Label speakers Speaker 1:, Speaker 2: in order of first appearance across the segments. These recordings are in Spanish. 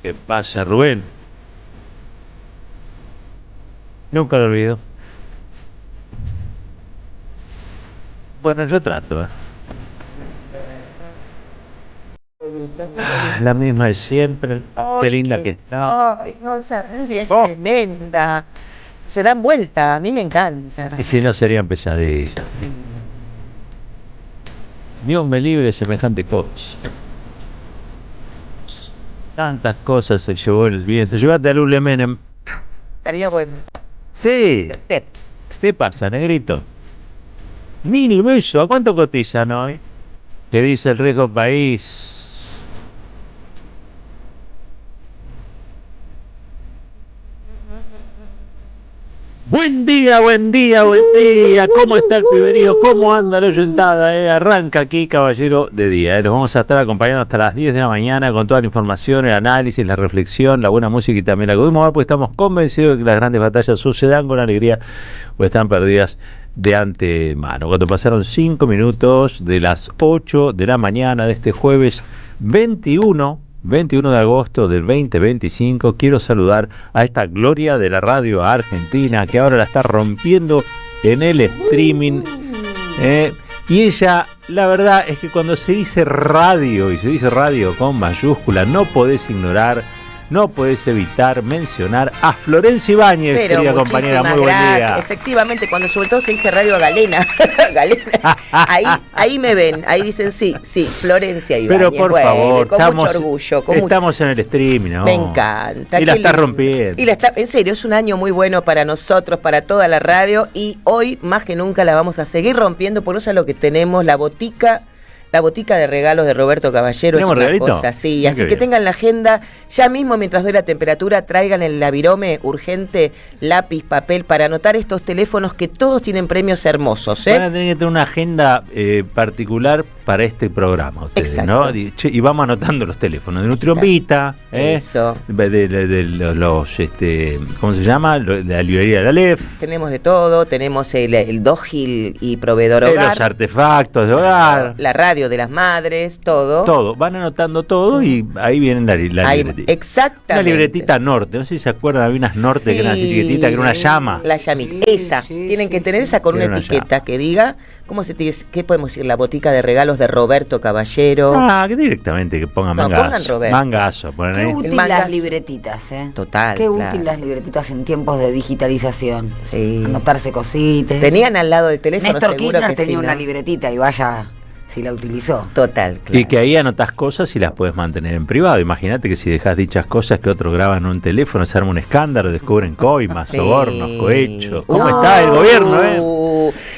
Speaker 1: ¿Qué pasa, Rubén? Nunca lo olvido. Bueno, yo trato, ¿eh? La misma de siempre. Qué linda que está.
Speaker 2: Ay, no, es
Speaker 1: Oh.
Speaker 2: tremenda. Se dan vuelta, a mí me encanta.
Speaker 1: Y si no serían pesadillas.
Speaker 2: Sí.
Speaker 1: Dios me libre de semejante cosa. Tantas cosas se llevó el viento. Llévate a Lule Menem.
Speaker 2: Estaría bueno.
Speaker 1: Sí. ¿Qué pasa, negrito? 1.000 pesos. ¿A cuánto cotizan hoy? ¿Qué dice el riesgo país? Buen día, buen día, buen día. ¿Cómo está el piberío? ¿Cómo anda la oyentada? Arranca aquí, caballero de día. Nos vamos a estar acompañando hasta las 10 de la mañana con toda la información, el análisis, la reflexión, la buena música y también la que humor, pues estamos convencidos de que las grandes batallas sucedan con alegría o están perdidas de antemano. Cuando pasaron 5 minutos de las 8 de la mañana de este jueves 21 de agosto del 2025, quiero saludar a esta gloria de la radio argentina que ahora la está rompiendo en el streaming. Y ella, la verdad es que cuando se dice radio, y se dice radio con mayúscula, no podés ignorar, no podés evitar mencionar a Florencia Ibáñez,
Speaker 2: Pero
Speaker 1: querida compañera, muy buen
Speaker 2: gracias.
Speaker 1: día.
Speaker 2: Efectivamente, cuando sobre todo se dice Radio Galena, Galena, ahí me ven, ahí dicen sí, Florencia Ibáñez.
Speaker 1: Pero por
Speaker 2: bueno,
Speaker 1: favor,
Speaker 2: con mucho orgullo.
Speaker 1: Estamos en el streaming, ¿no?
Speaker 2: Me encanta.
Speaker 1: Y la
Speaker 2: qué
Speaker 1: está
Speaker 2: lindo.
Speaker 1: rompiendo.
Speaker 2: En serio, es un año muy bueno para nosotros, para toda la radio, y hoy más que nunca la vamos a seguir rompiendo, por eso es lo que tenemos, la botica de regalos de Roberto Caballero.
Speaker 1: ¿Tenemos
Speaker 2: es una
Speaker 1: regalito?
Speaker 2: cosa, sí.
Speaker 1: Mira
Speaker 2: Así
Speaker 1: qué
Speaker 2: que
Speaker 1: bien.
Speaker 2: tengan la agenda, ya mismo mientras doy la temperatura, traigan el labirome urgente, lápiz, papel, para anotar estos teléfonos que todos tienen premios hermosos,
Speaker 1: Van a tener que tener una agenda particular para este programa, ustedes,
Speaker 2: Exacto.
Speaker 1: ¿no? Y vamos anotando los teléfonos de Nutriombita,
Speaker 2: Eso.
Speaker 1: de los, ¿cómo se llama? De la librería de la LEF,
Speaker 2: Tenemos de todo, tenemos el Dógil y Proveedor
Speaker 1: de
Speaker 2: Hogar,
Speaker 1: los artefactos de hogar,
Speaker 2: la radio de las madres, todo.
Speaker 1: todo. Van anotando todo y ahí viene la
Speaker 2: Ahí,
Speaker 1: libretita.
Speaker 2: exactamente.
Speaker 1: Una libretita norte, no sé si se acuerdan, había unas norte que eran así chiquititas, que era una llama.
Speaker 2: La llamita,
Speaker 3: Sí,
Speaker 2: esa.
Speaker 3: sí,
Speaker 2: Tienen
Speaker 3: sí,
Speaker 2: que tener
Speaker 3: sí.
Speaker 2: esa con
Speaker 1: Era
Speaker 2: una
Speaker 1: una
Speaker 2: etiqueta
Speaker 1: llama.
Speaker 2: que diga, ¿qué podemos decir? La botica de regalos de Roberto Caballero.
Speaker 1: Que directamente que pongan
Speaker 2: No,
Speaker 1: mangazo.
Speaker 2: pongan Roberto.
Speaker 1: Mangazo, ponen
Speaker 3: Qué
Speaker 1: ahí.
Speaker 3: útil
Speaker 2: mangas.
Speaker 3: las libretitas, ¿eh?
Speaker 2: Total,
Speaker 3: Qué
Speaker 2: claro.
Speaker 3: útil las libretitas en tiempos de digitalización.
Speaker 2: Sí.
Speaker 3: Anotarse cositas.
Speaker 2: Tenían al lado del teléfono,
Speaker 3: Néstor
Speaker 2: seguro
Speaker 3: Kirchner
Speaker 2: que
Speaker 3: tenía
Speaker 2: sí,
Speaker 3: una
Speaker 2: ¿no?
Speaker 3: libretita y vaya si la utilizó.
Speaker 2: Total, claro.
Speaker 1: Y que ahí anotás cosas y las puedes mantener en privado. Imagínate que si dejas dichas cosas que otros graban en un teléfono, se arma un escándalo, descubren coimas,
Speaker 2: Sí.
Speaker 1: sobornos, cohechos. ¿Cómo
Speaker 2: No.
Speaker 1: está el gobierno,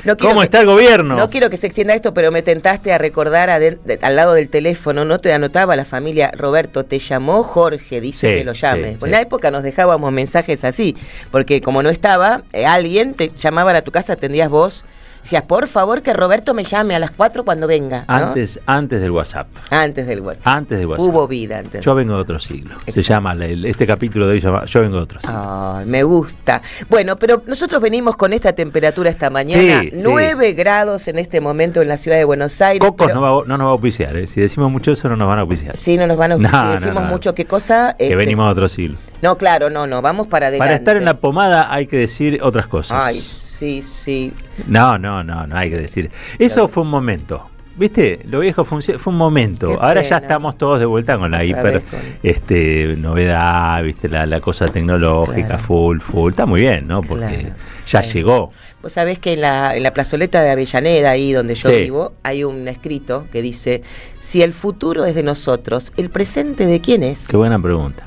Speaker 2: No quiero
Speaker 1: ¿Cómo
Speaker 2: que-
Speaker 1: está el gobierno?
Speaker 2: No quiero que se extienda esto, pero me tentaste a recordar al lado del teléfono, no te anotaba la familia Roberto, te llamó Jorge, dice
Speaker 1: Sí,
Speaker 2: que lo llames.
Speaker 1: sí,
Speaker 2: En la época nos dejábamos mensajes así, porque como no estaba, alguien te llamaba a tu casa, atendías vos, decías, por favor que Roberto me llame a las 4 cuando venga. ¿no?
Speaker 1: Antes del WhatsApp.
Speaker 2: Antes del WhatsApp.
Speaker 1: Antes del WhatsApp.
Speaker 2: Hubo vida antes.
Speaker 1: Yo vengo de otro siglo. Se
Speaker 2: Exacto.
Speaker 1: llama, este capítulo de hoy se llama Yo vengo de otro siglo.
Speaker 2: Ay, me gusta. Bueno, pero nosotros venimos con esta temperatura esta mañana,
Speaker 1: Sí, sí.
Speaker 2: 9 grados en este momento en la ciudad de Buenos Aires.
Speaker 1: Cocos
Speaker 2: pero-
Speaker 1: no nos va a auspiciar, ¿eh? Si decimos mucho eso no nos van a auspiciar.
Speaker 2: Sí, no nos van a
Speaker 1: No,
Speaker 2: si
Speaker 1: no,
Speaker 2: decimos
Speaker 1: no.
Speaker 2: mucho qué cosa.
Speaker 1: Que venimos de otro siglo.
Speaker 2: No, claro, no, vamos para adelante.
Speaker 1: Para estar en la pomada hay que decir otras cosas.
Speaker 2: Ay, sí.
Speaker 1: No hay que decir. Eso fue un momento. ¿Viste? Lo viejo fue un momento.
Speaker 2: Qué
Speaker 1: Ahora ya
Speaker 2: pena.
Speaker 1: estamos todos de vuelta con la
Speaker 2: Otra
Speaker 1: hiper
Speaker 2: vez
Speaker 1: novedad, ¿viste? La cosa tecnológica,
Speaker 2: Claro.
Speaker 1: full. Está muy bien, ¿no? Porque
Speaker 2: Claro,
Speaker 1: ya
Speaker 2: sí.
Speaker 1: llegó.
Speaker 2: Vos sabés que en la plazoleta de Avellaneda, ahí donde yo
Speaker 1: Sí.
Speaker 2: vivo, hay un escrito que dice, si el futuro es de nosotros, ¿el presente de quién es?
Speaker 1: Qué buena pregunta.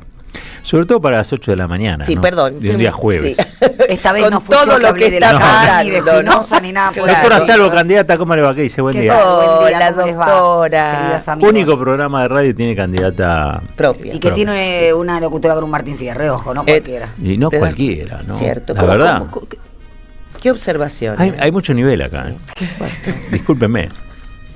Speaker 1: Sobre todo para las 8 de la mañana.
Speaker 2: Sí,
Speaker 1: ¿no?
Speaker 2: perdón.
Speaker 1: De un día jueves.
Speaker 2: Sí.
Speaker 3: Esta vez
Speaker 2: Con
Speaker 3: no fui
Speaker 2: todo
Speaker 3: yo
Speaker 2: lo
Speaker 3: hablé
Speaker 2: que
Speaker 3: de
Speaker 2: está
Speaker 3: la cara, ni de
Speaker 2: pasando, ¿no?
Speaker 3: Espinosa, ni nada por el
Speaker 1: Doctora
Speaker 2: Claro.
Speaker 1: Salvo, candidata, ¿cómo le va? ¿Qué dice? Buen
Speaker 3: ¿Qué
Speaker 1: día.
Speaker 3: tal? Buen día,
Speaker 2: Hola,
Speaker 3: ¿cómo les va,
Speaker 2: doctora.
Speaker 3: queridos amigos?
Speaker 1: Único programa de radio tiene candidata
Speaker 2: Propia.
Speaker 3: Y que tiene una locutora con un Martín Fierre, ojo, no cualquiera.
Speaker 1: Y no
Speaker 2: Te da-
Speaker 1: cualquiera, ¿no?
Speaker 2: Cierto.
Speaker 1: La verdad.
Speaker 2: ¿Qué observación?
Speaker 1: Hay mucho nivel acá. ¿eh? Discúlpenme.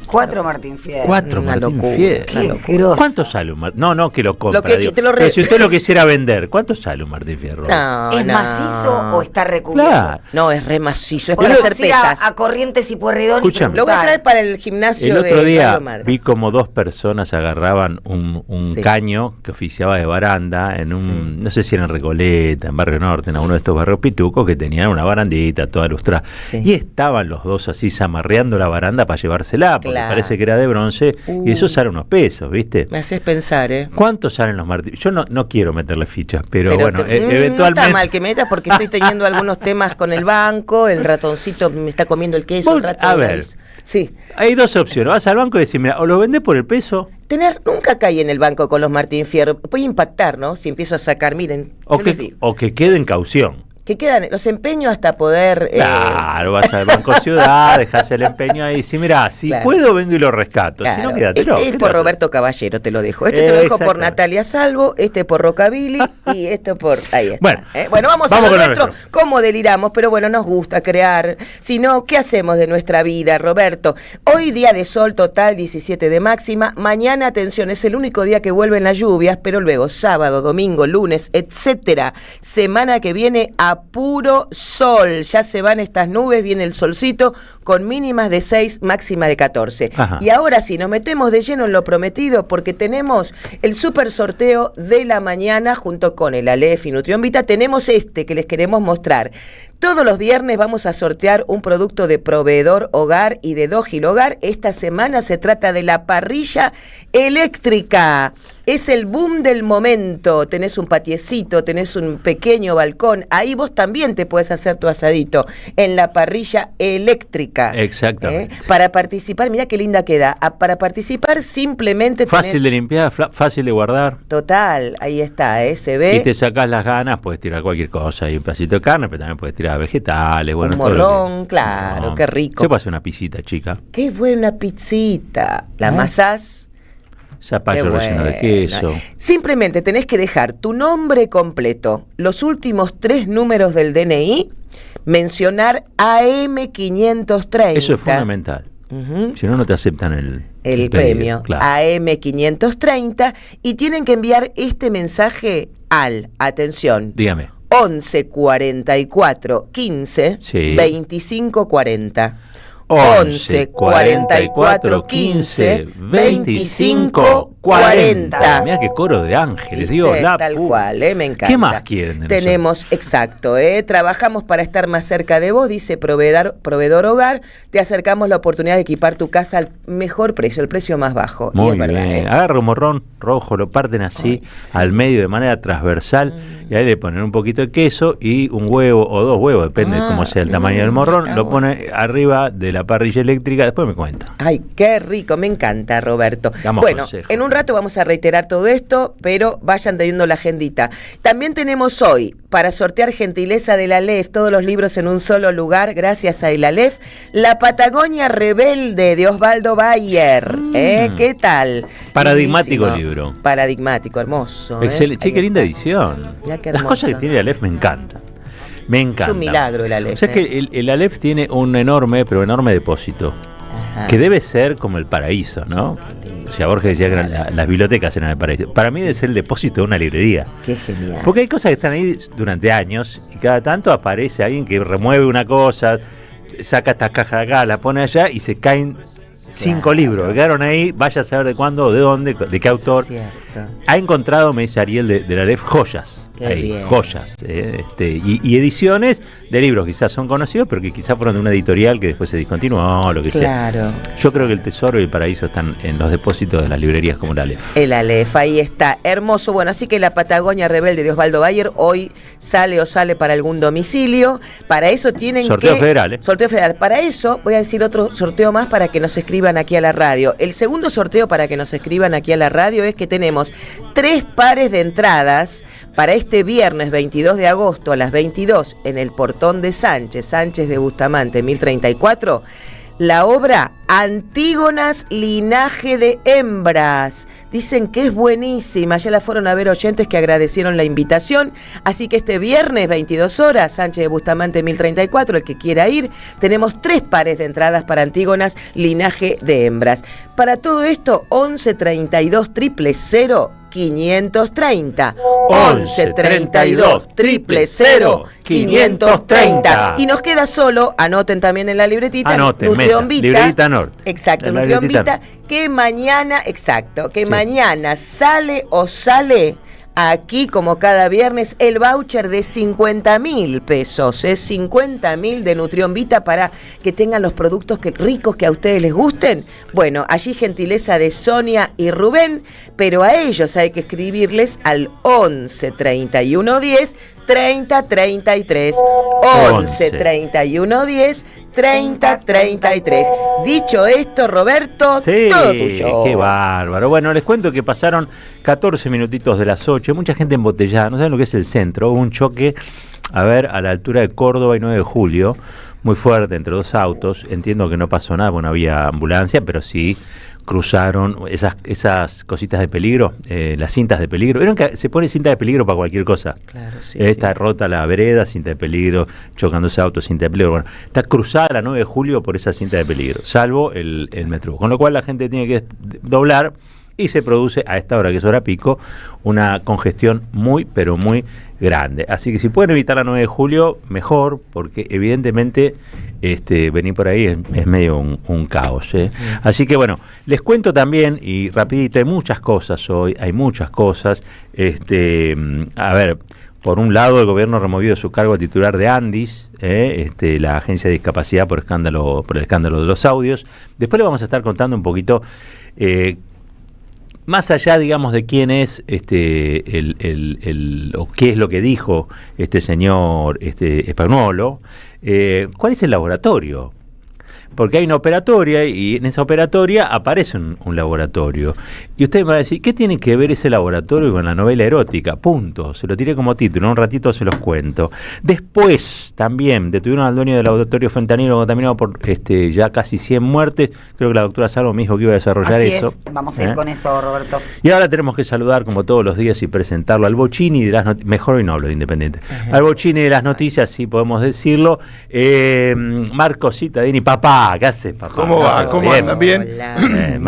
Speaker 3: 4 Martín Fierro.
Speaker 1: 4
Speaker 2: Una
Speaker 1: Martín
Speaker 2: locura,
Speaker 1: Fierro.
Speaker 3: Qué grosso.
Speaker 1: ¿Cuánto sale un Martín? No, que lo compra.
Speaker 2: Lo que
Speaker 1: digo.
Speaker 2: te lo
Speaker 1: Pero si usted lo quisiera vender, ¿cuánto sale un Martín Fierro?
Speaker 2: No,
Speaker 3: ¿Es
Speaker 2: no.
Speaker 3: macizo o está recubierto?
Speaker 1: Claro.
Speaker 2: No, es re macizo, es
Speaker 3: Podemos
Speaker 2: para hacer
Speaker 3: ir
Speaker 2: pesas.
Speaker 3: a Corrientes y Pueyrredón y
Speaker 1: Escúchame.
Speaker 2: Lo voy a
Speaker 3: preguntar.
Speaker 2: traer para el gimnasio
Speaker 1: El otro
Speaker 2: de
Speaker 1: día
Speaker 2: Pablo Margas.
Speaker 1: vi como 2 personas agarraban un
Speaker 2: Sí.
Speaker 1: caño que oficiaba de baranda en un, no sé si era en Recoleta, en Barrio Norte, en alguno de estos barrios pitucos que tenían una barandita toda lustrada.
Speaker 2: Sí.
Speaker 1: Y estaban los dos así zamarreando la baranda para llevársela, porque
Speaker 2: Claro.
Speaker 1: parece que era de bronce, y eso sale unos pesos, ¿viste?
Speaker 2: Me haces pensar, ¿eh?
Speaker 1: ¿Cuántos salen los martillos? Yo no quiero meterle fichas, pero bueno,
Speaker 2: No
Speaker 1: eventualmente...
Speaker 2: está mal que metas porque estoy teniendo algunos temas con el banco, el ratoncito me está comiendo el queso,
Speaker 1: Vos,
Speaker 2: el rato
Speaker 1: a
Speaker 2: de
Speaker 1: ver.
Speaker 2: nariz. Sí.
Speaker 1: Hay 2 opciones. Vas al banco y decís, mira, o lo vendés por el peso,
Speaker 2: Nunca caí en el banco con los Martín Fierro. Puede impactar, ¿no? Si empiezo a sacar, miren,
Speaker 1: o
Speaker 2: yo les digo,
Speaker 1: que quede en caución.
Speaker 2: que quedan los empeños hasta poder...
Speaker 1: Claro, vas al Banco Ciudad, dejás el empeño ahí y decís, mirá, si
Speaker 2: Claro.
Speaker 1: puedo vengo y lo rescato, si
Speaker 2: claro,
Speaker 1: no quédatelo.
Speaker 2: este es
Speaker 1: ¿qué
Speaker 2: por
Speaker 1: le haces?
Speaker 2: Roberto Caballero, te lo dejo. Este te lo dejo por
Speaker 1: Exactamente.
Speaker 2: Natalia Salvo, este por Rockabilly y este por... Ahí está.
Speaker 1: Bueno,
Speaker 2: Bueno, vamos a
Speaker 1: vamos
Speaker 2: lo
Speaker 1: con lo
Speaker 2: nuestro.
Speaker 1: nuestro.
Speaker 2: ¿Cómo deliramos? Pero bueno, nos gusta crear. Si no, ¿qué hacemos de nuestra vida, Roberto? Hoy día de sol total, 17 de máxima. Mañana, atención, es el único día que vuelven las lluvias, pero luego sábado, domingo, lunes, etcétera. Semana que viene a puro sol. Ya se van estas nubes, viene el solcito con mínimas de 6, máxima de 14.
Speaker 1: Ajá.
Speaker 2: Y ahora sí, nos metemos de lleno en lo prometido porque tenemos el super sorteo de la mañana junto con el Alef y Nutrión Vita. Tenemos este que les queremos mostrar. Todos los viernes vamos a sortear un producto de Proveedor Hogar y de Dógil Hogar. Esta semana se trata de la parrilla eléctrica. Es el boom del momento. Tenés un patiecito, tenés un pequeño balcón. Ahí vos también te puedes hacer tu asadito en la parrilla eléctrica.
Speaker 1: Exactamente.
Speaker 2: Para participar, mirá qué linda queda. Para participar simplemente
Speaker 1: Fácil
Speaker 2: tenés...
Speaker 1: de limpiar, fácil de guardar.
Speaker 2: Total, ahí está, se ve.
Speaker 1: Y te sacás las ganas, puedes tirar cualquier cosa. Hay un pedacito de carne, pero también puedes tirar vegetales. Bueno,
Speaker 2: Un
Speaker 1: todo lo
Speaker 2: morrón, claro,
Speaker 1: morrón.
Speaker 2: qué rico.
Speaker 1: Se puede hacer una pisita, chica.
Speaker 2: Qué buena pizzita. La
Speaker 1: ¿Eh?
Speaker 2: amasás.
Speaker 1: Zapallo
Speaker 2: Qué
Speaker 1: relleno de
Speaker 2: bueno.
Speaker 1: queso.
Speaker 2: Simplemente tenés que dejar tu nombre completo, los últimos 3 números del DNI, mencionar AM530.
Speaker 1: Eso es fundamental.
Speaker 2: Ujú.
Speaker 1: Si no, no te aceptan el
Speaker 2: El
Speaker 1: pedido,
Speaker 2: premio
Speaker 1: claro.
Speaker 2: AM530 y tienen que enviar este mensaje al, atención,
Speaker 1: Dígame.
Speaker 2: 11 44 15
Speaker 1: Sí.
Speaker 2: 25 40.
Speaker 1: 11 44 15 25 40. Mira qué coro de ángeles, Dios,
Speaker 2: ¿Viste?
Speaker 1: la
Speaker 2: Tal
Speaker 1: pu-
Speaker 2: cual, me encanta.
Speaker 1: ¿Qué más quieren de
Speaker 2: Tenemos, exacto, trabajamos para estar más cerca de vos, dice Proveedor Hogar. Te acercamos la oportunidad de equipar tu casa al mejor precio, el precio más bajo. Y
Speaker 1: Muy
Speaker 2: es verdad,
Speaker 1: bien. Agarra un morrón rojo, lo parten así
Speaker 2: Ay, sí.
Speaker 1: al medio de manera transversal y ahí le ponen un poquito de queso y un huevo o 2 huevos, depende de cómo sea el tamaño del morrón.
Speaker 2: está
Speaker 1: Lo
Speaker 2: bueno.
Speaker 1: pone arriba de la parrilla eléctrica, después me cuenta.
Speaker 2: Ay, qué rico, me encanta, Roberto.
Speaker 1: Damos
Speaker 2: Bueno,
Speaker 1: consejos.
Speaker 2: en un rato vamos a reiterar todo esto, pero vayan teniendo la agendita. También tenemos hoy, para sortear gentileza del Alef, todos los libros en un solo lugar, gracias a el Alef, La Patagonia Rebelde de Osvaldo Bayer. ¿Qué tal?
Speaker 1: Paradigmático
Speaker 2: Lindísimo.
Speaker 1: libro.
Speaker 2: Paradigmático, hermoso.
Speaker 1: Excelente. Che,
Speaker 2: Ahí
Speaker 1: qué linda
Speaker 2: está.
Speaker 1: edición.
Speaker 2: Mirá qué
Speaker 1: Las
Speaker 2: hermoso.
Speaker 1: cosas que tiene el Aleph me encantan. Me encanta.
Speaker 2: Es un milagro el Aleph.
Speaker 1: O sea, es que el Aleph tiene un enorme, pero enorme depósito.
Speaker 2: Ajá.
Speaker 1: Que debe ser como el paraíso, ¿no? O sea, Borges decía que las bibliotecas eran el paraíso. Para mí debe ser el depósito de una librería.
Speaker 2: Qué genial.
Speaker 1: Porque hay cosas que están ahí durante años y cada tanto aparece alguien que remueve una cosa, saca esta caja de acá, la pone allá y se caen 5 libros. Quedaron ahí, vaya a saber de cuándo, de dónde, de qué autor.
Speaker 2: Cierto.
Speaker 1: Ha encontrado, me dice Ariel de la Aleph, joyas.
Speaker 2: Qué
Speaker 1: Ahí,
Speaker 2: bien.
Speaker 1: joyas. Y ediciones de libros que quizás son conocidos, pero que quizás fueron de una editorial que después se discontinuó o lo que sea.
Speaker 2: Claro.
Speaker 1: Yo creo que el tesoro y el paraíso están en los depósitos de las librerías como la Aleph.
Speaker 2: El Aleph, ahí está, hermoso. Bueno, así que la Patagonia Rebelde de Osvaldo Bayer hoy sale para algún domicilio. Para eso tienen
Speaker 1: Sorteo federal, ¿eh?
Speaker 2: Sorteo federal. Para eso voy a decir otro sorteo más para que nos escriban aquí a la radio. El segundo sorteo para que nos escriban aquí a la radio es que tenemos 3 pares de entradas para este viernes 22 de agosto a las 22 en el Portón de Sánchez de Bustamante 1034. la obra Antígonas, linaje de hembras. Dicen que es buenísima, ya la fueron a ver oyentes que agradecieron la invitación, así que este viernes 22 horas, Sánchez de Bustamante 1034, el que quiera ir, tenemos 3 pares de entradas para Antígonas, linaje de hembras. Para todo esto, 11 32 000 530. 11 32 000 530. Y nos queda solo, anoten también en la libretita,
Speaker 1: Anoten,
Speaker 2: Nutrión Vita.
Speaker 1: Libretita Norte.
Speaker 2: Exacto, Nutrión Vita, que mañana, mañana sale aquí, como cada viernes, el voucher de 50.000 pesos. Es 50.000 de Nutrión Vita para que tengan los productos ricos que a ustedes les gusten. Bueno, allí gentileza de Sonia y Rubén, pero a ellos hay que escribirles al 11 31 10 30 33. 11 31 10 30 33. Dicho esto, Roberto,
Speaker 1: sí,
Speaker 2: todo tuyo.
Speaker 1: Qué bárbaro. Bueno, les cuento que pasaron 14 minutitos de las 8. Mucha gente embotellada. No saben lo que es el centro. Hubo un choque, a la altura de Córdoba y 9 de julio. Muy fuerte entre 2 autos. Entiendo que no pasó nada porque no había ambulancia, pero sí cruzaron esas cositas de peligro, las cintas de peligro. ¿Vieron que se pone cinta de peligro para cualquier cosa?
Speaker 2: Claro, sí.
Speaker 1: Está rota la vereda, cinta de peligro, chocando ese auto, cinta de peligro. Bueno, está cruzada la 9 de julio por esa cinta de peligro, salvo el metro. Con lo cual la gente tiene que doblar y se produce a esta hora, que es hora pico, una congestión muy, pero muy grande. Así que si pueden evitar la 9 de julio, mejor, porque evidentemente venir por ahí es medio un caos. Así que bueno, les cuento también, y rapidito, hay muchas cosas hoy, por un lado, el gobierno removió de su cargo al titular de Andis, la agencia de discapacidad por el escándalo de los audios. Después le vamos a estar contando un poquito, más allá, digamos, de quién es o qué es lo que dijo este señor Spagnuolo, ¿cuál es el laboratorio? Porque hay una operatoria y en esa operatoria aparece un laboratorio. Y ustedes me van a decir, ¿qué tiene que ver ese laboratorio con la novela erótica? Punto. Se lo tiré como título, en un ratito se los cuento. Después también detuvieron al dueño del laboratorio fentanilo contaminado por ya casi 100 muertes. Creo que la doctora Salvo me dijo que iba a desarrollar
Speaker 3: así
Speaker 1: eso.
Speaker 3: Vamos a ir con eso, Roberto.
Speaker 1: Y ahora tenemos que saludar, como todos los días, y presentarlo al Bocchini de las noticias. Mejor hoy no hablo de Independiente. Al Bocchini de las noticias, sí podemos decirlo. Marco Cittadini, papá. ¿Qué haces, papá?
Speaker 4: ¿Cómo va? ¿Cómo andan? ¿Bien?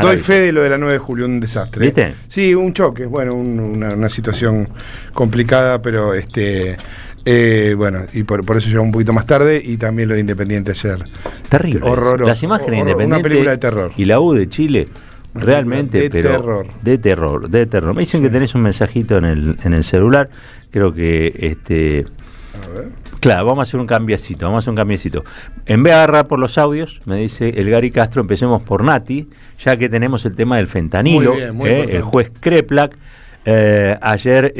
Speaker 4: Doy fe de lo de la 9 de julio, un desastre.
Speaker 1: ¿Viste?
Speaker 4: Sí, un choque, bueno, una situación complicada, pero bueno, y por eso llegó un poquito más tarde, y también lo de Independiente ayer.
Speaker 1: Terrible.
Speaker 4: Horroroso.
Speaker 1: Las imágenes de Independiente.
Speaker 4: Una película de terror.
Speaker 1: Y la U de Chile, realmente,
Speaker 4: de terror.
Speaker 1: De terror. Me dicen que tenés un mensajito en el celular. Creo que
Speaker 4: A ver.
Speaker 1: Claro, vamos a hacer un cambiecito. En vez de agarrar por los audios, me dice el Gary Castro, empecemos por Nati, ya que tenemos el tema del fentanilo.
Speaker 4: Muy bien,
Speaker 1: el juez Kreplak ayer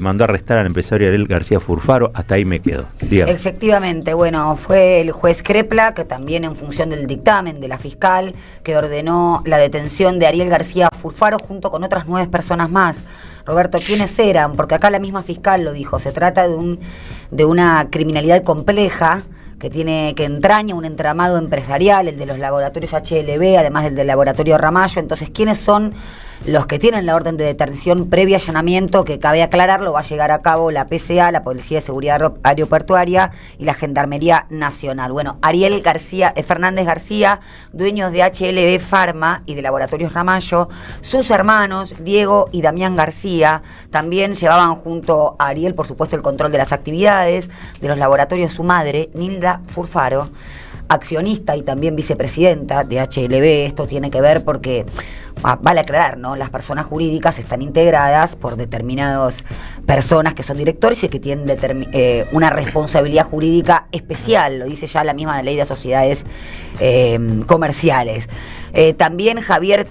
Speaker 1: mandó a arrestar al empresario Ariel García Furfaro. Hasta ahí me quedo. Dígame.
Speaker 3: Efectivamente, bueno, fue el juez Kreplak, que también en función del dictamen de la fiscal, que ordenó la detención de Ariel García Furfaro junto con otras 9 personas más. Roberto, ¿quiénes eran? Porque acá la misma fiscal lo dijo, se trata de una criminalidad compleja que entraña un entramado empresarial, el de los laboratorios HLB, además del laboratorio Ramallo. Entonces, ¿quiénes son los que tienen la orden de detención previa allanamiento? Que cabe aclararlo, va a llegar a cabo la PCA, la Policía de Seguridad Aeroportuaria, y la Gendarmería Nacional. Bueno, Ariel Fernández García, dueños de HLB Pharma y de Laboratorios Ramallo, sus hermanos Diego y Damián García, también llevaban junto a Ariel, por supuesto, el control de las actividades de los laboratorios. Su madre, Nilda Furfaro, accionista y también vicepresidenta de HLB. Esto tiene que ver porque, vale aclarar, ¿no? Las personas jurídicas están integradas por determinadas personas que son directores y que tienen una responsabilidad jurídica especial, lo dice ya la misma ley de sociedades comerciales. También Javier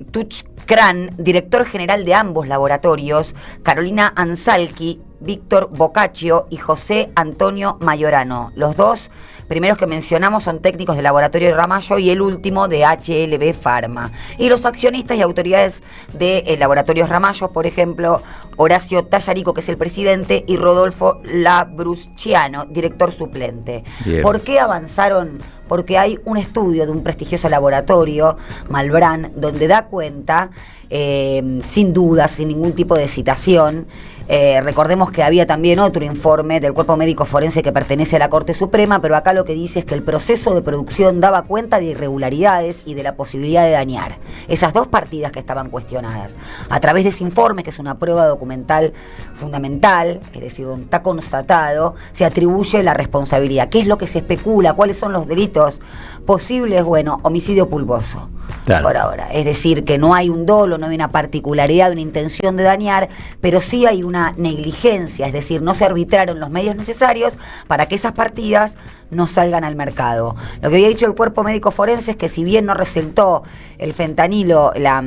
Speaker 3: Tuchkran, director general de ambos laboratorios, Carolina Ansalki, Víctor Boccaccio y José Antonio Mayorano, los dos primeros que mencionamos son técnicos del laboratorio de Ramallo y el último de HLB Pharma. Y los accionistas y autoridades del laboratorio Ramallo, por ejemplo, Horacio Tallarico, que es el presidente, y Rodolfo Labrusciano, director suplente.
Speaker 1: Bien.
Speaker 3: ¿Por qué avanzaron? Porque hay un estudio de un prestigioso laboratorio, Malbrán, donde da cuenta, sin dudas, sin ningún tipo de citación. Recordemos que había también otro informe del Cuerpo Médico Forense que pertenece a la Corte Suprema, pero acá lo que dice es que el proceso de producción daba cuenta de irregularidades y de la posibilidad de dañar esas dos partidas que estaban cuestionadas. A través de ese informe, que es una prueba documental fundamental, es decir, donde está constatado, se atribuye la responsabilidad. ¿Qué es lo que se especula? ¿Cuáles son los delitos posibles? Bueno, homicidio culposo.
Speaker 1: Claro.
Speaker 3: Por ahora. Es decir, que no hay un dolo, no hay una particularidad, una intención de dañar, pero sí hay una negligencia, es decir, no se arbitraron los medios necesarios para que esas partidas no salgan al mercado. Lo que había dicho el Cuerpo Médico Forense es que si bien no resultó el fentanilo la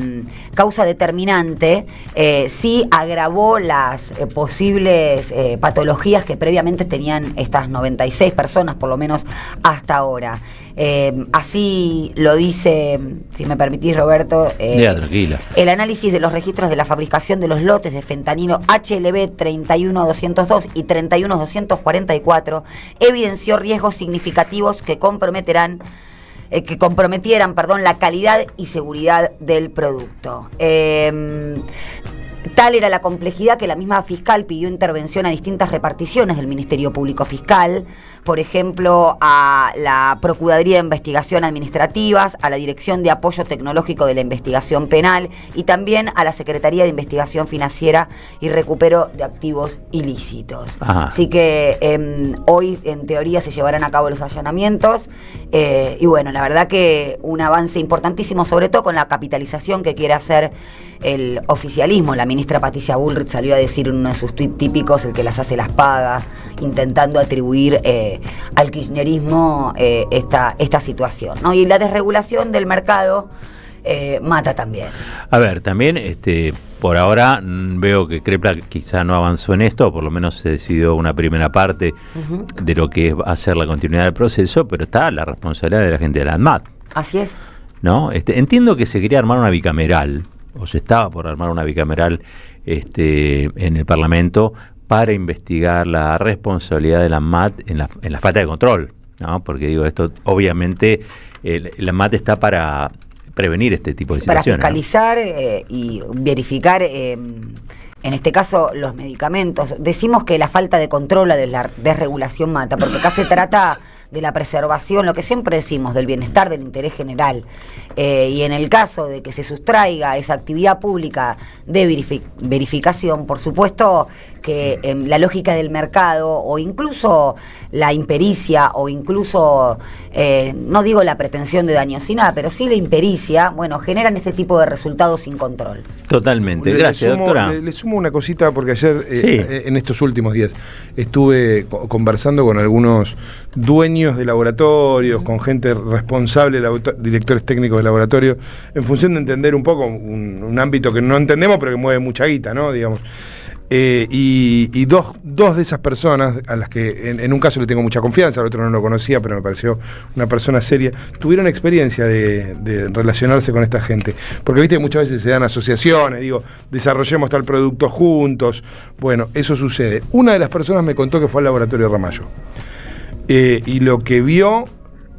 Speaker 3: causa determinante, sí agravó las posibles patologías que previamente tenían estas 96 personas, por lo menos hasta ahora. Así lo dice, si me permitís, Roberto,
Speaker 1: Ya, tranquila.
Speaker 3: el análisis de los registros de la fabricación de los lotes de fentanilo HLB 31202 y 31244 evidenció riesgos significativos que comprometieran la calidad y seguridad del producto. Tal era la complejidad que la misma fiscal pidió intervención a distintas reparticiones del Ministerio Público Fiscal, por ejemplo, a la Procuraduría de Investigación Administrativas, a la Dirección de Apoyo Tecnológico de la Investigación Penal y también a la Secretaría de Investigación Financiera y Recupero de Activos Ilícitos.
Speaker 1: Ajá.
Speaker 3: Así que hoy, en teoría, se llevarán a cabo los allanamientos y bueno, la verdad que un avance importantísimo, sobre todo con la capitalización que quiere hacer el oficialismo. La ministra Patricia Bullrich salió a decir en uno de sus tuits típicos, el que las hace las paga, intentando atribuir al kirchnerismo esta situación, ¿no? Y la desregulación del mercado mata también.
Speaker 1: A ver, también por ahora veo que Crepla quizá no avanzó en esto, o por lo menos se decidió una primera parte de lo que va a ser la continuidad del proceso, pero está la responsabilidad de la gente de la ANMAT,
Speaker 3: Así es.
Speaker 1: ¿no? Entiendo que se quería armar una bicameral, o se estaba por armar una bicameral en el Parlamento para investigar la responsabilidad de la ANMAT en la falta de control, ¿no? Porque digo, esto obviamente la ANMAT está para prevenir este tipo de situaciones,
Speaker 3: para fiscalizar, ¿no? Y verificar, en este caso, los medicamentos. Decimos que la falta de control, de la desregulación mata, porque acá se trata de la preservación, lo que siempre decimos, del bienestar, del interés general. Y en el caso de que se sustraiga esa actividad pública de verificación, por supuesto que la lógica del mercado, o incluso la impericia, o incluso, no digo la pretensión de dañosidad, pero sí la impericia, bueno, generan este tipo de resultados sin control.
Speaker 1: Totalmente. Gracias, doctora.
Speaker 4: Le sumo una cosita, porque ayer,
Speaker 1: Sí.
Speaker 4: En estos últimos días, estuve conversando con algunos dueños de laboratorios, con gente responsable, directores técnicos de laboratorio, en función de entender un poco un ámbito que no entendemos, pero que mueve mucha guita, ¿no? Digamos. Y dos de esas personas, a las que en un caso le tengo mucha confianza, al otro no lo conocía, pero me pareció una persona seria, tuvieron experiencia de relacionarse con esta gente. Porque viste que muchas veces se dan asociaciones, desarrollemos tal producto juntos. Bueno, eso sucede. Una de las personas me contó que fue al laboratorio de Ramallo. Y lo que vio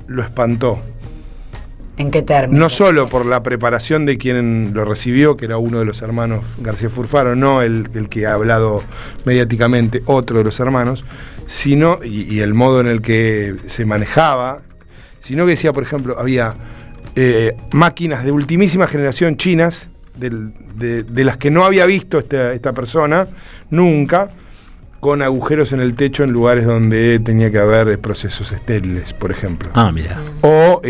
Speaker 4: lo espantó.
Speaker 3: ¿En qué términos?
Speaker 4: No solo por la preparación de quien lo recibió, que era uno de los hermanos García Furfaro, no el que ha hablado mediáticamente, otro de los hermanos, sino, y el modo en el que se manejaba, sino que decía, por ejemplo, había máquinas de ultimísima generación chinas, de las que no había visto esta persona nunca, con agujeros en el techo en lugares donde tenía que haber procesos estériles, por ejemplo.
Speaker 1: Ah, mira.
Speaker 4: O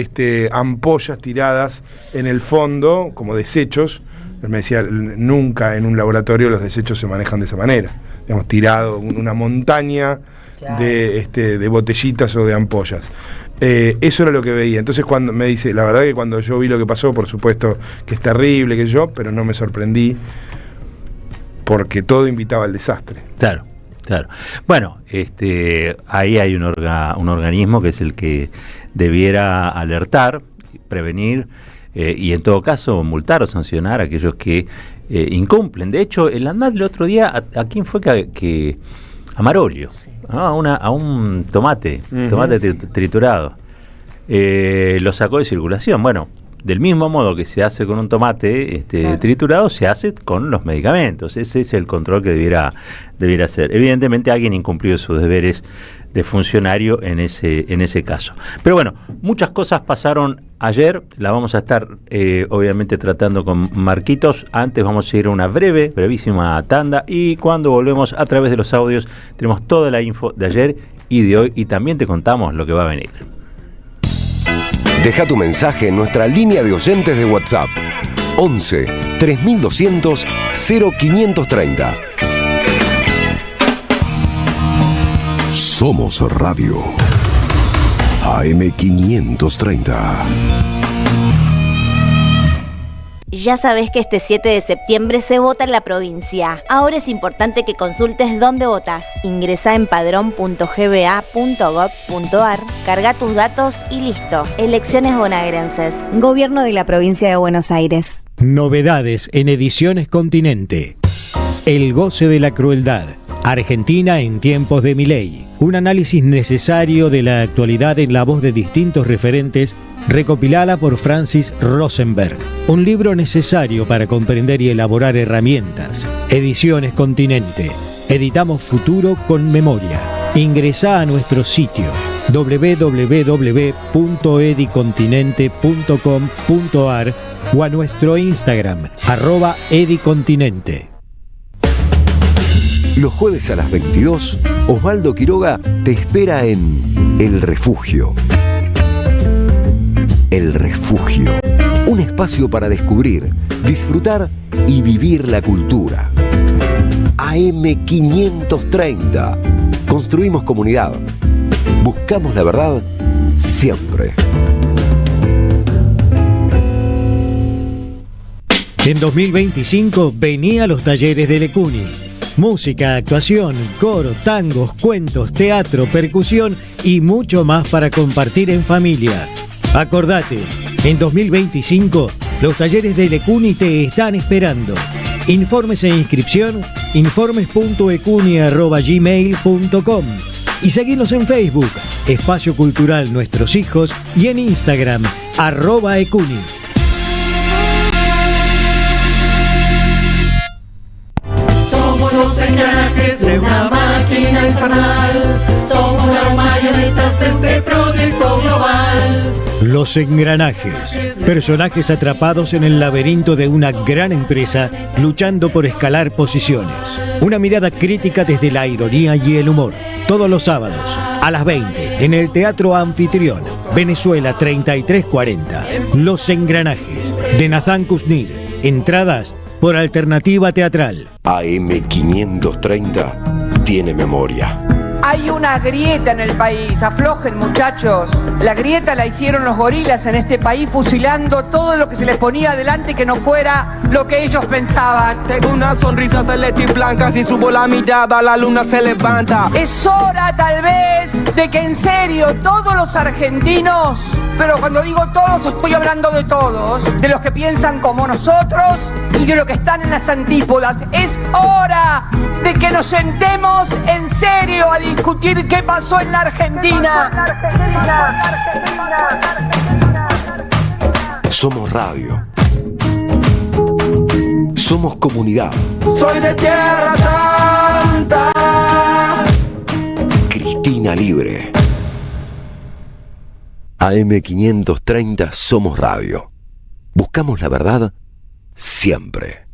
Speaker 4: ampollas tiradas en el fondo como desechos. Él me decía, nunca en un laboratorio los desechos se manejan de esa manera. Digamos, tirado una montaña, claro, de botellitas o de ampollas. Eso era lo que veía. Entonces cuando me dice, la verdad que cuando yo vi lo que pasó, por supuesto que es terrible, pero no me sorprendí, porque todo invitaba al desastre.
Speaker 1: Claro. Claro. Bueno, ahí hay un organismo que es el que debiera alertar, prevenir y en todo caso multar o sancionar a aquellos que incumplen. De hecho, el ANMAT el otro día, ¿a quién fue que a Marolio, sí, ¿no? a un tomate triturado, lo sacó de circulación? Bueno, del mismo modo que se hace con un tomate claro, triturado, se hace con los medicamentos. Ese es el control que debiera hacer. Evidentemente alguien incumplió sus deberes de funcionario en ese caso. Pero bueno, muchas cosas pasaron ayer, la vamos a estar obviamente tratando con Marquitos. Antes vamos a ir a una brevísima tanda, y cuando volvemos a través de los audios tenemos toda la info de ayer y de hoy, y también te contamos lo que va a venir.
Speaker 5: Deja tu mensaje en nuestra línea de oyentes de WhatsApp 11 3200 0530. Somos Radio AM530.
Speaker 6: Ya sabés que este 7 de septiembre se vota en la provincia. Ahora es importante que consultes dónde votás. Ingresá en padrón.gba.gov.ar, carga tus datos y listo. Elecciones bonaerenses. Gobierno de la provincia de Buenos Aires.
Speaker 7: Novedades en Ediciones Continente. El goce de la crueldad. Argentina en tiempos de Milei. Un análisis necesario de la actualidad en la voz de distintos referentes, recopilada por Francis Rosenberg. Un libro necesario para comprender y elaborar herramientas. Ediciones Continente. Editamos futuro con memoria. Ingresá a nuestro sitio www.edicontinente.com.ar o a nuestro Instagram @edicontinente.
Speaker 5: Los jueves a las 22, Osvaldo Quiroga te espera en El Refugio. El Refugio, un espacio para descubrir, disfrutar y vivir la cultura. AM530. Construimos comunidad. Buscamos la verdad siempre.
Speaker 7: En 2025 vení a los talleres de Lecuni. Música, actuación, coro, tangos, cuentos, teatro, percusión y mucho más para compartir en familia. Acordate, en 2025 los talleres de Lecuni te están esperando. Informes e inscripción, informes.ecuni@gmail.com, y seguinos en Facebook, Espacio Cultural Nuestros Hijos, y en Instagram, @ecuni.
Speaker 8: Los engranajes de una máquina infernal, somos las marionetas de este proyecto global.
Speaker 7: Los engranajes, personajes atrapados en el laberinto de una gran empresa, luchando por escalar posiciones. Una mirada crítica desde la ironía y el humor. Todos los sábados, a las 20, en el Teatro Anfitrión, Venezuela 3340. Los engranajes, de Nathan Kuznir. Entradas por Alternativa Teatral.
Speaker 5: AM530 tiene memoria.
Speaker 9: Hay una grieta en el país, aflojen muchachos. La grieta la hicieron los gorilas en este país, fusilando todo lo que se les ponía adelante que no fuera lo que ellos pensaban.
Speaker 10: Tengo una sonrisa celeste y blanca, si subo la mirada la luna se levanta.
Speaker 9: Es hora tal vez de que en serio todos los argentinos, pero cuando digo todos estoy hablando de todos, de los que piensan como nosotros y de los que están en las antípodas, es hora de que nos sentemos en serio a discutir qué pasó en la Argentina.
Speaker 5: Somos radio. Somos comunidad.
Speaker 10: Soy de Tierra Santa.
Speaker 5: Cristina Libre. AM530 Somos Radio. Buscamos la verdad siempre.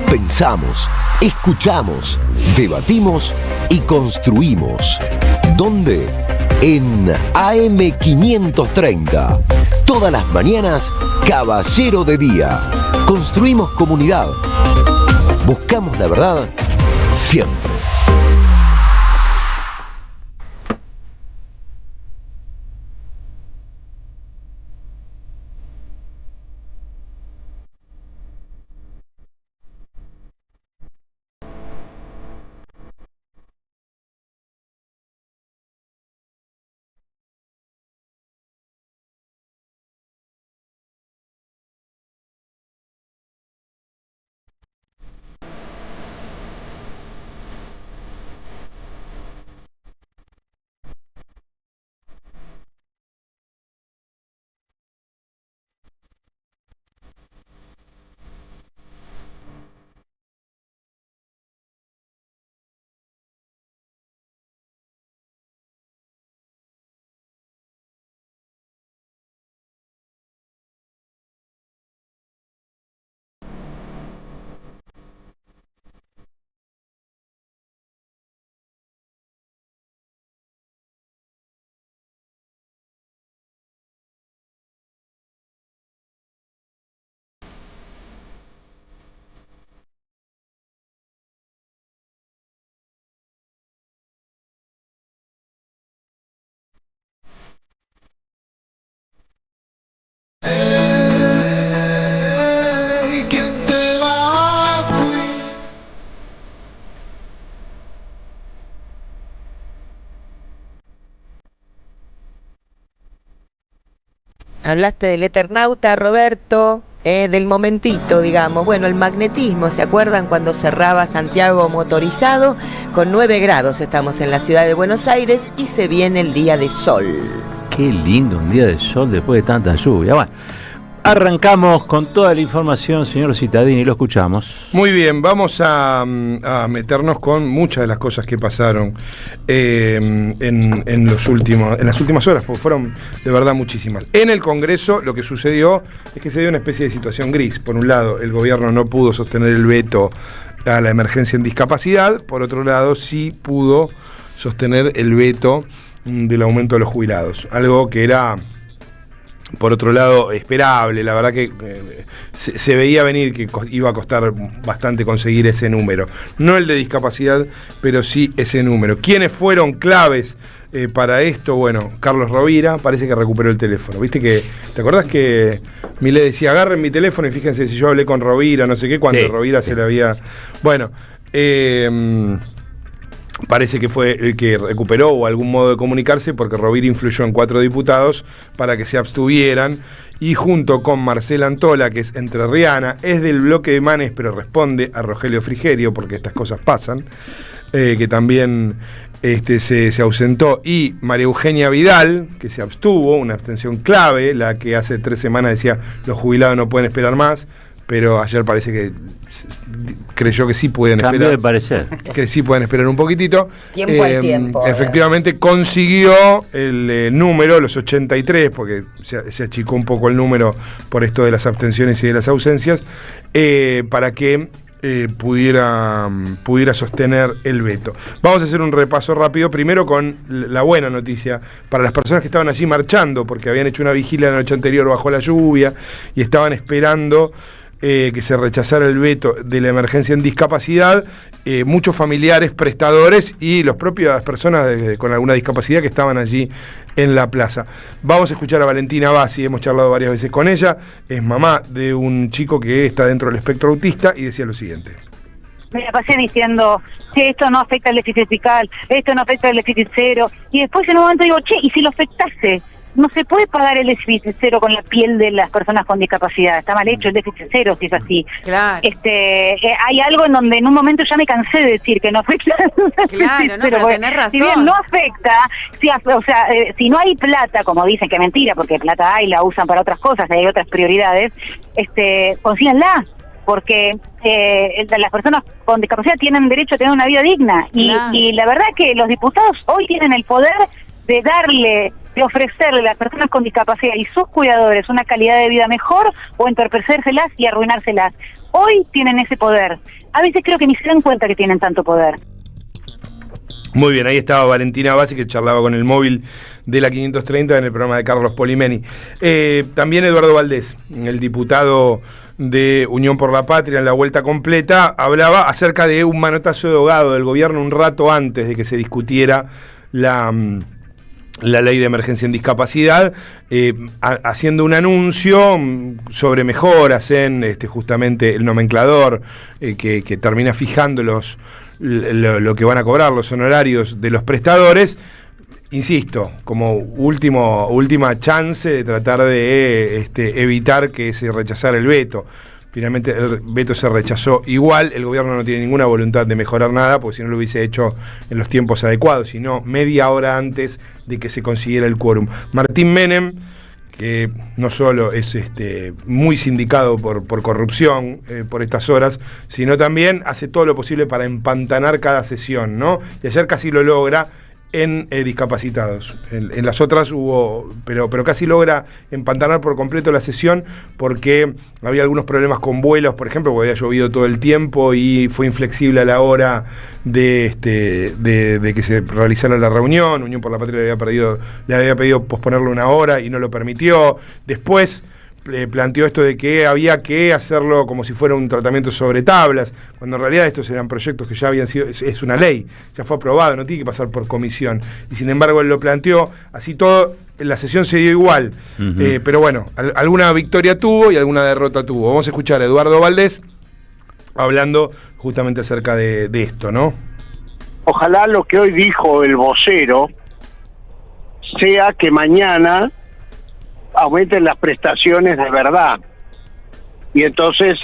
Speaker 5: Pensamos, escuchamos, debatimos y construimos. ¿Dónde? En AM530. Todas las mañanas, Caballero de Día. Construimos comunidad. Buscamos la verdad siempre.
Speaker 2: Hablaste del Eternauta, Roberto, del momentito, digamos. Bueno, el magnetismo, ¿se acuerdan cuando cerraba Santiago motorizado? Con 9 grados estamos en la ciudad de Buenos Aires y se viene el día de sol.
Speaker 1: Qué lindo un día de sol después de tanta lluvia. Bueno, arrancamos con toda la información, señor Cittadini, lo escuchamos.
Speaker 4: Muy bien, vamos a meternos con muchas de las cosas que pasaron en las últimas horas, porque fueron de verdad muchísimas. En el Congreso lo que sucedió es que se dio una especie de situación gris. Por un lado, el gobierno no pudo sostener el veto a la emergencia en discapacidad, por otro lado sí pudo sostener el veto del aumento de los jubilados, algo que era, por otro lado, esperable. La verdad que se veía venir que iba a costar bastante conseguir ese número. No el de discapacidad, pero sí ese número. ¿Quiénes fueron claves para esto? Bueno, Carlos Rovira parece que recuperó el teléfono. ¿Viste que te acordás que Milei decía, agarren mi teléfono y fíjense si yo hablé con Rovira, no sé qué, cuando Rovira se le había... Bueno, parece que fue el que recuperó o algún modo de comunicarse, porque Rovira influyó en 4 diputados para que se abstuvieran, y junto con Marcela Antola, que es entrerriana, es del bloque de Manes, pero responde a Rogelio Frigerio, porque estas cosas pasan, que también se ausentó, y María Eugenia Vidal, que se abstuvo, una abstención clave, la que hace 3 semanas decía los jubilados no pueden esperar más, pero ayer parece que creyó que sí pueden
Speaker 1: Cambió
Speaker 4: esperar.
Speaker 1: de parecer.
Speaker 4: Que sí pueden esperar un poquitito.
Speaker 3: Tiempo al tiempo.
Speaker 4: Efectivamente consiguió el número, los 83, porque se achicó un poco el número por esto de las abstenciones y de las ausencias, para que pudiera sostener el veto. Vamos a hacer un repaso rápido, primero con la buena noticia para las personas que estaban allí marchando, porque habían hecho una vigilia la noche anterior bajo la lluvia y estaban esperando que se rechazara el veto de la emergencia en discapacidad. Muchos familiares, prestadores y las propias personas con alguna discapacidad que estaban allí en la plaza. Vamos a escuchar a Valentina Bassi, hemos charlado varias veces con ella, es mamá de un chico que está dentro del espectro autista, y decía lo siguiente.
Speaker 11: Me la pasé diciendo que esto no afecta al déficit fiscal, esto no afecta al déficit cero, y después en un momento digo, ¿y si lo afectase? No se puede pagar el déficit cero con la piel de las personas con discapacidad. Está mal hecho el déficit cero si es así.
Speaker 2: Claro.
Speaker 11: Hay algo en donde en un momento ya me cansé de decir que no afecta.
Speaker 2: Claro, no, pero tenés razón.
Speaker 11: Si bien no afecta, si no hay plata, como dicen que es mentira, porque plata hay, la usan para otras cosas, hay otras prioridades, consíganla. Porque las personas con discapacidad tienen derecho a tener una vida digna.
Speaker 2: Claro.
Speaker 11: Y la verdad que los diputados hoy tienen el poder de ofrecerle a las personas con discapacidad y sus cuidadores una calidad de vida mejor, o entorpecérselas y arruinárselas. Hoy tienen ese poder. A veces creo que ni se dan cuenta que tienen tanto poder.
Speaker 4: Muy bien, ahí estaba Valentina Bassi, que charlaba con el móvil de la 530 en el programa de Carlos Polimeni. También Eduardo Valdés, el diputado de Unión por la Patria, en la vuelta completa, hablaba acerca de un manotazo de ahogado del gobierno un rato antes de que se discutiera la ley de emergencia en discapacidad, haciendo un anuncio sobre mejoras en justamente el nomenclador, que termina fijando lo que van a cobrar, los honorarios de los prestadores. Insisto, como última chance de tratar de evitar que se rechazara el veto. Finalmente el veto se rechazó igual. El gobierno no tiene ninguna voluntad de mejorar nada, porque si no lo hubiese hecho en los tiempos adecuados, sino media hora antes de que se consiguiera el quórum. Martín Menem, que no solo es muy sindicado por corrupción por estas horas, sino también hace todo lo posible para empantanar cada sesión, ¿no? Y ayer casi lo logra en discapacitados. En las otras hubo, pero casi logra empantanar por completo la sesión, porque había algunos problemas con vuelos, por ejemplo, porque había llovido todo el tiempo y fue inflexible a la hora de que se realizara la reunión. Unión por la Patria le había pedido posponerlo una hora y no lo permitió. Después planteó esto de que había que hacerlo como si fuera un tratamiento sobre tablas, cuando en realidad estos eran proyectos que ya habían sido, es una ley, ya fue aprobado, no tiene que pasar por comisión, y sin embargo él lo planteó, así todo, la sesión se dio igual. Pero bueno, alguna victoria tuvo y alguna derrota tuvo. Vamos a escuchar a Eduardo Valdés hablando justamente acerca de esto, ¿no?
Speaker 12: Ojalá lo que hoy dijo el vocero sea que mañana aumenten las prestaciones de verdad. Y entonces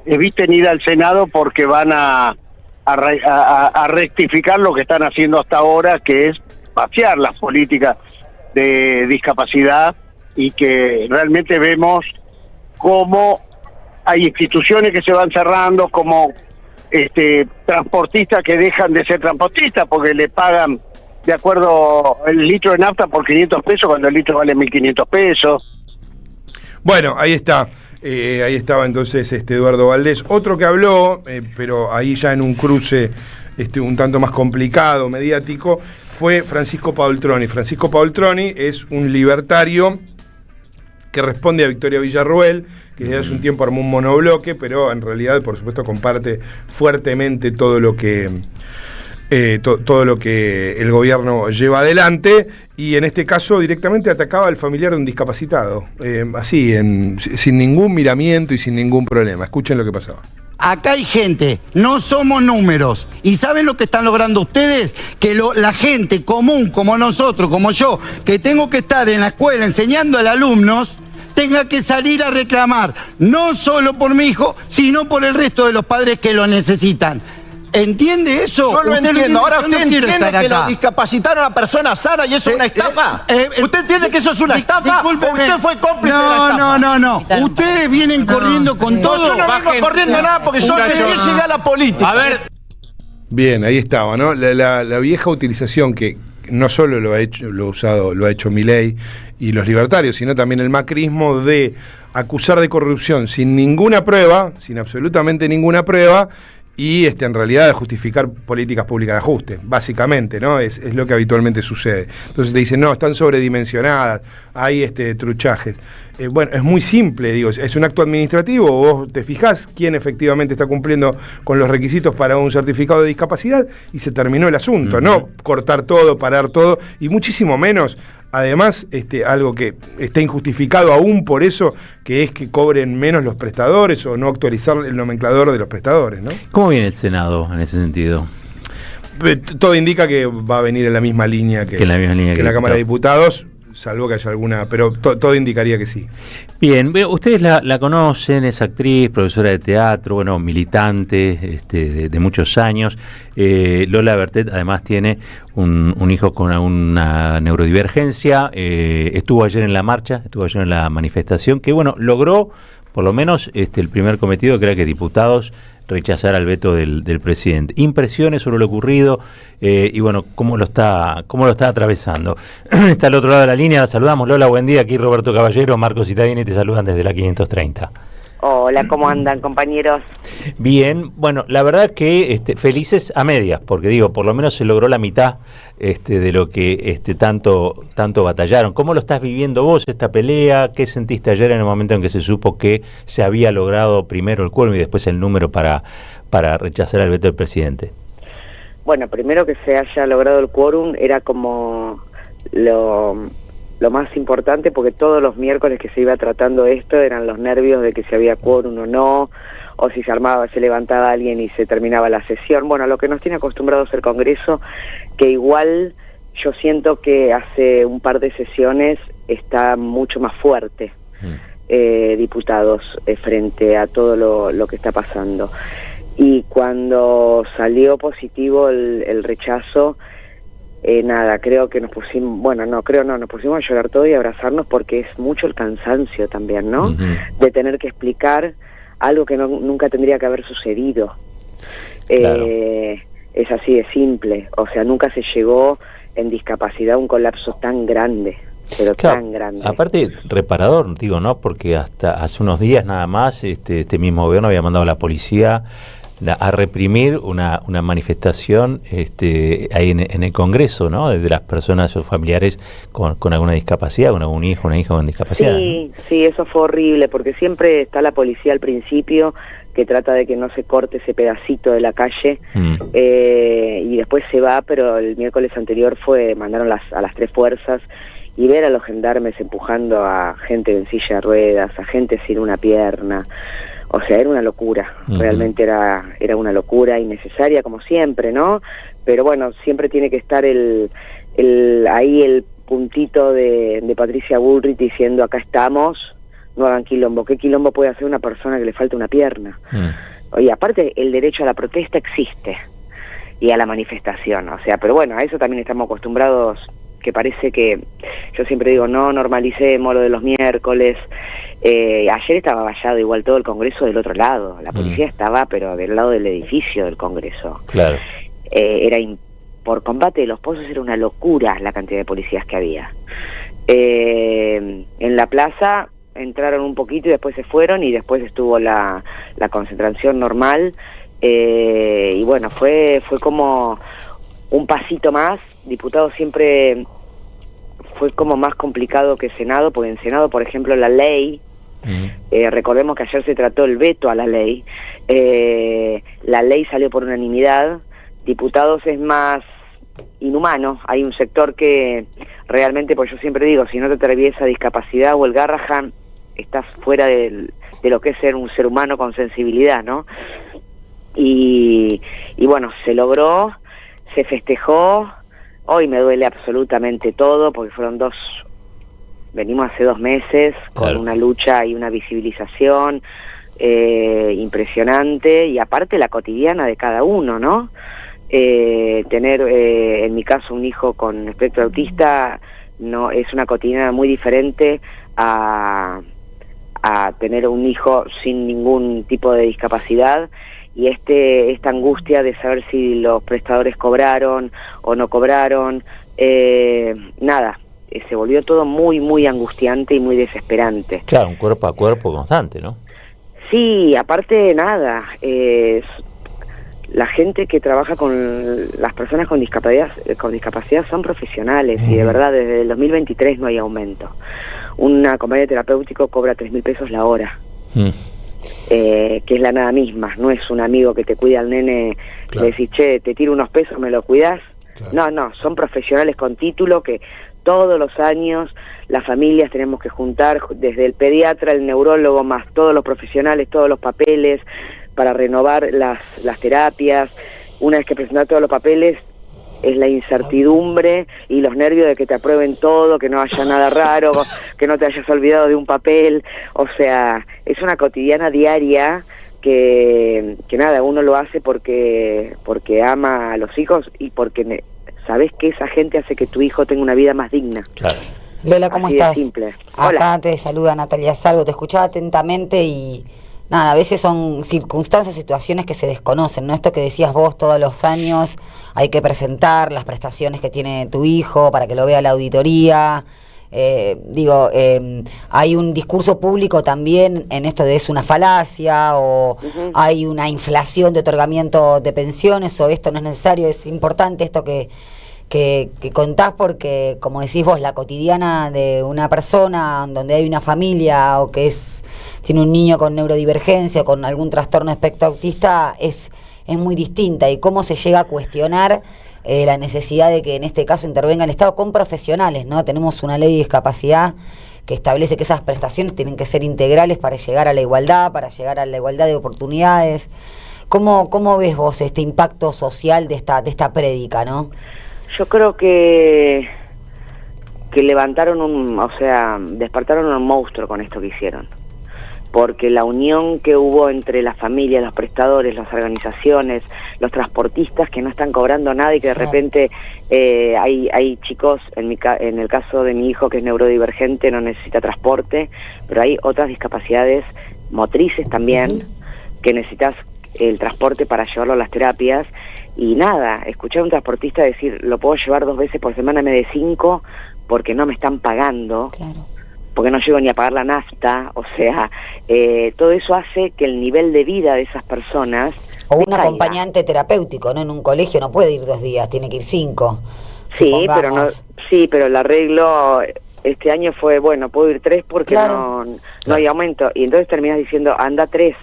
Speaker 12: eviten ir al Senado porque van a rectificar lo que están haciendo hasta ahora, que es vaciar las políticas de discapacidad, y que realmente vemos cómo hay instituciones que se van cerrando, como transportistas que dejan de ser transportistas porque le pagan de acuerdo el litro de nafta por 500 pesos cuando el litro vale 1.500 pesos.
Speaker 4: Bueno, ahí está. Ahí estaba entonces Eduardo Valdés. Otro que habló, pero ahí ya en un cruce un tanto más complicado, mediático, fue Francisco Paoltroni. Francisco Paoltroni es un libertario que responde a Victoria Villarruel, que desde hace un tiempo armó un monobloque, pero en realidad, por supuesto, comparte fuertemente todo lo que el gobierno lleva adelante, y en este caso directamente atacaba al familiar de un discapacitado, así, sin ningún miramiento y sin ningún problema. Escuchen lo que pasaba.
Speaker 13: Acá hay gente, no somos números. ¿Y saben lo que están logrando ustedes? Que la gente común, como nosotros, como yo, que tengo que estar en la escuela enseñando a los alumnos, tenga que salir a reclamar, no solo por mi hijo, sino por el resto de los padres que lo necesitan. ¿Entiende eso?
Speaker 14: Yo lo entiendo. Ahora usted entiende que
Speaker 13: lo
Speaker 14: discapacitaron a una persona sana y eso es una estafa. ¿Usted entiende que eso es una estafa? ¿O usted fue cómplice de la estafa?
Speaker 13: No. Ustedes vienen corriendo con todo.
Speaker 14: Yo no vengo corriendo nada porque yo recién llegué a la política.
Speaker 4: A ver. Bien, ahí estaba, ¿no? La vieja utilización que no solo lo ha hecho Milei y los libertarios, sino también el macrismo, de acusar de corrupción sin ninguna prueba, sin absolutamente ninguna prueba, y en realidad de justificar políticas públicas de ajuste, básicamente, ¿no? Es lo que habitualmente sucede. Entonces te dicen, no, están sobredimensionadas, hay truchajes. Bueno, es muy simple, digo, es un acto administrativo, vos te fijás quién efectivamente está cumpliendo con los requisitos para un certificado de discapacidad y se terminó el asunto, no cortar todo, parar todo, y muchísimo menos, además, algo que está injustificado aún por eso, que es que cobren menos los prestadores o no actualizar el nomenclador de los prestadores, ¿no?
Speaker 1: ¿Cómo viene el Senado en ese sentido?
Speaker 4: Todo indica que va a venir en la misma línea que la Cámara de Diputados, salvo que haya alguna, pero todo indicaría que sí.
Speaker 1: Bien, ustedes la conocen, es actriz, profesora de teatro, bueno, militante de muchos años. Lola Bertet además tiene un hijo con una neurodivergencia, estuvo ayer en la marcha, estuvo ayer en la manifestación, que bueno, logró por lo menos el primer cometido, que era que diputados rechazar al veto del presidente. Impresiones sobre lo ocurrido y bueno, cómo lo está atravesando. Está al otro lado de la línea, la saludamos. Lola, buen día, aquí Roberto Caballero, Marcos Citadini te saludan desde la 530.
Speaker 15: Hola, ¿cómo andan, compañeros?
Speaker 1: Bien, bueno, la verdad que felices a medias, porque digo, por lo menos se logró la mitad de lo que tanto batallaron. ¿Cómo lo estás viviendo vos, esta pelea? ¿Qué sentiste ayer en el momento en que se supo que se había logrado primero el quórum y después el número para rechazar el veto del presidente?
Speaker 15: Bueno, primero que se haya logrado el quórum era como lo más importante, porque todos los miércoles que se iba tratando esto eran los nervios de que si había quórum o no, o si se levantaba alguien y se terminaba la sesión. Bueno, lo que nos tiene acostumbrados el Congreso, que igual yo siento que hace un par de sesiones está mucho más fuerte, diputados, frente a todo lo que está pasando. Y cuando salió positivo el rechazo, nada, creo que nos pusimos, nos pusimos a llorar todo y a abrazarnos, porque es mucho el cansancio también, ¿no? De tener que explicar algo que nunca tendría que haber sucedido. Claro. Es así de simple, o sea, nunca se llegó en discapacidad a un colapso tan grande, pero claro, tan grande.
Speaker 1: Aparte, reparador, digo, ¿no? Porque hasta hace unos días nada más este mismo gobierno había mandado a la policía a reprimir una manifestación ahí en el Congreso, ¿no? De las personas o familiares con alguna discapacidad, con algún hijo, una hija con discapacidad.
Speaker 15: Sí, ¿no? Sí, eso fue horrible, porque siempre está la policía al principio que trata de que no se corte ese pedacito de la calle, y después se va, pero el miércoles anterior mandaron a las 3 fuerzas, y ver a los gendarmes empujando a gente en silla de ruedas, a gente sin una pierna. O sea, era una locura, realmente era una locura innecesaria, como siempre, ¿no? Pero bueno, siempre tiene que estar ahí el puntito de Patricia Bullrich diciendo acá estamos, no hagan quilombo. ¿Qué quilombo puede hacer una persona que le falta una pierna? Oye, aparte el derecho a la protesta existe y a la manifestación, o sea, pero bueno, a eso también estamos acostumbrados, que parece que, yo siempre digo, no normalicemos lo de los miércoles. Ayer estaba vallado igual todo el Congreso del otro lado, la policía estaba pero del lado del edificio del Congreso.
Speaker 1: Claro.
Speaker 15: Por combate de los pozos era una locura la cantidad de policías que había. En la plaza entraron un poquito y después se fueron, y después estuvo la concentración normal, y bueno, fue como un pasito más. Diputados siempre fue como más complicado que Senado, porque en Senado, por ejemplo, la ley, recordemos que ayer se trató el veto a la ley salió por unanimidad. Diputados es más inhumano, hay un sector que realmente, pues yo siempre digo, si no te atraviesa discapacidad o el Garrahan, estás fuera de lo que es ser un ser humano con sensibilidad, ¿no? Y bueno, se logró, se festejó. Hoy me duele absolutamente todo, porque venimos hace 2 meses con una lucha y una visibilización impresionante, y aparte la cotidiana de cada uno, ¿no? Tener, en mi caso, un hijo con espectro autista no es una cotidiana muy diferente a tener un hijo sin ningún tipo de discapacidad, y esta angustia de saber si los prestadores cobraron o no cobraron, nada, se volvió todo muy, muy angustiante y muy desesperante.
Speaker 1: Claro, un cuerpo a cuerpo constante, ¿no?
Speaker 15: Sí, aparte nada, la gente que trabaja con las personas con discapacidad son profesionales, y de verdad desde el 2023 no hay aumento. Un acompañante terapéutico cobra 3.000 pesos la hora, que es la nada misma, no es un amigo que te cuida al nene, le decís, che, te tiro unos pesos, ¿me lo cuidás? No, son profesionales con título que todos los años las familias tenemos que juntar, desde el pediatra, el neurólogo, más todos los profesionales, todos los papeles, para renovar las terapias. Una vez que presentas todos los papeles, es la incertidumbre y los nervios de que te aprueben todo, que no haya nada raro, que no te hayas olvidado de un papel. O sea, es una cotidiana diaria que nada, uno lo hace porque ama a los hijos y porque sabes que esa gente hace que tu hijo tenga una vida más digna.
Speaker 1: Claro.
Speaker 3: Lola, ¿cómo
Speaker 15: Así
Speaker 3: estás?
Speaker 15: de simple.
Speaker 3: Acá
Speaker 15: Hola.
Speaker 3: te saluda Natalia Salvo, te escuchaba atentamente y nada, a veces son circunstancias, situaciones que se desconocen, ¿no? Esto que decías vos, todos los años hay que presentar las prestaciones que tiene tu hijo para que lo vea la auditoría. Hay un discurso público también en esto de es una falacia o hay una inflación de otorgamiento de pensiones o esto no es necesario. Es importante esto que contás porque, como decís vos, la cotidiana de una persona donde hay una familia o que tiene un niño con neurodivergencia o con algún trastorno espectro autista es muy distinta, y cómo se llega a cuestionar la necesidad de que en este caso intervenga el Estado con profesionales, ¿no? Tenemos una ley de discapacidad que establece que esas prestaciones tienen que ser integrales para llegar a la igualdad, de oportunidades. ¿Cómo ves vos este impacto social de esta prédica, no?
Speaker 15: Yo creo que despertaron un monstruo con esto que hicieron, porque la unión que hubo entre las familias, los prestadores, las organizaciones, los transportistas que no están cobrando nada y que de repente hay chicos, en el caso de mi hijo que es neurodivergente, no necesita transporte, pero hay otras discapacidades motrices también, que necesitas el transporte para llevarlo a las terapias. Y nada, escuchar a un transportista decir, lo puedo llevar 2 veces por semana en vez de 5 porque no me están pagando, porque no llego ni a pagar la nafta, o sea, todo eso hace que el nivel de vida de esas personas
Speaker 3: o un acompañante terapéutico, ¿no? En un colegio no puede ir 2 días, tiene que ir 5.
Speaker 15: Sí, pero el arreglo este año fue, bueno, puedo ir 3 porque no hay aumento, y entonces terminas diciendo, anda 3.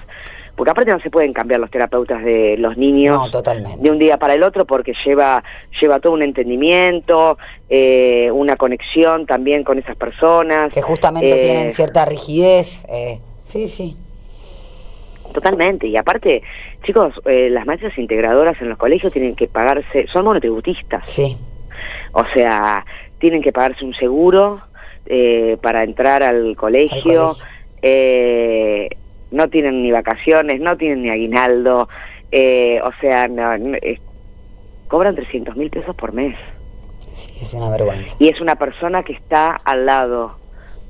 Speaker 15: Porque aparte no se pueden cambiar los terapeutas de los niños de un día para el otro, porque lleva todo un entendimiento, una conexión también con esas personas.
Speaker 3: Que justamente tienen cierta rigidez. Sí.
Speaker 15: Totalmente. Y aparte, chicos, las maestras integradoras en los colegios tienen que pagarse, son monotributistas.
Speaker 3: Sí.
Speaker 15: O sea, tienen que pagarse un seguro para entrar al colegio, no tienen ni vacaciones, no tienen ni aguinaldo, o sea, cobran 300.000 pesos por mes.
Speaker 3: Sí, es una vergüenza.
Speaker 15: Y es una persona que está al lado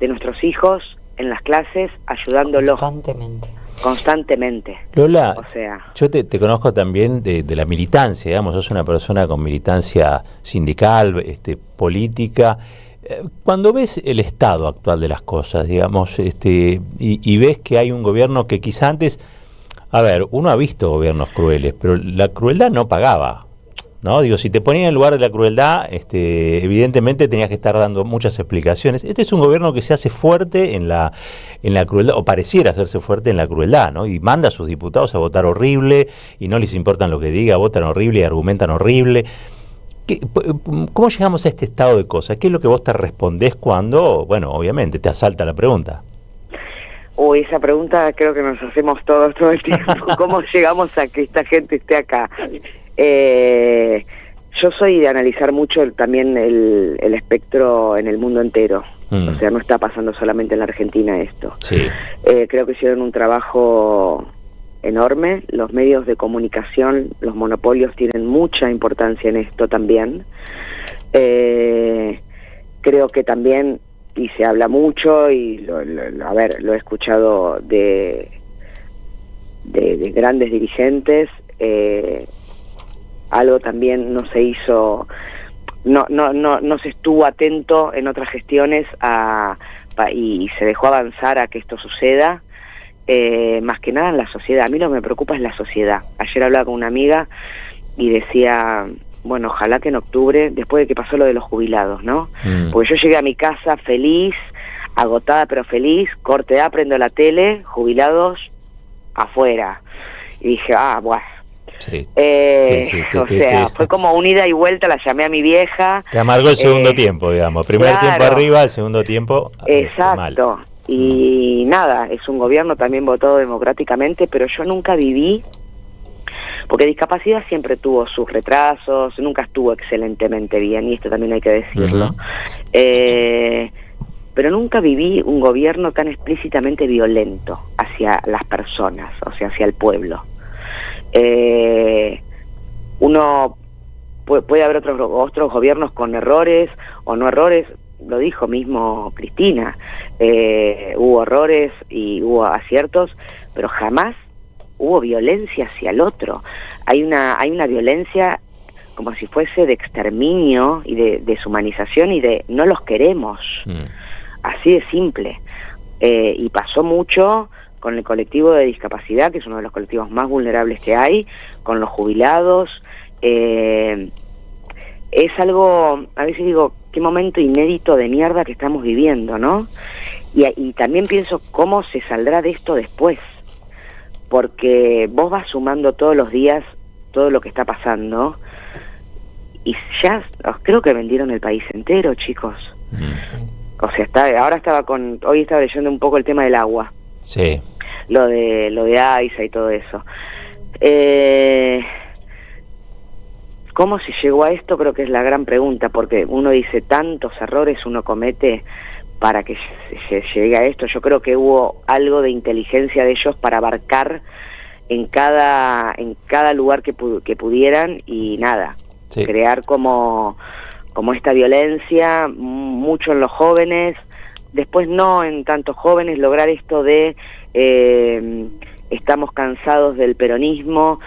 Speaker 15: de nuestros hijos en las clases, ayudándolos. Constantemente.
Speaker 1: Lola,
Speaker 15: o sea,
Speaker 1: yo te conozco también de la militancia, digamos, sos una persona con militancia sindical, política. Cuando ves el estado actual de las cosas, digamos, y ves que hay un gobierno que quizá antes, a ver, uno ha visto gobiernos crueles, pero la crueldad no pagaba, ¿no? Digo, si te ponían en lugar de la crueldad, evidentemente tenías que estar dando muchas explicaciones. Este es un gobierno que se hace fuerte en la crueldad, o pareciera hacerse fuerte en la crueldad, ¿no? Y manda a sus diputados a votar horrible, y no les importa lo que diga, votan horrible y argumentan horrible. ¿Cómo llegamos a este estado de cosas? ¿Qué es lo que vos te respondés cuando, bueno, obviamente, te asalta la pregunta?
Speaker 15: Esa pregunta creo que nos hacemos todos todo el tiempo. ¿Cómo llegamos a que esta gente esté acá? Yo soy de analizar mucho también el espectro en el mundo entero. O sea, no está pasando solamente en la Argentina esto.
Speaker 1: Sí.
Speaker 15: Creo que hicieron un trabajo enorme. Los medios de comunicación, los monopolios tienen mucha importancia en esto también. Creo que también, y se habla mucho, y lo he escuchado de grandes dirigentes, algo también no se hizo, no se estuvo atento en otras gestiones y se dejó avanzar a que esto suceda. Más que nada en la sociedad. A mí lo que me preocupa es la sociedad. Ayer hablaba con una amiga y decía, bueno, ojalá que en octubre, después de que pasó lo de los jubilados, ¿no? Porque yo llegué a mi casa feliz, agotada pero feliz, corte A, prendo la tele, jubilados afuera. Y dije, bueno.
Speaker 1: Sí.
Speaker 15: Fue como un ida y vuelta, la llamé a mi vieja.
Speaker 1: Te amargó el segundo tiempo, digamos. Primer tiempo arriba, el segundo tiempo
Speaker 15: exacto.
Speaker 1: Mal.
Speaker 15: Y nada, es un gobierno también votado democráticamente, pero yo nunca viví, porque discapacidad siempre tuvo sus retrasos, nunca estuvo excelentemente bien, y esto también hay que decirlo. Pero nunca viví un gobierno tan explícitamente violento hacia las personas, o sea, hacia el pueblo. Uno puede haber otros gobiernos con errores o no errores, lo dijo mismo Cristina, hubo errores y hubo aciertos, pero jamás hubo violencia hacia el otro. Hay una violencia como si fuese de exterminio y de deshumanización y de no los queremos, así de simple. Y pasó mucho con el colectivo de discapacidad, que es uno de los colectivos más vulnerables que hay, con los jubilados. Es algo, a veces digo, qué momento inédito de mierda que estamos viviendo, ¿no? Y también pienso cómo se saldrá de esto después, porque vos vas sumando todos los días todo lo que está pasando, y ya creo que vendieron el país entero, chicos. O sea, hoy estaba leyendo un poco el tema del agua.
Speaker 1: Sí.
Speaker 15: Lo de AISA y todo eso. ¿Cómo se llegó a esto? Creo que es la gran pregunta, porque uno dice tantos errores uno comete para que se llegue a esto. Yo creo que hubo algo de inteligencia de ellos para abarcar en cada lugar que pudieran, y nada, crear como esta violencia, mucho en los jóvenes, después no en tantos jóvenes, lograr esto de estamos cansados del peronismo.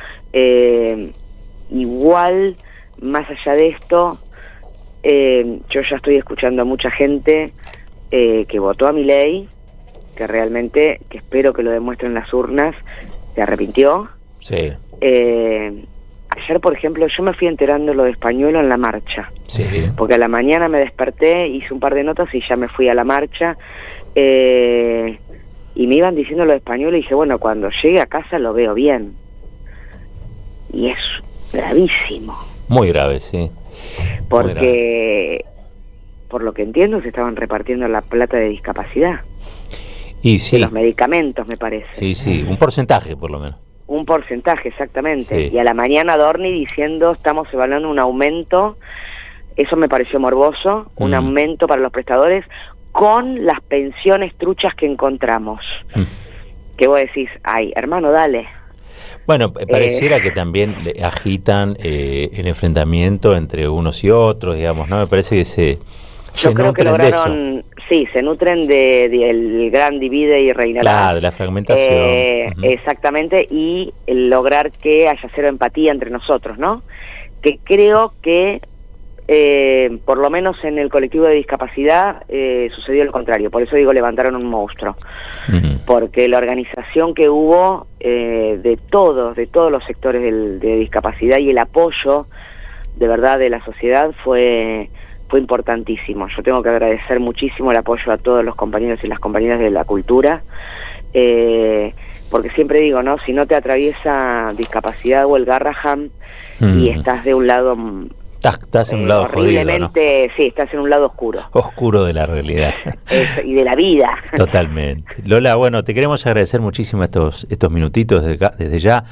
Speaker 15: Igual, más allá de esto, yo ya estoy escuchando a mucha gente que votó a Milei, que realmente, que espero que lo demuestren las urnas, se arrepintió.
Speaker 1: Sí.
Speaker 15: Ayer, por ejemplo, yo me fui enterando lo de Españuelo en la marcha.
Speaker 1: Sí.
Speaker 15: Porque a la mañana me desperté, hice un par de notas y ya me fui a la marcha. Y me iban diciendo lo de Españuelo y dije, bueno, cuando llegue a casa lo veo bien. Y es gravísimo.
Speaker 1: Muy grave, sí.
Speaker 15: Porque, por lo que entiendo, se estaban repartiendo la plata de discapacidad.
Speaker 1: Y sí.
Speaker 15: De los medicamentos, me parece.
Speaker 1: Y sí, un porcentaje por lo menos.
Speaker 15: Un porcentaje, exactamente.
Speaker 1: Sí.
Speaker 15: Y a la mañana Dorni diciendo, estamos evaluando un aumento Eso me pareció morboso, un aumento para los prestadores con las pensiones truchas que encontramos. Que vos decís, ay, hermano, dale.
Speaker 1: Bueno, pareciera que también agitan el enfrentamiento entre unos y otros, digamos, ¿no? Me parece que
Speaker 15: yo creo que lograron, sí, se nutren del gran divide y reinará.
Speaker 1: Claro, de la fragmentación.
Speaker 15: Exactamente, y el lograr que haya cero empatía entre nosotros, ¿no? Que creo que, por lo menos en el colectivo de discapacidad, sucedió lo contrario. Por eso digo, levantaron un monstruo. Porque la organización que hubo de todos los sectores de discapacidad y el apoyo, de verdad, de la sociedad fue importantísimo. Yo tengo que agradecer muchísimo el apoyo a todos los compañeros y las compañeras de la cultura, porque siempre digo, ¿no? Si no te atraviesa discapacidad o el Garrahan y estás de un lado...
Speaker 1: Estás en un lado
Speaker 15: horriblemente, jodido, ¿no? Sí, estás en un lado oscuro.
Speaker 1: Oscuro de la realidad.
Speaker 15: Y de la vida.
Speaker 1: Totalmente. Lola, bueno, te queremos agradecer muchísimo estos minutitos desde ya.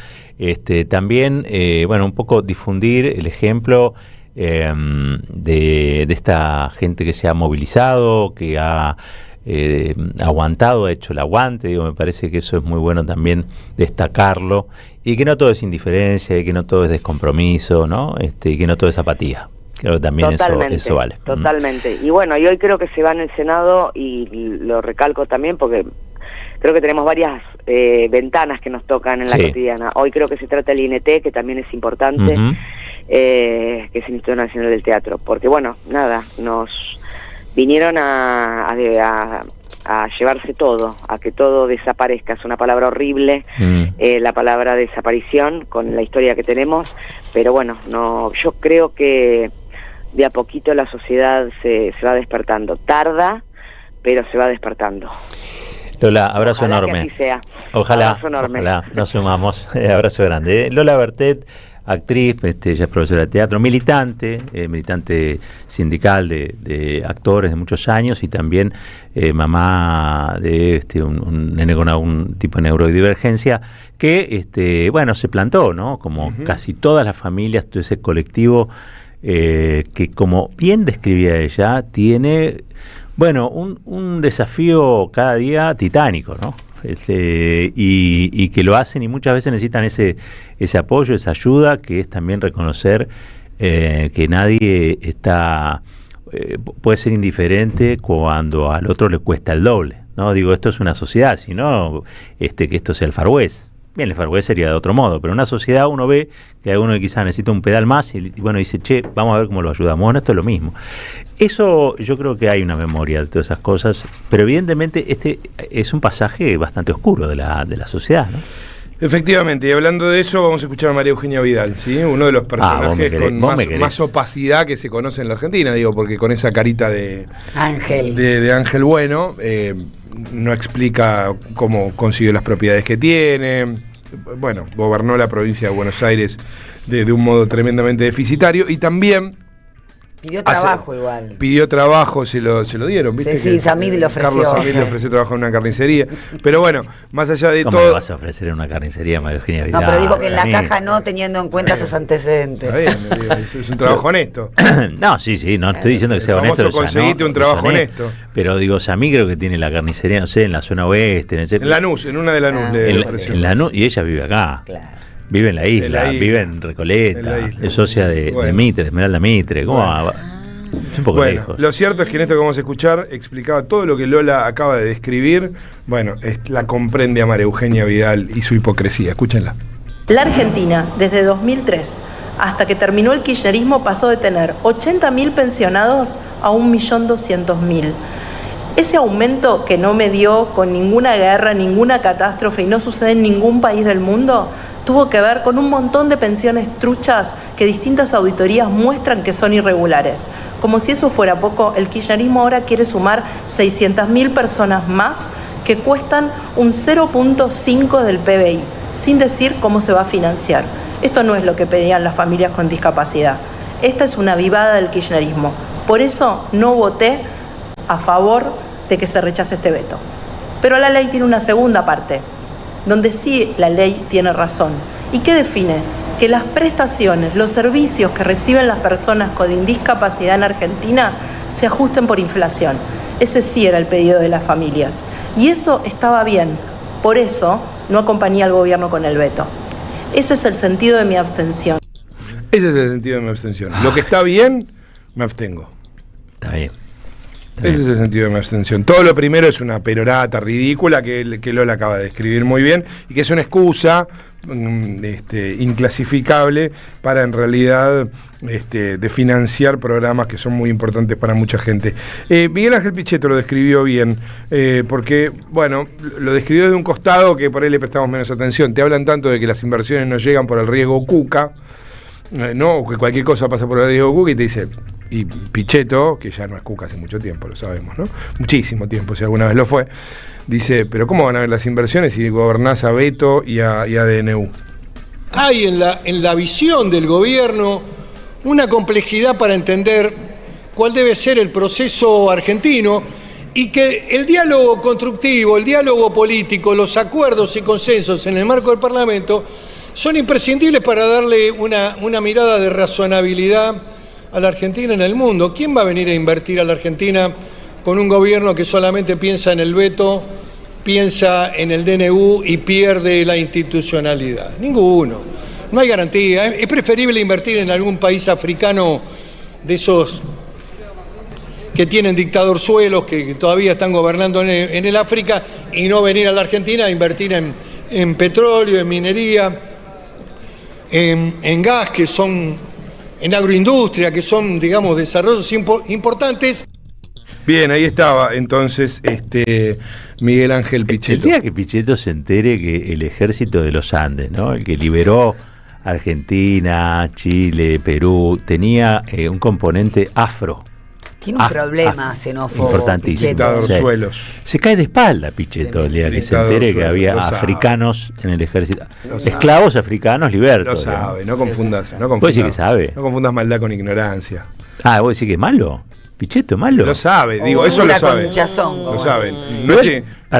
Speaker 1: También, bueno, un poco difundir el ejemplo de esta gente que se ha movilizado, que ha aguantado, ha hecho el aguante. Digo, me parece que eso es muy bueno también destacarlo, y que no todo es indiferencia, y que no todo es descompromiso, ¿no? Y que no todo es apatía. Creo que también eso vale.
Speaker 15: Totalmente. Y bueno, y hoy creo que se va en el Senado, y lo recalco también porque creo que tenemos varias ventanas que nos tocan en la cotidiana. Hoy creo que se trata el INT, que también es importante, que es el Instituto Nacional del Teatro, porque bueno, nada, nos vinieron a llevarse todo, a que todo desaparezca. Es una palabra horrible, la palabra desaparición, con la historia que tenemos, pero bueno, no, yo creo que de a poquito la sociedad se va despertando. Tarda, pero se va despertando.
Speaker 1: Lola, abrazo enorme.
Speaker 15: Que así sea.
Speaker 1: Ojalá nos sumamos. Abrazo grande. Lola Bertet, actriz, ella es profesora de teatro, militante sindical de actores de muchos años, y también mamá de un nene con algún tipo de neurodivergencia, que bueno, se plantó, ¿no? Como casi todas las familias, todo ese colectivo que, como bien describía ella, tiene, bueno, un desafío cada día titánico, ¿no? Y que lo hacen, y muchas veces necesitan ese apoyo, esa ayuda, que es también reconocer que nadie puede ser indiferente cuando al otro le cuesta el doble, ¿no? Digo, esto es una sociedad, si no, que esto sea el Far West. Bien, el Far West sería de otro modo, pero en una sociedad uno ve que alguno quizás necesita un pedal más y bueno, dice, che, vamos a ver cómo lo ayudamos. Bueno, esto es lo mismo. Eso, yo creo que hay una memoria de todas esas cosas, pero evidentemente este es un pasaje bastante oscuro de la sociedad, ¿no?
Speaker 4: Efectivamente, y hablando de eso, vamos a escuchar a María Eugenia Vidal, ¿sí? Uno de los personajes con más opacidad que se conoce en la Argentina, digo, porque con esa carita de Ángel, de Ángel Bueno, no explica cómo consiguió las propiedades que tiene. Bueno, gobernó la provincia de Buenos Aires de un modo tremendamente deficitario, y también
Speaker 3: pidió trabajo igual.
Speaker 4: Pidió trabajo, se lo dieron, ¿viste?
Speaker 3: Sí, Samid le ofreció.
Speaker 4: Carlos Samid le ofreció trabajo en una carnicería. Pero bueno, más allá de
Speaker 1: ¿Cómo
Speaker 4: todo.
Speaker 1: le vas a ofrecer en una carnicería, María Eugenia Vidal?
Speaker 3: No, pero digo que en la caja no, teniendo en cuenta sus antecedentes.
Speaker 4: Está bien, es un trabajo honesto.
Speaker 1: No, sí, no estoy diciendo que sea honesto.
Speaker 4: Conseguiste un trabajo honesto.
Speaker 1: Pero digo, Samid creo que tiene la carnicería, no sé, en la zona oeste.
Speaker 4: En Lanús, en una de Lanús.
Speaker 1: En Lanús, y ella vive acá. Claro. Vive en la isla, vive en Recoleta, es socia de Mitre, Esmeralda Mitre. ¿Cómo va? Es un poco lejos.
Speaker 4: Lo cierto es que en esto que vamos a escuchar explicaba todo lo que Lola acaba de describir. Bueno, la comprende a María Eugenia Vidal y su hipocresía. Escúchenla.
Speaker 16: La Argentina, desde 2003 hasta que terminó el kirchnerismo, pasó de tener 80.000 pensionados a 1.200.000. Ese aumento, que no medió con ninguna guerra, ninguna catástrofe, y no sucede en ningún país del mundo, tuvo que ver con un montón de pensiones truchas que distintas auditorías muestran que son irregulares. Como si eso fuera poco, el kirchnerismo ahora quiere sumar 600.000 personas más que cuestan un 0.5 del PBI, sin decir cómo se va a financiar. Esto no es lo que pedían las familias con discapacidad. Esta es una avivada del kirchnerismo. Por eso no voté a favor de que se rechace este veto. Pero la ley tiene una segunda parte, donde sí la ley tiene razón. ¿Y qué define? que las prestaciones, los servicios que reciben las personas con discapacidad en Argentina se ajusten por inflación. Ese sí era el pedido de las familias. Y eso estaba bien. Por eso no acompañé al gobierno con el veto. Ese es el sentido de mi abstención.
Speaker 4: Ese es el sentido de mi abstención. Lo que está bien, me abstengo.
Speaker 1: Está bien.
Speaker 4: Ese es el sentido de mi abstención. Todo lo primero es una perorata ridícula que Lola acaba de describir muy bien y que es una excusa inclasificable para en realidad de financiar programas que son muy importantes para mucha gente. Miguel Ángel Pichetto lo describió bien, porque, bueno, lo describió de un costado que por ahí le prestamos menos atención. Te hablan tanto de que las inversiones no llegan por el riesgo Cuca, no, que cualquier cosa pasa por el riesgo Cuca, y te dice, y Pichetto, que ya no es Cuca hace mucho tiempo, lo sabemos, ¿no? Muchísimo tiempo, si alguna vez lo fue, dice, pero ¿cómo van a ver las inversiones si gobernás a Beto y a DNU?
Speaker 17: Hay en la visión del gobierno una complejidad para entender cuál debe ser el proceso argentino y que el diálogo constructivo, el diálogo político, los acuerdos y consensos en el marco del Parlamento son imprescindibles para darle una mirada de razonabilidad a la Argentina en el mundo. ¿Quién va a venir a invertir a la Argentina con un gobierno que solamente piensa en el veto, piensa en el DNU y pierde la institucionalidad? Ninguno. No hay garantía. Es preferible invertir en algún país africano de esos que tienen dictadorzuelos, que todavía están gobernando en el África, y no venir a la Argentina a invertir en petróleo, en minería, en gas, que son, en agroindustria, que son, digamos, desarrollos importantes.
Speaker 4: Bien, ahí estaba entonces Miguel Ángel Pichetto.
Speaker 1: El día que Pichetto se entere que el ejército de los Andes, ¿no?, el que liberó Argentina, Chile, Perú, tenía un componente afro.
Speaker 3: Tiene un problema xenófobo.
Speaker 1: Importantísimo.
Speaker 4: Dictadorzuelos.
Speaker 1: Se cae de espalda Pichetto el día que se entere que había africanos en el ejército. Esclavos africanos libertos.
Speaker 4: Lo sabe, no confundas.
Speaker 1: Vos decís que sabe.
Speaker 4: No confundas maldad con ignorancia.
Speaker 1: Ah, vos decís que es malo. Pichetto es malo.
Speaker 4: Lo sabe, digo, eso lo sabe. Lo saben.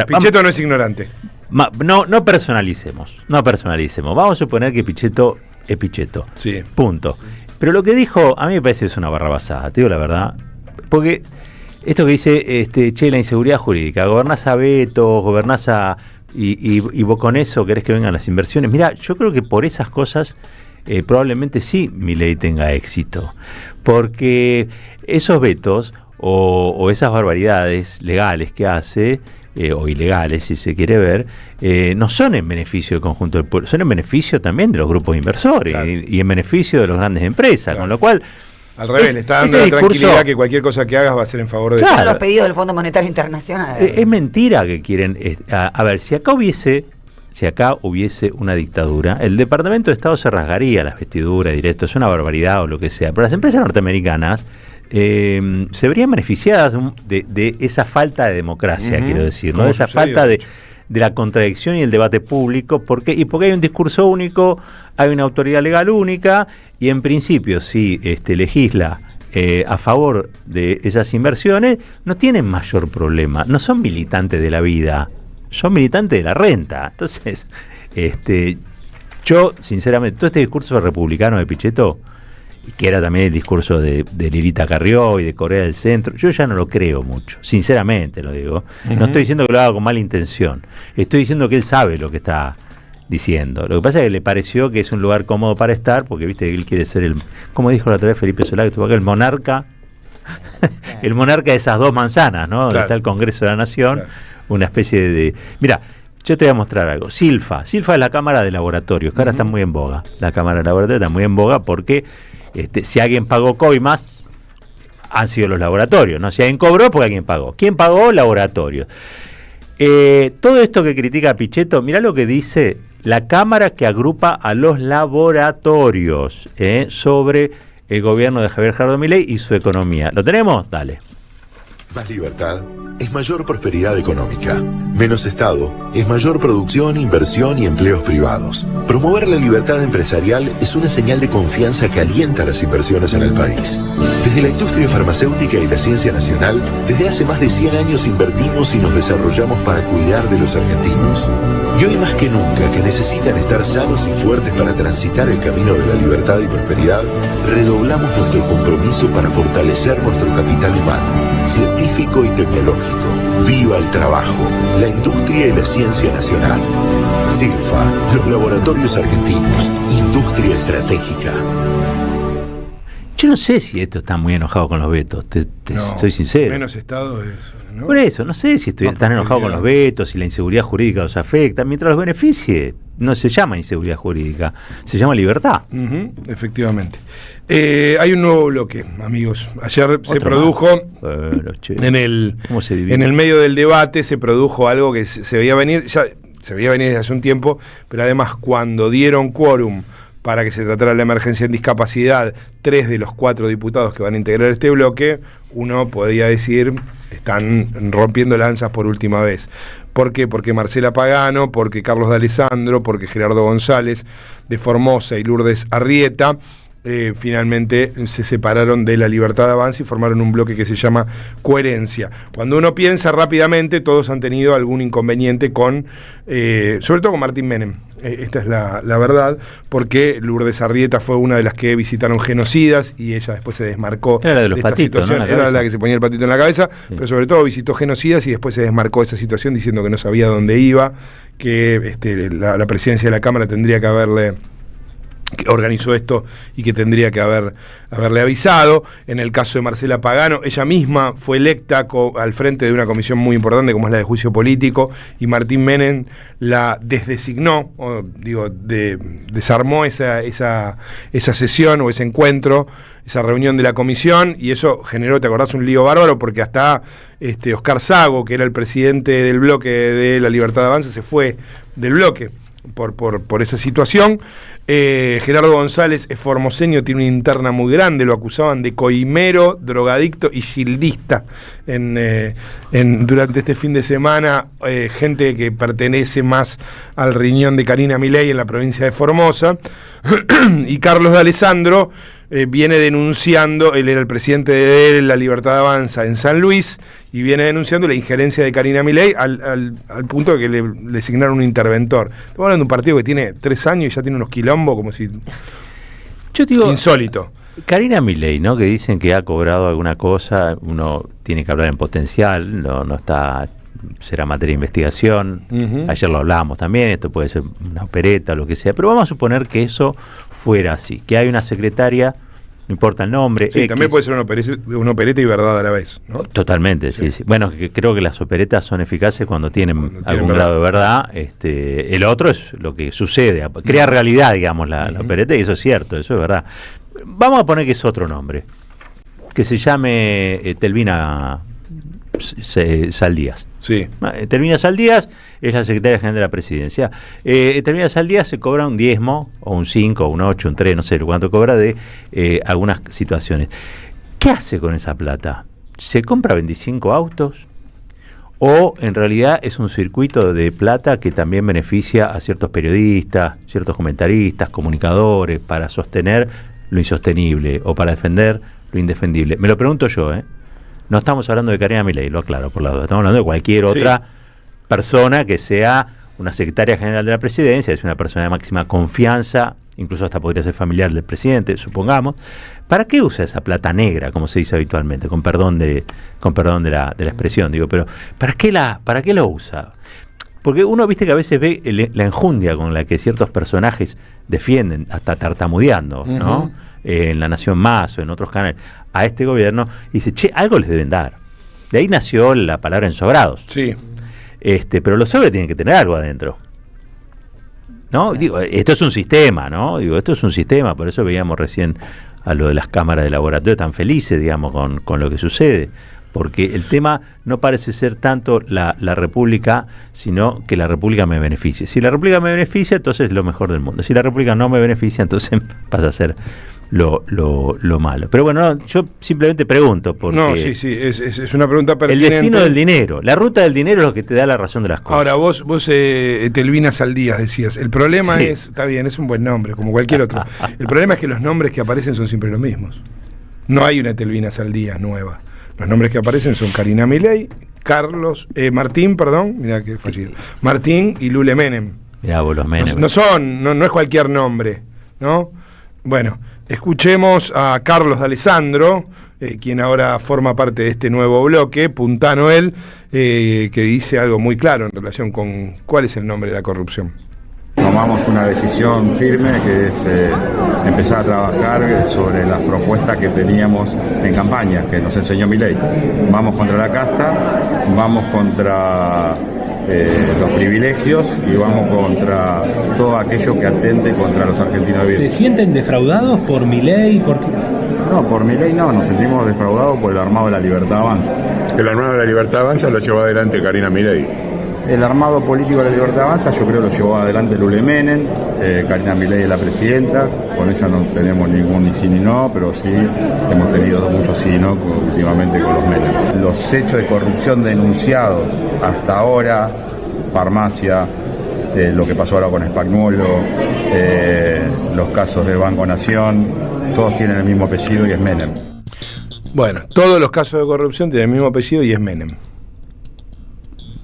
Speaker 4: Pichetto no es ignorante.
Speaker 1: No personalicemos. Vamos a suponer que Pichetto es Pichetto.
Speaker 4: Sí.
Speaker 1: Punto. Pero lo que dijo, a mí me parece que es una barrabasada, te digo la verdad. Porque esto que dice, la inseguridad jurídica, gobernás a Beto, gobernás a... Y vos con eso querés que vengan las inversiones. Mirá, yo creo que por esas cosas probablemente sí Milei tenga éxito. Porque esos vetos o esas barbaridades legales que hace, o ilegales si se quiere ver, no son en beneficio del conjunto del pueblo, son en beneficio también de los grupos inversores, claro, y en beneficio de las grandes empresas, claro, con lo cual...
Speaker 4: Al revés, le está dando la tranquilidad que cualquier cosa que hagas va a ser en favor de...
Speaker 3: Claro, los pedidos del Fondo Monetario Internacional.
Speaker 1: Es mentira que quieren... A ver, si acá hubiese una dictadura, el Departamento de Estado se rasgaría las vestiduras, diría esto es una barbaridad o lo que sea, pero las empresas norteamericanas se verían beneficiadas de esa falta de democracia, quiero decir, ¿no? De esa falta de la contradicción y el debate público, porque hay un discurso único, hay una autoridad legal única, y en principio si legisla a favor de esas inversiones, no tienen mayor problema, no son militantes de la vida, son militantes de la renta. Entonces, yo sinceramente, todo este discurso republicano de Pichetto, que era también el discurso de Lilita Carrió y de Corea del Centro, yo ya no lo creo mucho, sinceramente lo digo. No estoy diciendo que lo haga con mala intención, estoy diciendo que él sabe lo que está diciendo. Lo que pasa es que le pareció que es un lugar cómodo para estar, porque viste que él quiere ser como dijo la otra vez Felipe Solá, que estuvo acá, el monarca de esas dos manzanas, ¿no? Donde claro, está el Congreso de la Nación, claro, una especie de... Mira, yo te voy a mostrar algo. Silfa es la Cámara de Laboratorios, que ahora está muy en boga. La Cámara de Laboratorios está muy en boga porque si alguien pagó coimas, han sido los laboratorios, ¿no? Si alguien cobró, porque alguien pagó. ¿Quién pagó? Laboratorios. Todo esto que critica Pichetto, mirá lo que dice la Cámara que agrupa a los laboratorios sobre el gobierno de Javier Gerardo Milei y su economía. ¿Lo tenemos? Dale.
Speaker 18: Más libertad es mayor prosperidad económica. Menos Estado es mayor producción, inversión y empleos privados. Promover la libertad empresarial es una señal de confianza que alienta las inversiones en el país. Desde la industria farmacéutica y la ciencia nacional, desde hace más de 100 años invertimos y nos desarrollamos para cuidar de los argentinos. Y hoy más que nunca, que necesitan estar sanos y fuertes para transitar el camino de la libertad y prosperidad, redoblamos nuestro compromiso para fortalecer nuestro capital humano, científico y tecnológico. ¡Viva el trabajo, la industria y la ciencia nacional! Silfa, los laboratorios argentinos, industria estratégica.
Speaker 1: Yo no sé si esto está muy enojado con los vetos, soy sincero.
Speaker 4: Menos Estado es... ¿no?
Speaker 1: Por eso, no sé si están enojados con los vetos, si la inseguridad jurídica los afecta. Mientras los beneficie, no se llama inseguridad jurídica, se llama libertad.
Speaker 4: Efectivamente. Hay un nuevo bloque, amigos. Ayer se produjo, en el medio del debate, se produjo algo que se veía venir, ya se veía venir desde hace un tiempo, pero además cuando dieron quórum para que se tratara la emergencia en discapacidad, 3 de los 4 diputados que van a integrar este bloque, uno podía decir, están rompiendo lanzas por última vez. ¿Por qué? Porque Marcela Pagano, porque Carlos D'Alessandro, porque Gerardo González de Formosa y Lourdes Arrieta, finalmente se separaron de la Libertad Avanza y formaron un bloque que se llama Coherencia. Cuando uno piensa rápidamente, todos han tenido algún inconveniente con, sobre todo con Martín Menem. Esta es la verdad, porque Lourdes Arrieta fue una de las que visitaron genocidas y ella después se desmarcó.
Speaker 1: Era la de los
Speaker 4: esta
Speaker 1: patitos,
Speaker 4: situación.
Speaker 1: ¿no?
Speaker 4: Era la que se ponía el patito en la cabeza, pero sobre todo visitó genocidas y después se desmarcó esa situación diciendo que no sabía dónde iba, que la presidencia de la Cámara tendría que haberle... que organizó esto y que tendría que haberle avisado. En el caso de Marcela Pagano, ella misma fue electa al frente de una comisión muy importante como es la de juicio político, y Martín Menem la desdesignó, desarmó esa sesión o ese encuentro, esa reunión de la comisión, y eso generó, ¿te acordás?, un lío bárbaro, porque hasta Oscar Sago, que era el presidente del bloque de la Libertad Avanza, se fue del bloque por esa situación. Gerardo González es formoseño, tiene una interna muy grande, lo acusaban de coimero, drogadicto y gildista durante este fin de semana, gente que pertenece más al riñón de Karina Milei en la provincia de Formosa. Y Carlos D'Alessandro viene denunciando, él era el presidente de la Libertad Avanza en San Luis, y viene denunciando la injerencia de Karina Milei al punto de que le designaron un interventor. Estamos hablando de un partido que tiene 3 años y ya tiene unos quilombos como si...
Speaker 1: Yo digo,
Speaker 4: insólito.
Speaker 1: Karina Milei, ¿no?, que dicen que ha cobrado alguna cosa, uno tiene que hablar en potencial, no está... será materia de investigación. Ayer lo hablábamos también, esto puede ser una opereta o lo que sea, pero vamos a suponer que eso fuera así, que hay una secretaria, no importa el nombre.
Speaker 4: Sí, también puede ser una opereta y verdad a la vez, ¿no?
Speaker 1: Totalmente, sí. Bueno, creo que las operetas son eficaces cuando tienen algún grado de verdad. El otro es lo que sucede, crea realidad, digamos, la opereta, y eso es cierto, eso es verdad. Vamos a poner que es otro nombre, que se llame Telvina Saldías.
Speaker 4: Sí.
Speaker 1: Telvina Saldías es la secretaria general de la presidencia. Telvina Saldías se cobra un diezmo, o un 5, o un 8, un 3, no sé cuánto cobra de algunas situaciones. ¿Qué hace con esa plata? ¿Se compra 25 autos? ¿O en realidad es un circuito de plata que también beneficia a ciertos periodistas, ciertos comentaristas, comunicadores, para sostener lo insostenible o para defender lo indefendible? Me lo pregunto yo, No estamos hablando de Karina Milei, lo aclaro por la duda. Estamos hablando de cualquier otra persona que sea una secretaria general de la presidencia, es una persona de máxima confianza, incluso hasta podría ser familiar del presidente, supongamos. ¿Para qué usa esa plata negra, como se dice habitualmente, con perdón de la expresión? Digo, pero ¿para qué la usa? Porque uno, viste, que a veces ve la enjundia con la que ciertos personajes defienden, hasta tartamudeando, ¿no? En La Nación Más o en otros canales, a este gobierno, y dice, che, algo les deben dar. De ahí nació la palabra ensobrados.
Speaker 4: Sí.
Speaker 1: Pero los sobres tienen que tener algo adentro, ¿no? Digo, esto es un sistema, ¿no? Digo, esto es un sistema, por eso veíamos recién a lo de las cámaras de laboratorio tan felices, digamos, con lo que sucede. Porque el tema no parece ser tanto la República, sino que la República me beneficie. Si la República me beneficia, entonces es lo mejor del mundo. Si la República no me beneficia, entonces pasa a ser lo malo. Pero bueno, yo simplemente pregunto, porque...
Speaker 4: No, sí, es una pregunta pertinente.
Speaker 1: El destino del dinero, la ruta del dinero es lo que te da la razón de las cosas.
Speaker 4: Ahora, vos Telvina Saldías decías, el problema es, está bien, es un buen nombre, como cualquier otro. El problema es que los nombres que aparecen son siempre los mismos. No hay una Etelvina Saldías nueva. Los nombres que aparecen son Karina Milei, Martín y Lule Menem.
Speaker 1: Mirá vos, los Menem.
Speaker 4: No es cualquier nombre, ¿no? Bueno, escuchemos a Carlos D'Alessandro, quien ahora forma parte de este nuevo bloque, puntano él, que dice algo muy claro en relación con cuál es el nombre de la corrupción.
Speaker 19: Tomamos una decisión firme que es empezar a trabajar sobre las propuestas que teníamos en campaña, que nos enseñó Milei. Vamos contra la casta, vamos contra los privilegios y vamos contra todo aquello que atente contra los argentinos de bien.
Speaker 20: ¿Se sienten defraudados por Milei?
Speaker 19: No, por Milei no, nos sentimos defraudados por el armado de la Libertad Avanza.
Speaker 21: El armado de la Libertad Avanza lo llevó adelante Karina Milei.
Speaker 19: El armado político de la Libertad Avanza yo creo lo llevó adelante Lule Menem, Karina Milei es la presidenta, con ella no tenemos ningún ni sí ni no, pero sí hemos tenido muchos sí y no últimamente con los Menem. Los hechos de corrupción denunciados hasta ahora, farmacia, lo que pasó ahora con Spagnuolo, los casos del Banco Nación, todos tienen el mismo apellido y es Menem.
Speaker 4: Bueno, todos los casos de corrupción tienen el mismo apellido y es Menem.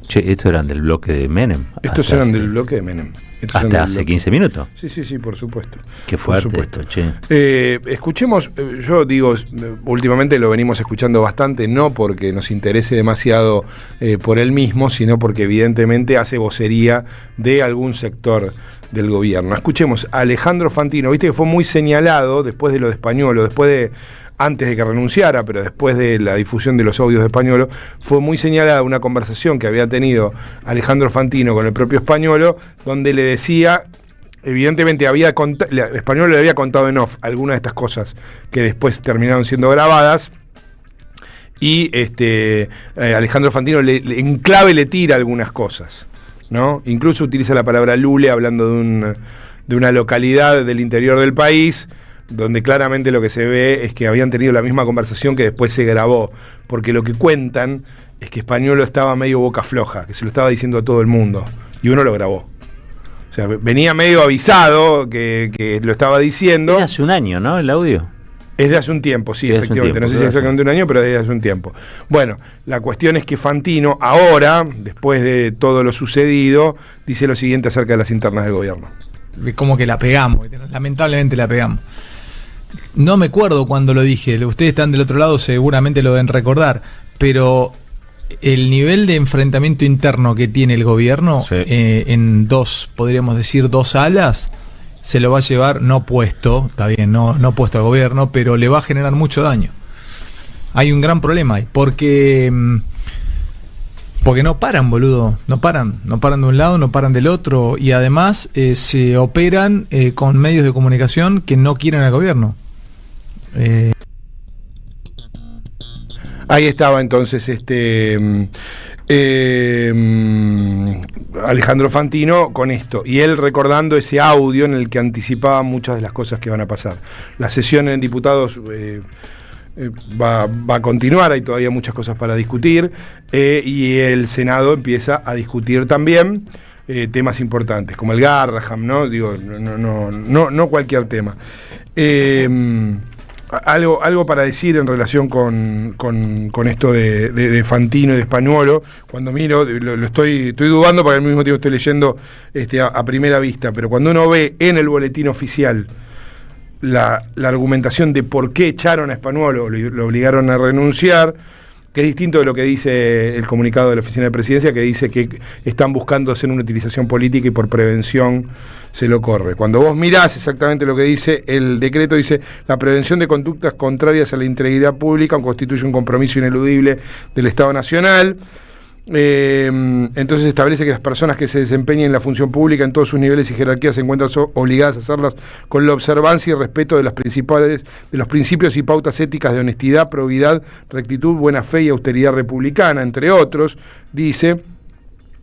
Speaker 1: Che, estos eran del bloque de Menem.
Speaker 4: Estos eran del bloque de Menem.
Speaker 1: Hasta hace 15 minutos.
Speaker 4: Sí, por supuesto.
Speaker 1: Qué fuerte esto, che.
Speaker 4: Escuchemos, yo digo, últimamente lo venimos escuchando bastante, no porque nos interese demasiado por él mismo, sino porque evidentemente hace vocería de algún sector del gobierno. Escuchemos a Alejandro Fantino, viste que fue muy señalado después de lo de Spagnuolo, antes de que renunciara, pero después de la difusión de los audios de Spagnuolo, fue muy señalada una conversación que había tenido Alejandro Fantino con el propio Spagnuolo, donde le decía, evidentemente Spagnuolo le había contado en off algunas de estas cosas que después terminaron siendo grabadas, y Alejandro Fantino en clave le tira algunas cosas, ¿no? Incluso utiliza la palabra Lule hablando de una localidad del interior del país, donde claramente lo que se ve es que habían tenido la misma conversación que después se grabó, porque lo que cuentan es que Spagnuolo estaba medio boca floja, que se lo estaba diciendo a todo el mundo, y uno lo grabó. O sea, venía medio avisado que lo estaba diciendo.
Speaker 1: Es hace un año, ¿no? El audio.
Speaker 4: Es de hace un tiempo, sí, efectivamente. No sé si exactamente un año, pero es de hace un tiempo. Bueno, la cuestión es que Fantino ahora, después de todo lo sucedido, dice lo siguiente acerca de las internas del gobierno.
Speaker 20: Como que la pegamos, lamentablemente la pegamos. No me acuerdo cuando lo dije, ustedes están del otro lado, seguramente lo deben recordar, pero el nivel de enfrentamiento interno que tiene el gobierno en podríamos decir, dos alas, se lo va a llevar, no puesto, está bien, no puesto al gobierno, pero le va a generar mucho daño. Hay un gran problema ahí, porque no paran, boludo, no paran de un lado, no paran del otro, y además se operan con medios de comunicación que no quieren al gobierno.
Speaker 4: Ahí estaba entonces Alejandro Fantino con esto, y él recordando ese audio en el que anticipaba muchas de las cosas que van a pasar. La sesión en diputados va a continuar, hay todavía muchas cosas para discutir, y el Senado empieza a discutir también temas importantes, como el Garraham, ¿no? Digo, no cualquier tema. Algo para decir en relación con esto de Fantino y de Spagnuolo. Cuando miro, lo estoy dudando porque al mismo tiempo estoy leyendo a primera vista, pero cuando uno ve en el boletín oficial la argumentación de por qué echaron a Spagnuolo, lo obligaron a renunciar, que es distinto de lo que dice el comunicado de la Oficina de Presidencia, que dice que están buscando hacer una utilización política y por prevención se lo corre. Cuando vos mirás exactamente lo que dice el decreto, dice: la prevención de conductas contrarias a la integridad pública constituye un compromiso ineludible del Estado Nacional. Entonces establece que las personas que se desempeñen en la función pública en todos sus niveles y jerarquías se encuentran obligadas a hacerlas con la observancia y respeto de los principios y pautas éticas de honestidad, probidad, rectitud, buena fe y austeridad republicana, entre otros, dice.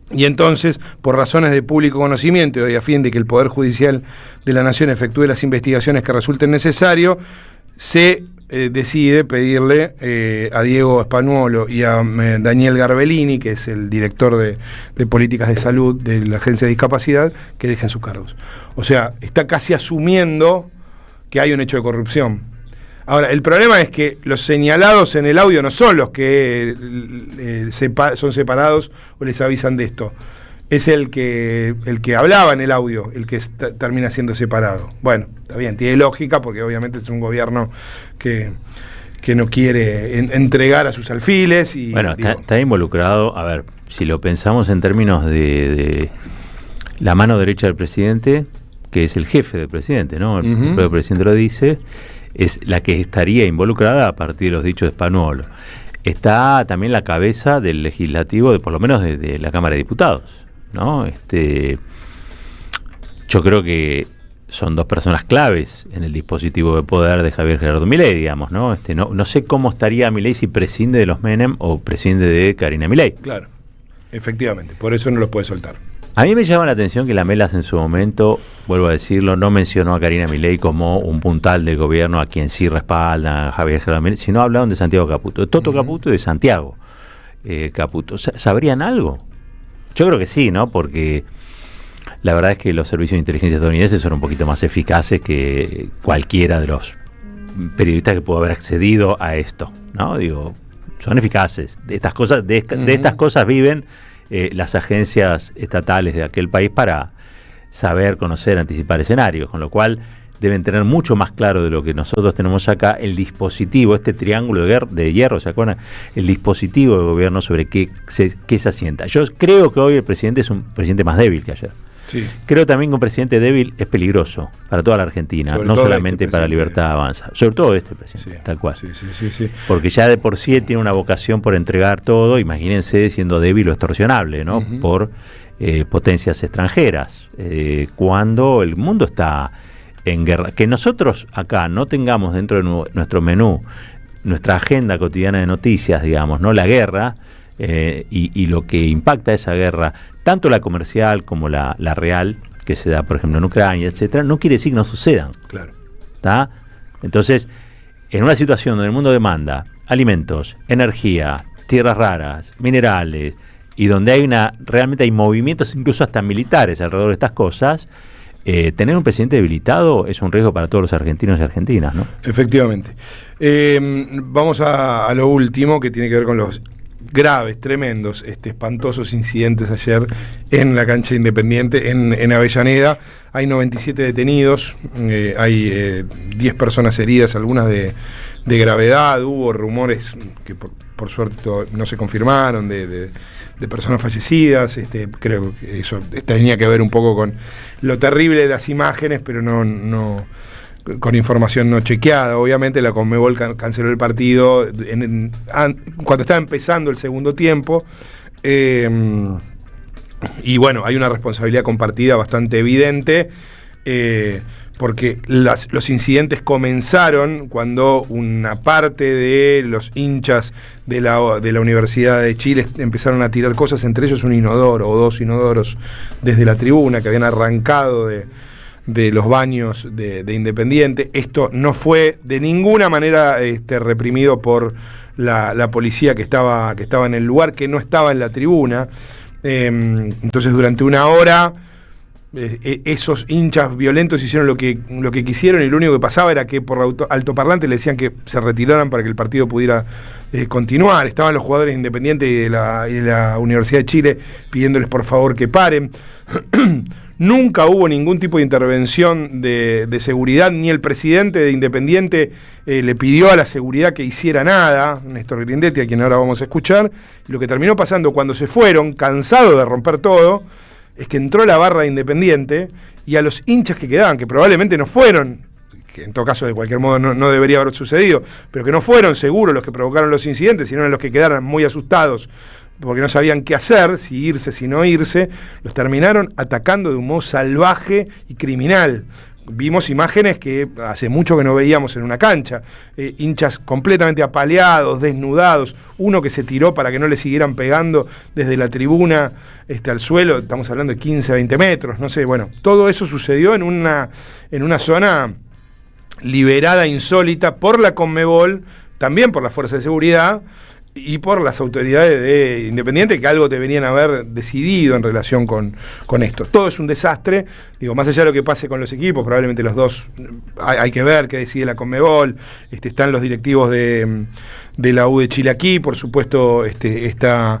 Speaker 4: Y entonces, por razones de público conocimiento y a fin de que el Poder Judicial de la Nación efectúe las investigaciones que resulten necesarias, se decide pedirle a Diego Spagnuolo y a Daniel Garbellini, que es el director de políticas de salud de la Agencia de Discapacidad, que dejen sus cargos. O sea, está casi asumiendo que hay un hecho de corrupción. Ahora, el problema es que los señalados en el audio no son los que son separados o les avisan de esto. Es el que hablaba en el audio, el que termina siendo separado. Bueno, está bien, tiene lógica porque obviamente es un gobierno que no quiere entregar a sus alfiles. Y,
Speaker 1: bueno, está involucrado, a ver, si lo pensamos en términos de la mano derecha del presidente, que es el jefe del presidente, ¿no? El propio presidente lo dice, es la que estaría involucrada a partir de los dichos de Spanuolo. Está también la cabeza del legislativo, por lo menos de la Cámara de Diputados, ¿no? Yo creo que son dos personas claves en el dispositivo de poder de Javier Gerardo Milei, digamos, ¿no? No sé cómo estaría Milei si prescinde de los Menem o prescinde de Karina Milei.
Speaker 4: Claro, efectivamente, por eso no los puede soltar.
Speaker 1: A mí me llama la atención que Lamelas en su momento, vuelvo a decirlo, no mencionó a Karina Milei como un puntal del gobierno a quien sí respalda a Javier Gerardo Milei, sino hablaron de Santiago Caputo, de Toto Caputo y de Santiago Caputo. ¿Sabrían algo? Yo creo que sí, ¿no? Porque la verdad es que los servicios de inteligencia estadounidenses son un poquito más eficaces que cualquiera de los periodistas que pudo haber accedido a esto, ¿no? Digo, son eficaces. De estas cosas viven las agencias estatales de aquel país para saber, conocer, anticipar escenarios, con lo cual deben tener mucho más claro de lo que nosotros tenemos acá el dispositivo, este triángulo de hierro, ¿se acuerdan? El dispositivo de gobierno sobre qué se asienta. Yo creo que hoy el presidente es un presidente más débil que ayer.
Speaker 4: Sí.
Speaker 1: Creo también que un presidente débil es peligroso para toda la Argentina, no solamente para Libertad Avanza, sobre todo este presidente, tal cual.
Speaker 4: Sí.
Speaker 1: Porque ya de por sí tiene una vocación por entregar todo, imagínense siendo débil o extorsionable, ¿no? Por potencias extranjeras. Cuando el mundo está en guerra, que nosotros acá no tengamos dentro de nuestro menú, nuestra agenda cotidiana de noticias, digamos, ¿no? La guerra y lo que impacta esa guerra, tanto la comercial como la real, que se da, por ejemplo, en Ucrania, etcétera, no quiere decir que no sucedan.
Speaker 4: Claro.
Speaker 1: ¿Tá? Entonces, en una situación donde el mundo demanda alimentos, energía, tierras raras, minerales, y donde realmente hay movimientos incluso hasta militares alrededor de estas cosas, tener un presidente debilitado es un riesgo para todos los argentinos y argentinas, ¿no?
Speaker 4: Efectivamente. Vamos a lo último, que tiene que ver con los graves, tremendos, espantosos incidentes ayer en la cancha Independiente, en Avellaneda. Hay 97 detenidos, hay 10 personas heridas, algunas de gravedad. Hubo rumores que por suerte no se confirmaron de personas fallecidas. Creo que eso tenía que ver un poco con lo terrible de las imágenes, pero no con información no chequeada. Obviamente la Conmebol canceló el partido cuando estaba empezando el segundo tiempo, y bueno, hay una responsabilidad compartida bastante evidente, porque los incidentes comenzaron cuando una parte de los hinchas de la Universidad de Chile empezaron a tirar cosas, entre ellos un inodoro o dos inodoros desde la tribuna que habían arrancado de los baños de Independiente. Esto no fue de ninguna manera reprimido por la policía que estaba en el lugar, que no estaba en la tribuna. Entonces durante una hora esos hinchas violentos hicieron lo que quisieron, y lo único que pasaba era que por altoparlante le decían que se retiraran para que el partido pudiera continuar. Estaban los jugadores Independientes y de la Universidad de Chile pidiéndoles por favor que paren. Nunca hubo ningún tipo de intervención de seguridad, ni el presidente de Independiente le pidió a la seguridad que hiciera nada, Néstor Grindetti, a quien ahora vamos a escuchar. Y lo que terminó pasando cuando se fueron, cansados de romper todo, es que entró la barra de Independiente, y a los hinchas que quedaban, que probablemente no fueron, que en todo caso de cualquier modo no debería haber sucedido, pero que no fueron seguros los que provocaron los incidentes, sino los que quedaron muy asustados porque no sabían qué hacer, si irse, si no irse, los terminaron atacando de un modo salvaje y criminal. Vimos imágenes que hace mucho que no veíamos en una cancha, hinchas completamente apaleados, desnudados, uno que se tiró para que no le siguieran pegando desde la tribuna al suelo, estamos hablando de 15 a 20 metros, no sé, bueno, todo eso sucedió en una zona liberada, insólita, por la Conmebol, también por las fuerzas de seguridad, y por las autoridades de Independiente, que algo deberían haber decidido en relación con esto. Todo es un desastre, digo, más allá de lo que pase con los equipos, probablemente los dos, hay que ver qué decide la Conmebol, están los directivos de la U de Chile aquí, por supuesto está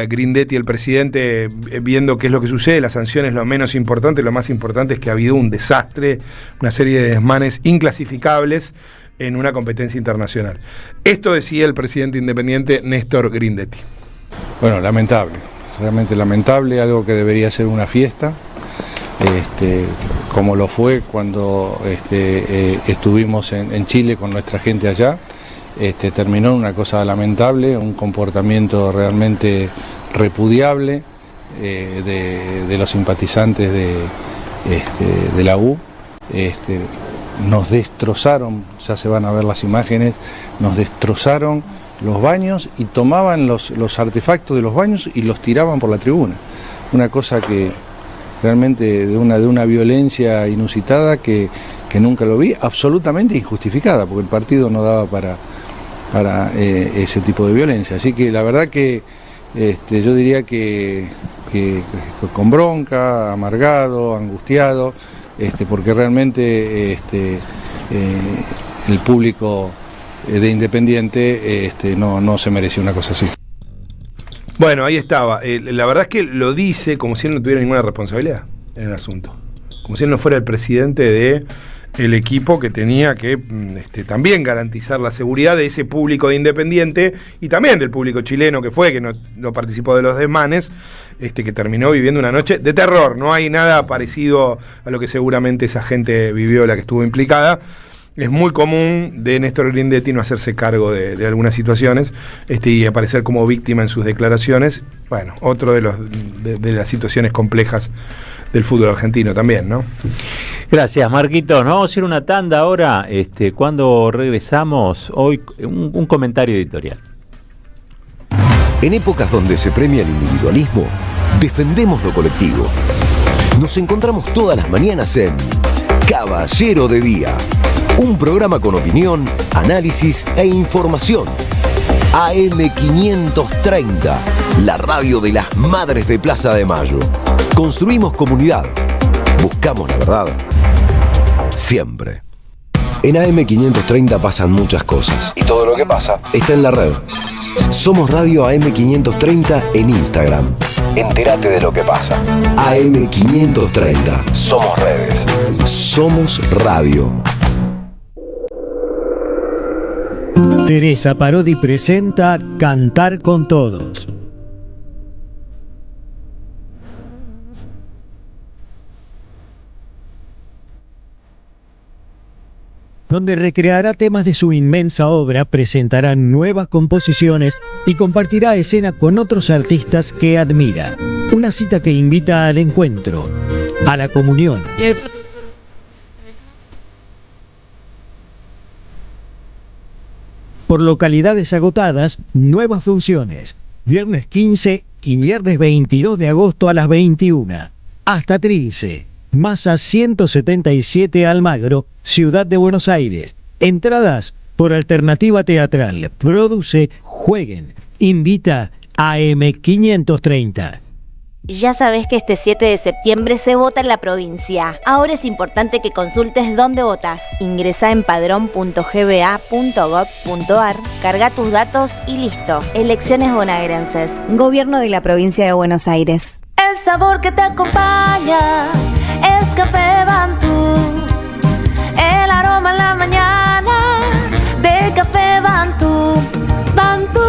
Speaker 4: Grindetti, el presidente, viendo qué es lo que sucede. La sanción es lo menos importante, lo más importante es que ha habido un desastre, una serie de desmanes inclasificables en una competencia internacional. Esto decía el presidente independiente Néstor Grindetti.
Speaker 6: Bueno, lamentable, realmente lamentable, algo que debería ser una fiesta, como lo fue cuando estuvimos en Chile con nuestra gente allá. Terminó en una cosa lamentable, un comportamiento realmente repudiable de los simpatizantes de la U. Nos destrozaron, ya se van a ver las imágenes, nos destrozaron los baños y tomaban los artefactos de los baños y los tiraban por la tribuna. Una cosa que realmente de una violencia inusitada que nunca lo vi, absolutamente injustificada, porque el partido no daba para ese tipo de violencia. Así que la verdad que yo diría que con bronca, amargado, angustiado, porque realmente el público de Independiente no se mereció una cosa así.
Speaker 4: Bueno, ahí estaba. La verdad es que lo dice como si él no tuviera ninguna responsabilidad en el asunto. Como si él no fuera el presidente del equipo que tenía que también garantizar la seguridad de ese público de Independiente y también del público chileno que no participó de los desmanes, que terminó viviendo una noche de terror. No hay nada parecido a lo que seguramente esa gente vivió, la que estuvo implicada. Es muy común de Néstor Grindetti no hacerse cargo de algunas situaciones y aparecer como víctima en sus declaraciones. Bueno, otro de las situaciones complejas del fútbol argentino también, ¿no?
Speaker 1: Gracias, Marquitos. Nos vamos a ir una tanda ahora. Cuando regresamos, hoy un comentario editorial.
Speaker 5: En épocas donde se premia el individualismo, defendemos lo colectivo. Nos encontramos todas las mañanas en Caballero de Día, un programa con opinión, análisis e información. AM530, la radio de las madres de Plaza de Mayo. Construimos comunidad. Buscamos la verdad. Siempre. En AM530 pasan muchas cosas. Y todo lo que pasa está en la red. Somos Radio AM530 en Instagram. Entérate de lo que pasa. AM530. Somos redes. Somos radio.
Speaker 7: Teresa Parodi presenta Cantar con Todos. Donde recreará temas de su inmensa obra, presentará nuevas composiciones y compartirá escena con otros artistas que admira. Una cita que invita al encuentro, a la comunión. Por localidades agotadas, nuevas funciones. Viernes 15 y viernes 22 de agosto a las 21. Hasta Trilce. Masa 177 Almagro, Ciudad de Buenos Aires. Entradas por Alternativa Teatral. Produce Jueguen. Invita AM530.
Speaker 22: Ya sabes que este 7 de septiembre se vota en la provincia. Ahora es importante que consultes dónde votás. Ingresá en padrón.gba.gov.ar, carga tus datos y listo. Elecciones bonaerenses. Gobierno de la provincia de Buenos Aires.
Speaker 8: El sabor que te acompaña es Café Bantú. El aroma en la mañana de Café Bantú. Bantú.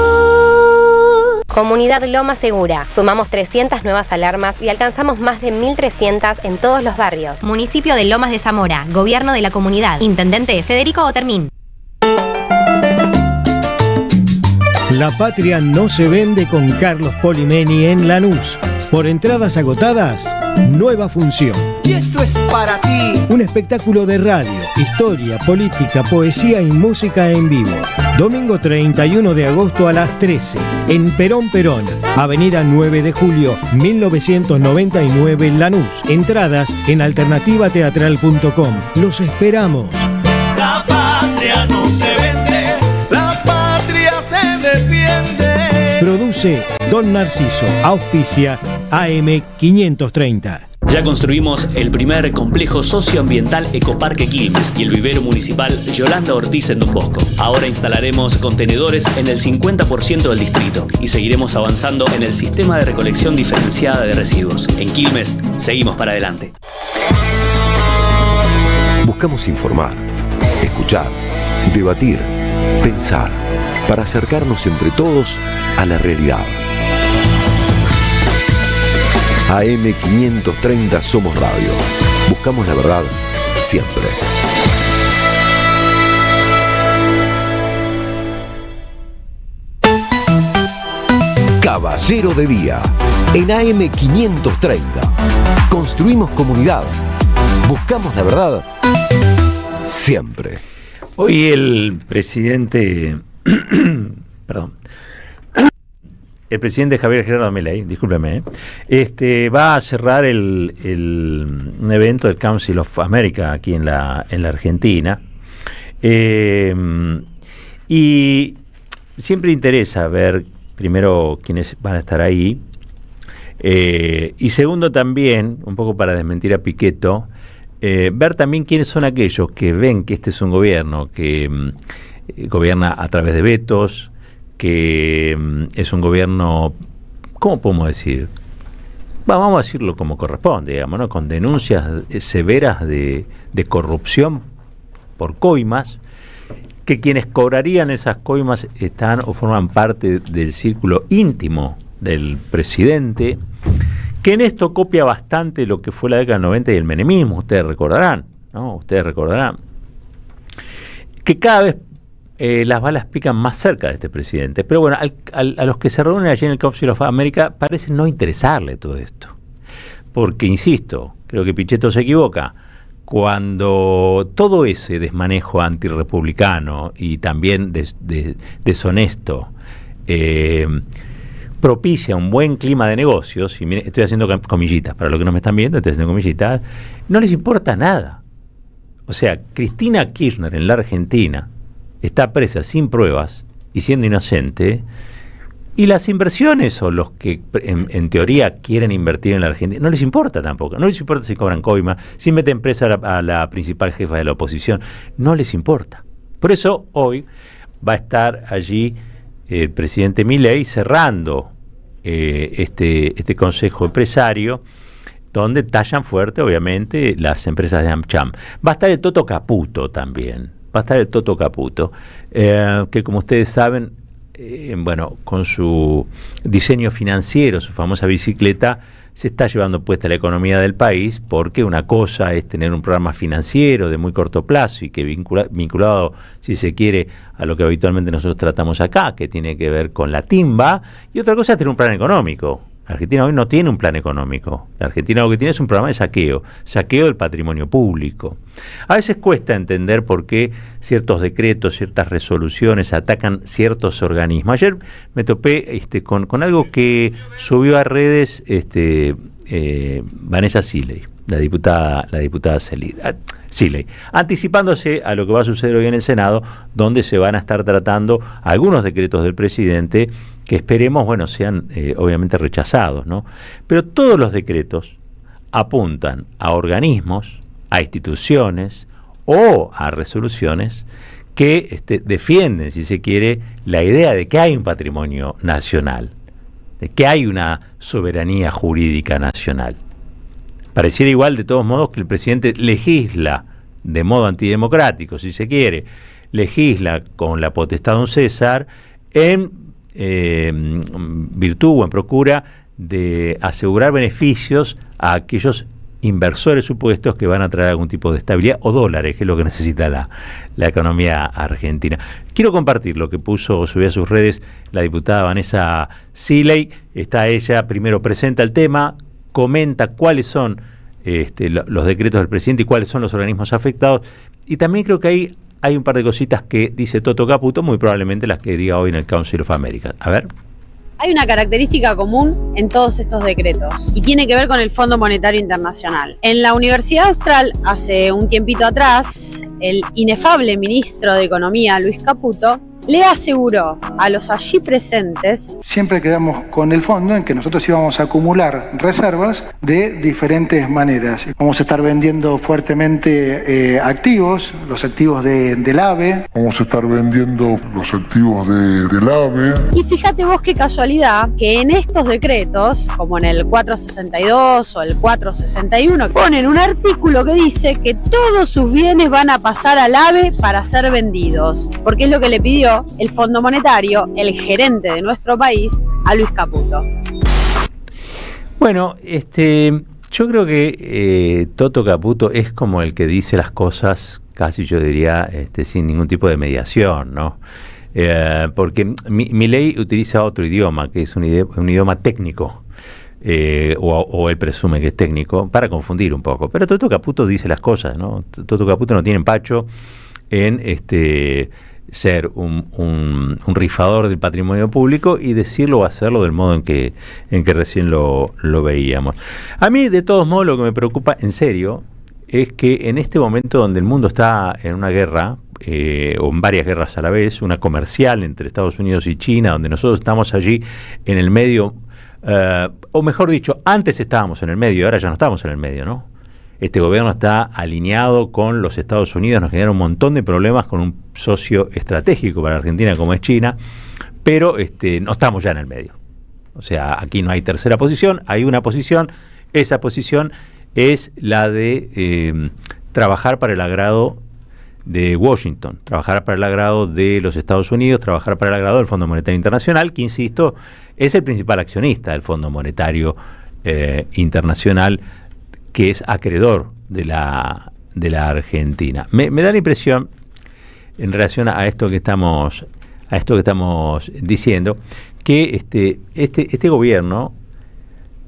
Speaker 23: Comunidad Loma Segura. Sumamos 300 nuevas alarmas y alcanzamos más de 1.300 en todos los barrios.
Speaker 22: Municipio de Lomas de Zamora. Gobierno de la comunidad. Intendente Federico Otermín.
Speaker 7: La patria no se vende con Carlos Polimeni en Lanús. Por entradas agotadas, nueva función.
Speaker 10: Y esto es para ti.
Speaker 7: Un espectáculo de radio, historia, política, poesía y música en vivo. Domingo 31 de agosto a las 13, en Perón Perón, Avenida 9 de Julio, 1999, Lanús. Entradas en alternativateatral.com. Los esperamos.
Speaker 8: La patria no se vende, la patria se defiende.
Speaker 7: Conduce Don Narciso. Auspicia AM530.
Speaker 2: Ya construimos el primer complejo socioambiental Ecoparque Quilmes y el vivero municipal Yolanda Ortiz en Don Bosco. Ahora instalaremos contenedores en el 50% del distrito y seguiremos avanzando en el sistema de recolección diferenciada de residuos. En Quilmes, seguimos para adelante.
Speaker 5: Buscamos informar, escuchar, debatir, pensar, para acercarnos entre todos a la realidad. AM530 Somos Radio. Buscamos la verdad siempre. Caballero de Día. En AM530. Construimos comunidad. Buscamos la verdad siempre.
Speaker 1: Hoy el presidente... Perdón. El presidente Javier Gerardo Milei, discúlpeme, va a cerrar un evento del Council of America aquí en la Argentina. Y siempre interesa ver, primero, quiénes van a estar ahí. Y segundo, también, un poco para desmentir a Pichetto, ver también quiénes son aquellos que ven que este es un gobierno que gobierna a través de vetos, que es un gobierno, ¿cómo podemos decir? Vamos a decirlo como corresponde, digamos, ¿no? Con denuncias severas de corrupción por coimas, que quienes cobrarían esas coimas están o forman parte del círculo íntimo del presidente, que en esto copia bastante lo que fue la década del 90 y el menemismo, ustedes recordarán, ¿no? Ustedes recordarán que cada vez las balas pican más cerca de este presidente. Pero bueno, a los que se reúnen allí en el Council of America parece no interesarle todo esto. Porque, insisto, creo que Pichetto se equivoca. Cuando todo ese desmanejo antirrepublicano y también deshonesto propicia un buen clima de negocios, y miren, estoy haciendo comillitas, para los que no me están viendo, estoy haciendo comillitas, no les importa nada. O sea, Cristina Kirchner en la Argentina está presa sin pruebas y siendo inocente, y las inversiones o los que en teoría quieren invertir en la Argentina no les importa tampoco, no les importa si cobran coima, si meten presa a la principal jefa de la oposición, no les importa. Por eso hoy va a estar allí el presidente Milei cerrando este consejo empresario, donde tallan fuerte obviamente las empresas de AmCham. Va a estar el Toto Caputo también. Va a estar el Toto Caputo, que como ustedes saben, bueno, con su diseño financiero, su famosa bicicleta, se está llevando puesta la economía del país, porque una cosa es tener un programa financiero de muy corto plazo y que vinculado, si se quiere, a lo que habitualmente nosotros tratamos acá, que tiene que ver con la timba, y otra cosa es tener un plan económico. La Argentina hoy no tiene un plan económico. La Argentina lo que tiene es un programa de saqueo del patrimonio público. A veces cuesta entender por qué ciertos decretos, ciertas resoluciones atacan ciertos organismos. Ayer me topé con algo que subió a redes Vanessa Siley, la diputada Siley, anticipándose a lo que va a suceder hoy en el Senado, donde se van a estar tratando algunos decretos del presidente que esperemos, bueno, sean obviamente rechazados, ¿no? Pero todos los decretos apuntan a organismos, a instituciones o a resoluciones que defienden, si se quiere, la idea de que hay un patrimonio nacional, de que hay una soberanía jurídica nacional. Pareciera igual, de todos modos, que el presidente legisla de modo antidemocrático, si se quiere, legisla con la potestad de un César en virtud o en procura de asegurar beneficios a aquellos inversores supuestos que van a traer algún tipo de estabilidad o dólares, que es lo que necesita la economía argentina. Quiero compartir lo que subió a sus redes la diputada Vanessa Siley. Está ella, primero presenta el tema, comenta cuáles son los decretos del presidente y cuáles son los organismos afectados, y también creo que hay un par de cositas que dice Toto Caputo, muy probablemente las que diga hoy en el Council of America. A ver.
Speaker 9: Hay una característica común en todos estos decretos y tiene que ver con el Fondo Monetario Internacional. En la Universidad Austral, hace un tiempito atrás, el inefable ministro de Economía, Luis Caputo, le aseguró a los allí presentes.
Speaker 11: Siempre quedamos con el fondo en que nosotros íbamos a acumular reservas de diferentes maneras. Vamos a estar vendiendo fuertemente activos, los activos del AVE.
Speaker 12: Vamos a estar vendiendo los activos del AVE.
Speaker 9: Y fíjate vos qué casualidad que en estos decretos, como en el 462 o el 461, ponen un artículo que dice que todos sus bienes van a pasar al AVE para ser vendidos, porque es lo que le pidió el Fondo Monetario, el gerente de nuestro país, a Luis Caputo.
Speaker 1: Bueno, yo creo que Toto Caputo es como el que dice las cosas, casi yo diría, sin ningún tipo de mediación, ¿no? Porque Milei utiliza otro idioma, que es un idioma técnico, o él presume que es técnico, para confundir un poco. Pero Toto Caputo dice las cosas, ¿no? Toto Caputo no tiene empacho en ser un rifador del patrimonio público y decirlo o hacerlo del modo en que recién lo veíamos. A mí, de todos modos, lo que me preocupa en serio es que en este momento donde el mundo está en una guerra, o en varias guerras a la vez, una comercial entre Estados Unidos y China, donde nosotros estamos allí en el medio, o mejor dicho, antes estábamos en el medio, ahora ya no estamos en el medio, ¿no? Este gobierno está alineado con los Estados Unidos, nos genera un montón de problemas con un socio estratégico para Argentina como es China, pero no estamos ya en el medio. O sea, aquí no hay tercera posición, hay una posición, esa posición es la de trabajar para el agrado de Washington, trabajar para el agrado de los Estados Unidos, trabajar para el agrado del Fondo Monetario Internacional, que insisto, es el principal accionista del Fondo Monetario Internacional, que es acreedor de la Argentina. Me da la impresión, en relación a esto que estamos diciendo, que este gobierno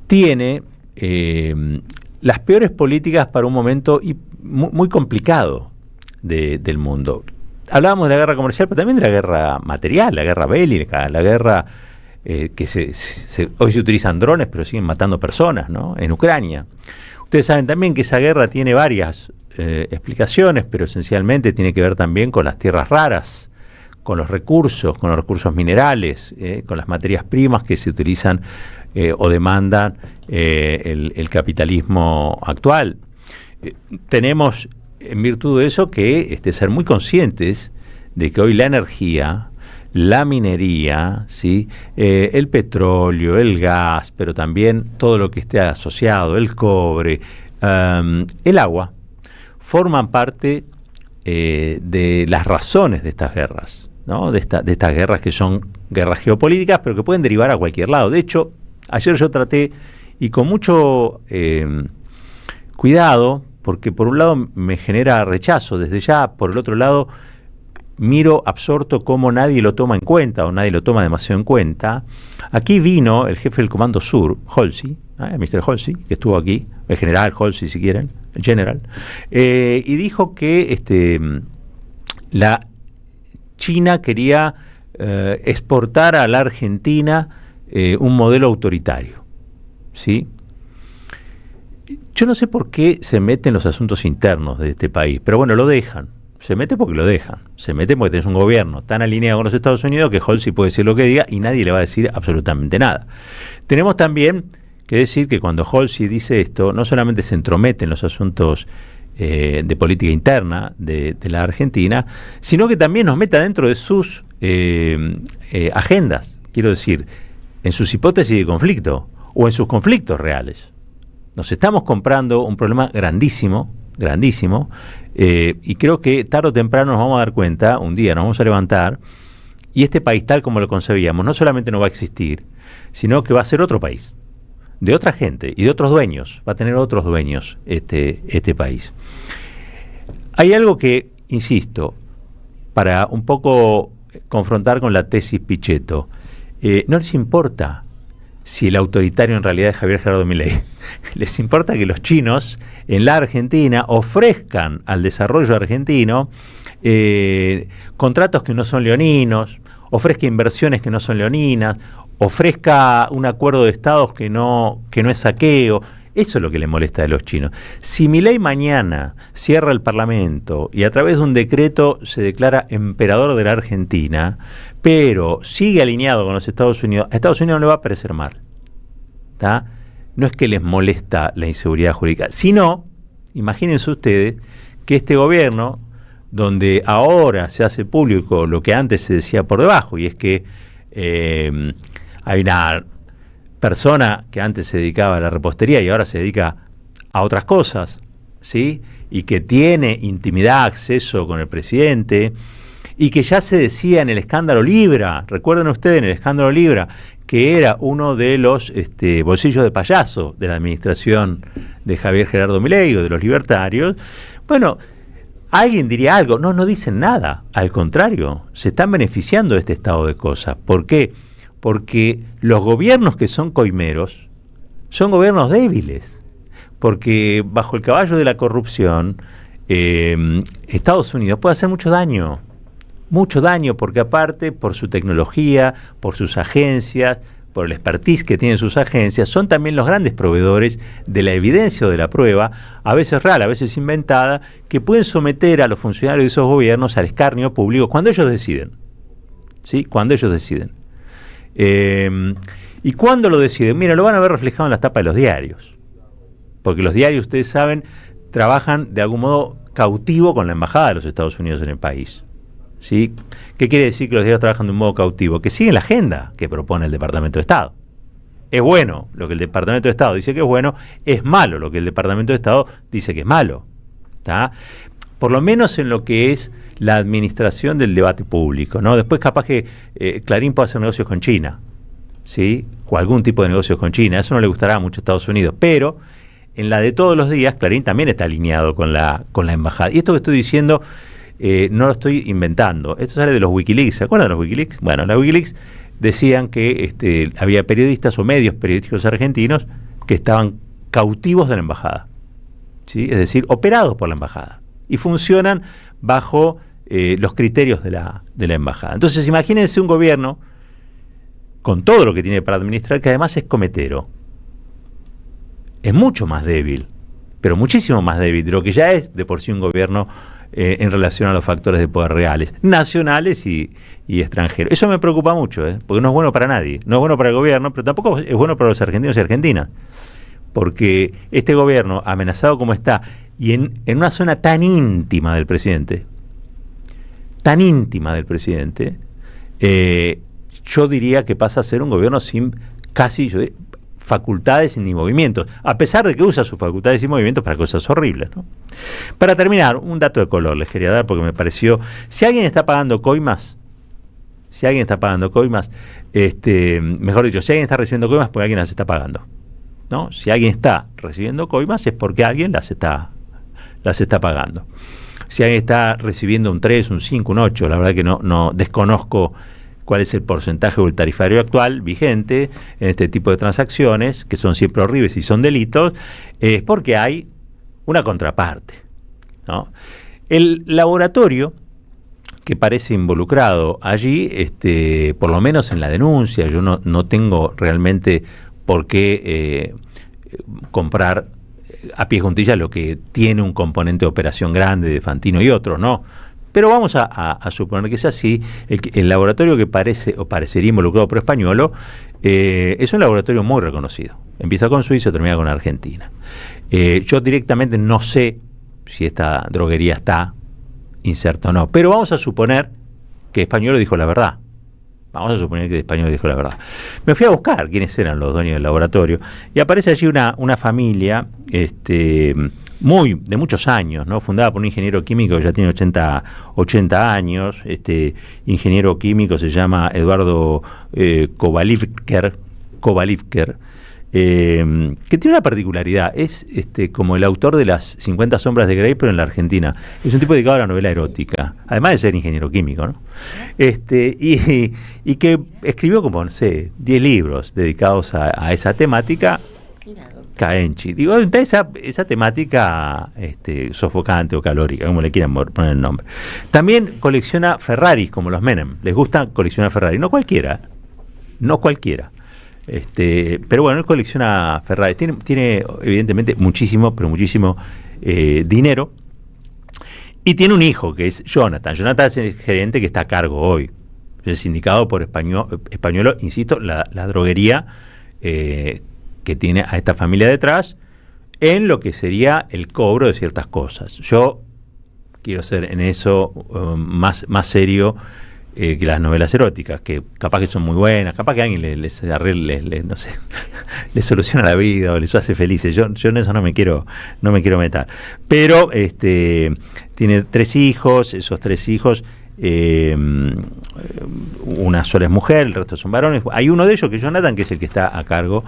Speaker 1: tiene las peores políticas para un momento muy complicado del mundo. Hablábamos de la guerra comercial, pero también de la guerra material, la guerra bélica, la guerra que hoy se utilizan drones, pero siguen matando personas, ¿no? En Ucrania. Ustedes saben también que esa guerra tiene varias explicaciones, pero esencialmente tiene que ver también con las tierras raras, con los recursos minerales, con las materias primas que se utilizan o demandan el capitalismo actual. Tenemos, en virtud de eso, que ser muy conscientes de que hoy la energía, la minería, ¿sí? El petróleo, el gas, pero también todo lo que esté asociado, el cobre, el agua, forman parte de las razones de estas guerras, ¿no? De estas guerras que son guerras geopolíticas, pero que pueden derivar a cualquier lado. De hecho, ayer yo traté, y con mucho cuidado, porque por un lado me genera rechazo, desde ya, por el otro lado miro absorto cómo nadie lo toma en cuenta o nadie lo toma demasiado en cuenta. Aquí vino el jefe del Comando Sur, Holsey, Mr. Holsey, que estuvo aquí, el general Holsey si quieren, el general, y dijo que la China quería exportar a la Argentina un modelo autoritario, ¿sí? Yo no sé por qué se meten en los asuntos internos de este país, pero bueno, lo dejan. Se mete porque lo dejan. Se mete porque tenés un gobierno tan alineado con los Estados Unidos que Holsey puede decir lo que diga y nadie le va a decir absolutamente nada. Tenemos también que decir que cuando Holsey dice esto, no solamente se entromete en los asuntos de política interna de la Argentina, sino que también nos meta dentro de sus agendas, quiero decir, en sus hipótesis de conflicto o en sus conflictos reales. Nos estamos comprando un problema grandísimo, y creo que tarde o temprano nos vamos a dar cuenta, un día nos vamos a levantar, y este país tal como lo concebíamos no solamente no va a existir, sino que va a ser otro país, de otra gente y de otros dueños, va a tener otros dueños este país. Hay algo que, insisto, para un poco confrontar con la tesis Pichetto, no les importa si el autoritario en realidad es Javier Gerardo Milei. Les importa que los chinos en la Argentina ofrezcan al desarrollo argentino contratos que no son leoninos, ofrezca inversiones que no son leoninas, ofrezca un acuerdo de estados que no es saqueo. Eso es lo que le molesta a los chinos. Si Milei mañana cierra el Parlamento y a través de un decreto se declara emperador de la Argentina, pero sigue alineado con los Estados Unidos, a Estados Unidos no le va a parecer mal. ¿Tá? No es que les molesta la inseguridad jurídica, sino, imagínense ustedes, que este gobierno, donde ahora se hace público lo que antes se decía por debajo, y es que hay una persona que antes se dedicaba a la repostería y ahora se dedica a otras cosas, ¿sí? Y que tiene intimidad, acceso con el presidente, y que ya se decía en el escándalo Libra, recuerden ustedes en el escándalo Libra, que era uno de los bolsillos de payaso de la administración de Javier Gerardo Milei o de los libertarios. Bueno, alguien diría algo. No dicen nada. Al contrario, se están beneficiando de este estado de cosas. ¿Por qué? Porque los gobiernos que son coimeros son gobiernos débiles. Porque bajo el caballo de la corrupción, Estados Unidos puede hacer mucho daño. Mucho daño, porque aparte, por su tecnología, por sus agencias, por el expertise que tienen sus agencias, son también los grandes proveedores de la evidencia o de la prueba, a veces real, a veces inventada, que pueden someter a los funcionarios de esos gobiernos al escarnio público cuando ellos deciden. ¿Sí? Cuando ellos deciden. ¿Y cuándo lo deciden? Mira, lo van a ver reflejado en las tapas de los diarios. Porque los diarios, ustedes saben, trabajan de algún modo cautivo con la embajada de los Estados Unidos en el país. ¿Sí? ¿Qué quiere decir que los diarios trabajan de un modo cautivo? Que siguen la agenda que propone el Departamento de Estado. Es bueno lo que el Departamento de Estado dice que es bueno, es malo lo que el Departamento de Estado dice que es malo. ¿Tá? Por lo menos en lo que es la administración del debate público, ¿no? Después capaz que Clarín puede hacer negocios con China, ¿sí? O algún tipo de negocios con China. Eso no le gustará mucho a Estados Unidos, pero en la de todos los días Clarín también está alineado con la embajada. Y esto que estoy diciendo no lo estoy inventando. Esto sale de los Wikileaks. ¿Se acuerdan de los Wikileaks? Bueno, los Wikileaks decían que había periodistas o medios periodísticos argentinos que estaban cautivos de la embajada, ¿sí? Es decir, operados por la embajada y funcionan bajo los criterios de la embajada. Entonces, imagínense un gobierno con todo lo que tiene para administrar, que además es cometero. Es mucho más débil, pero muchísimo más débil de lo que ya es de por sí un gobierno en relación a los factores de poder reales, nacionales y extranjeros. Eso me preocupa mucho, porque no es bueno para nadie. No es bueno para el gobierno, pero tampoco es bueno para los argentinos y argentinas. Porque este gobierno, amenazado como está, y en una zona tan íntima del presidente, yo diría que pasa a ser un gobierno sin casi facultades ni movimientos, a pesar de que usa sus facultades y movimientos para cosas horribles, ¿no? Para terminar, un dato de color les quería dar porque me pareció, si alguien está pagando coimas, mejor dicho, si alguien está recibiendo coimas, porque alguien las está pagando, ¿no? Si alguien está recibiendo coimas es porque alguien las está pagando. Si alguien está recibiendo un 3, un 5, un 8, la verdad que no desconozco cuál es el porcentaje o el tarifario actual vigente en este tipo de transacciones, que son siempre horribles y son delitos, es porque hay una contraparte, ¿no? El laboratorio que parece involucrado allí, por lo menos en la denuncia, yo no tengo realmente por qué comprar a pie juntillas lo que tiene un componente de operación grande de Fantino y otros, ¿no? Pero vamos a suponer que es así. El laboratorio que parece o parecería involucrado por Españolo es un laboratorio muy reconocido. Empieza con Suiza y termina con Argentina. Yo directamente no sé si esta droguería está inserta o no, pero vamos a suponer que Españolo dijo la verdad. Me fui a buscar quiénes eran los dueños del laboratorio y aparece allí una familia de muchos años, ¿no? Fundada por un ingeniero químico que ya tiene 80 años. Este ingeniero químico se llama Eduardo Kovalivker, que tiene una particularidad, es como el autor de las 50 sombras de Grey, pero en la Argentina. Es un tipo dedicado a la novela erótica, además de ser ingeniero químico, ¿no? Y que escribió como, no sé, 10 libros dedicados a esa temática. Caenchi, digo, esa temática sofocante o calórica, como le quieran poner el nombre. También colecciona Ferraris, como los Menem. Les gusta coleccionar Ferraris, no cualquiera. Pero bueno, él colecciona Ferrari. Tiene evidentemente muchísimo dinero. Y tiene un hijo, que es Jonathan. Jonathan es el gerente que está a cargo hoy. Es sindicado por Españuelo, insisto, la droguería que tiene a esta familia detrás, en lo que sería el cobro de ciertas cosas. Yo quiero ser en eso más serio que las novelas eróticas, que capaz que son muy buenas, capaz que alguien les arregle, no sé, les soluciona la vida o les hace felices. Yo en eso no me quiero meter. Pero tiene 3 hijos, esos 3 hijos, una sola es mujer, el resto son varones. Hay uno de ellos que es Jonathan, que es el que está a cargo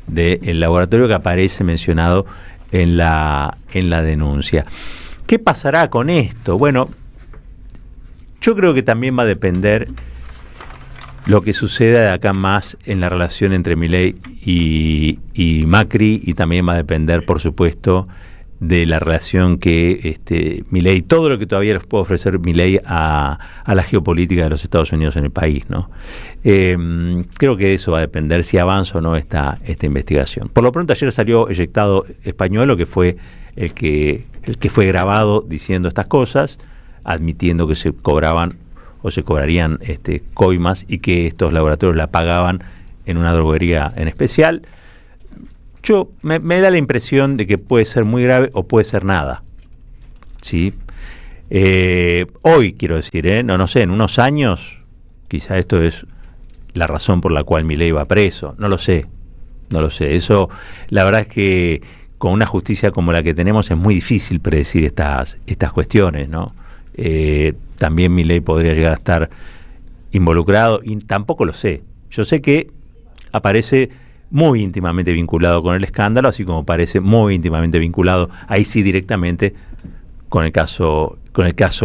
Speaker 1: del laboratorio que aparece mencionado en la denuncia. ¿Qué pasará con esto? Bueno, yo creo que también va a depender lo que suceda de acá más en la relación entre Milei y Macri, y también va a depender, por supuesto, de la relación que Milei, todo lo que todavía les puede ofrecer Milei a la geopolítica de los Estados Unidos en el país, ¿no? Creo que de eso va a depender si avanza o no esta investigación. Por lo pronto, ayer salió eyectado Españuelo, que fue el que fue grabado diciendo estas cosas, admitiendo que se cobraban o se cobrarían coimas y que estos laboratorios la pagaban en una droguería en especial. Yo me da la impresión de que puede ser muy grave o puede ser nada, ¿sí? Hoy, quiero decir, no sé, en unos años, quizá esto es la razón por la cual Milei va preso. No lo sé. Eso, la verdad es que con una justicia como la que tenemos es muy difícil predecir estas cuestiones, ¿no? También Milei podría llegar a estar involucrado y tampoco lo sé. Yo sé que aparece muy íntimamente vinculado con el escándalo, así como parece muy íntimamente vinculado, ahí sí directamente, con el caso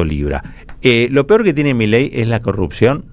Speaker 1: Libra. ¿Lo peor que tiene Milei es la corrupción?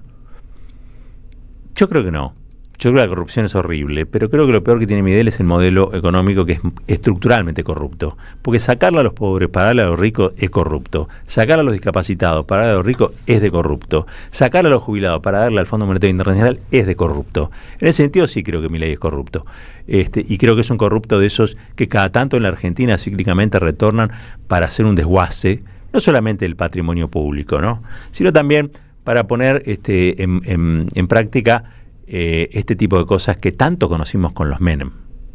Speaker 1: Yo creo que no. Yo creo que la corrupción es horrible, pero creo que lo peor que tiene Milei es el modelo económico, que es estructuralmente corrupto. Porque sacarle a los pobres para darle a los ricos es corrupto. Sacarle a los discapacitados para darle a los ricos es de corrupto. Sacarle a los jubilados para darle al Fondo Monetario Internacional es de corrupto. En ese sentido sí creo que Milei es corrupto. Y creo que es un corrupto de esos que cada tanto en la Argentina cíclicamente retornan para hacer un desguace, no solamente del patrimonio público, ¿no?, sino también para poner en práctica este tipo de cosas que tanto conocimos con los Menem,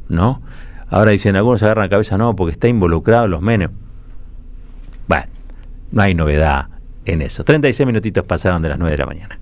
Speaker 1: ¿no? Ahora dicen, algunos agarran la cabeza, no, porque está involucrado los Menem. Bueno, no hay novedad en eso. 36 minutitos pasaron de las 9 de la mañana.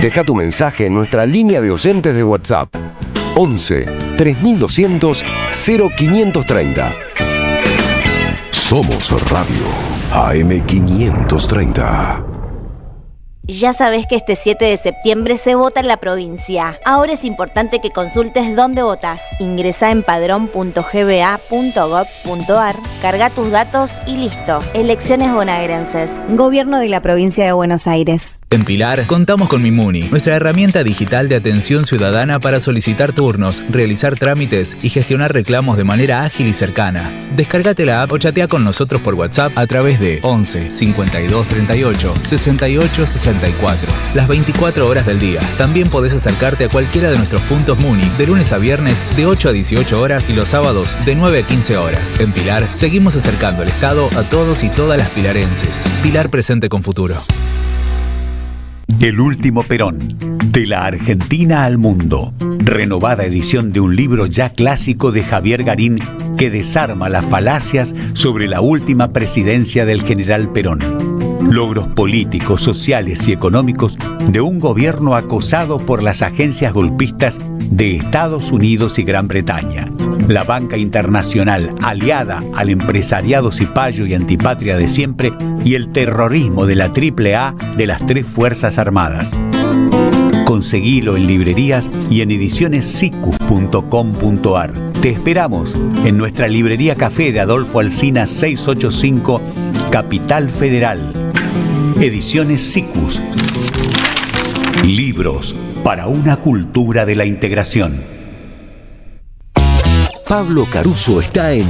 Speaker 5: Deja tu mensaje en nuestra línea de oyentes de WhatsApp 11 3200 0530. Somos Radio AM530.
Speaker 22: Ya sabes que este 7 de septiembre se vota en la provincia. Ahora es importante que consultes dónde votas. Ingresá en padrón.gba.gov.ar, carga tus datos y listo. Elecciones bonaerenses. Gobierno de la Provincia de Buenos Aires.
Speaker 13: En Pilar, contamos con Mimuni, nuestra herramienta digital de atención ciudadana para solicitar turnos, realizar trámites y gestionar reclamos de manera ágil y cercana. Descárgate la app o chatea con nosotros por WhatsApp a través de 11 52 38 68 64. Las 24 horas del día. También podés acercarte a cualquiera de nuestros puntos Muni de lunes a viernes de 8 a 18 horas y los sábados de 9 a 15 horas. En Pilar, seguimos acercando el Estado a todos y todas las pilarenses. Pilar presente con futuro.
Speaker 14: El último Perón, de la Argentina al mundo. Renovada edición de un libro ya clásico de Javier Garín que desarma las falacias sobre la última presidencia del general Perón. Logros políticos, sociales y económicos de un gobierno acosado por las agencias golpistas de Estados Unidos y Gran Bretaña. La banca internacional aliada al empresariado cipayo y antipatria de siempre y el terrorismo de la AAA de las tres Fuerzas Armadas. Conseguilo en librerías y en edicionessicus.com.ar. Te esperamos en nuestra librería café de Adolfo Alsina 685, Capital Federal. Ediciones Sicus. Libros para una cultura de la integración.
Speaker 5: Pablo Caruso está en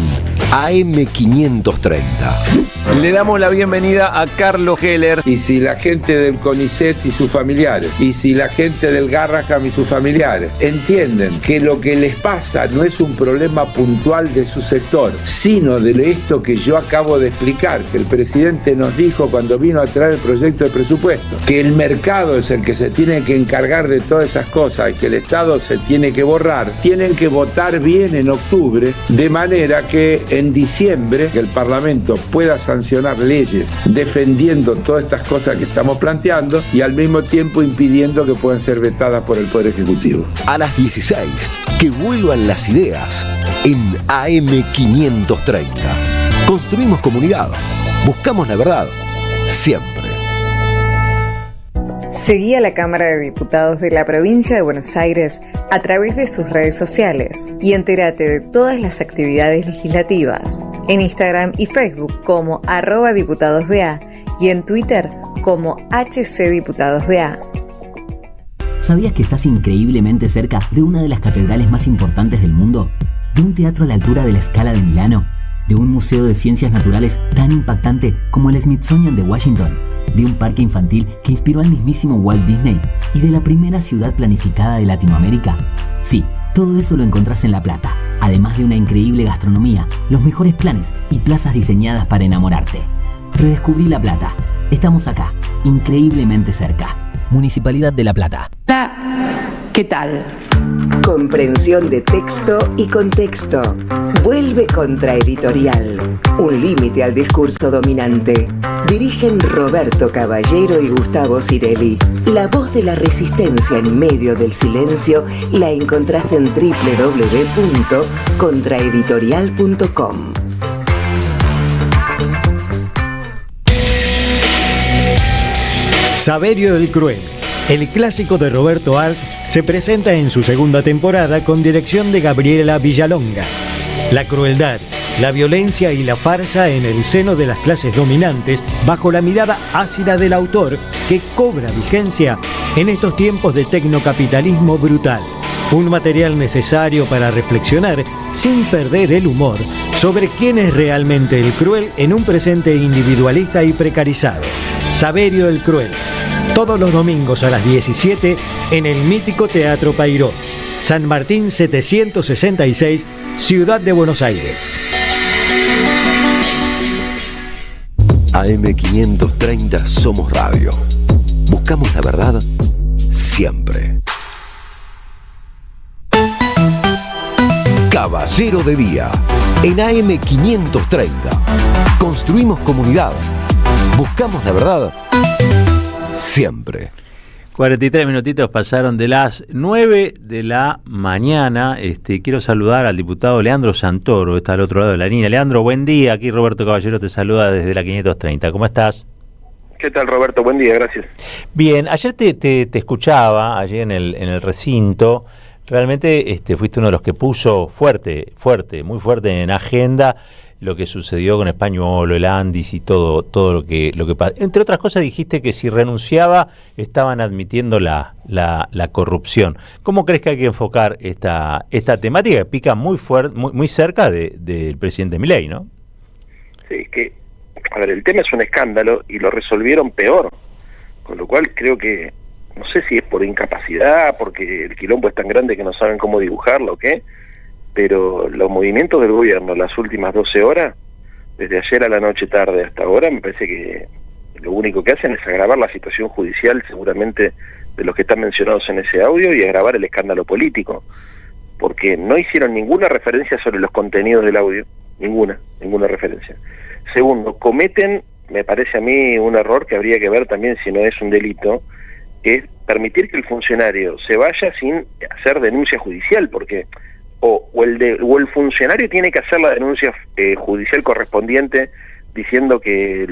Speaker 5: AM530.
Speaker 15: Le damos la bienvenida a Carlos Heller. Y si la gente del CONICET y sus familiares, y si la gente del Garraham y sus familiares entienden que lo que les pasa no es un problema puntual de su sector, sino de esto que yo acabo de explicar, que el presidente nos dijo cuando vino a traer el proyecto de presupuesto, que el mercado es el que se tiene que encargar de todas esas cosas y que el Estado se tiene que borrar, tienen que votar bien en octubre, de manera que en diciembre que el Parlamento pueda sancionar leyes defendiendo todas estas cosas que estamos planteando y al mismo tiempo impidiendo que puedan ser vetadas por el Poder Ejecutivo.
Speaker 5: A las 16, que vuelvan las ideas en AM530. Construimos comunidad. Buscamos la verdad. Siempre.
Speaker 24: Seguí a la Cámara de Diputados de la Provincia de Buenos Aires a través de sus redes sociales y entérate de todas las actividades legislativas en Instagram y Facebook como @diputadosBA y en Twitter como HCDiputadosBA.
Speaker 25: ¿Sabías que estás increíblemente cerca de una de las catedrales más importantes del mundo? ¿De un teatro a la altura de la Scala de Milano? ¿De un museo de ciencias naturales tan impactante como el Smithsonian de Washington? ¿De un parque infantil que inspiró al mismísimo Walt Disney? ¿Y de la primera ciudad planificada de Latinoamérica? Sí, todo eso lo encontrás en La Plata, además de una increíble gastronomía, los mejores planes y plazas diseñadas para enamorarte. Redescubrí La Plata. Estamos acá, increíblemente cerca. Municipalidad de La Plata.
Speaker 26: ¿Qué tal? Comprensión de texto y contexto. Vuelve Contraeditorial. Un límite al discurso dominante. Dirigen Roberto Caballero y Gustavo Cirelli. La voz de la resistencia en medio del silencio la encontrás en www.contraeditorial.com.
Speaker 7: Saverio el Cruel, el clásico de Roberto Arlt, se presenta en su segunda temporada con dirección de Gabriela Villalonga. La crueldad, la violencia y la farsa en el seno de las clases dominantes bajo la mirada ácida del autor que cobra vigencia en estos tiempos de tecnocapitalismo brutal. Un material necesario para reflexionar sin perder el humor sobre quién es realmente el cruel en un presente individualista y precarizado. Saverio el Cruel, todos los domingos a las 17 en el mítico Teatro Payró, San Martín 766, Ciudad de Buenos Aires.
Speaker 5: AM530 Somos Radio. Buscamos la verdad siempre. Caballero de Día, en AM530. Construimos comunidad. Buscamos la verdad siempre.
Speaker 1: 43 minutitos pasaron de las 9 de la mañana. Quiero saludar al diputado Leandro Santoro, está al otro lado de la línea. Leandro, buen día. Aquí Roberto Caballero te saluda desde la 530. ¿Cómo estás?
Speaker 27: ¿Qué tal, Roberto? Buen día, gracias.
Speaker 1: Bien, ayer te escuchaba, ayer en el recinto. Realmente fuiste uno de los que puso fuerte, muy fuerte en agenda lo que sucedió con Españolo, el Andis y todo lo que pasa. Entre otras cosas dijiste que si renunciaba estaban admitiendo la corrupción. ¿Cómo crees que hay que enfocar esta temática que pica muy fuerte, muy cerca del presidente Milei, ¿no?
Speaker 27: Sí, que, a ver, el tema es un escándalo y lo resolvieron peor, con lo cual creo que, no sé si es por incapacidad, porque el quilombo es tan grande que no saben cómo dibujarlo o qué, pero los movimientos del gobierno las últimas 12 horas, desde ayer a la noche tarde hasta ahora, me parece que lo único que hacen es agravar la situación judicial, seguramente, de los que están mencionados en ese audio, y agravar el escándalo político, porque no hicieron ninguna referencia sobre los contenidos del audio, ninguna referencia. Segundo, cometen, me parece a mí, un error que habría que ver también si no es un delito, que es permitir que el funcionario se vaya sin hacer denuncia judicial, porque o el funcionario tiene que hacer la denuncia judicial correspondiente diciendo que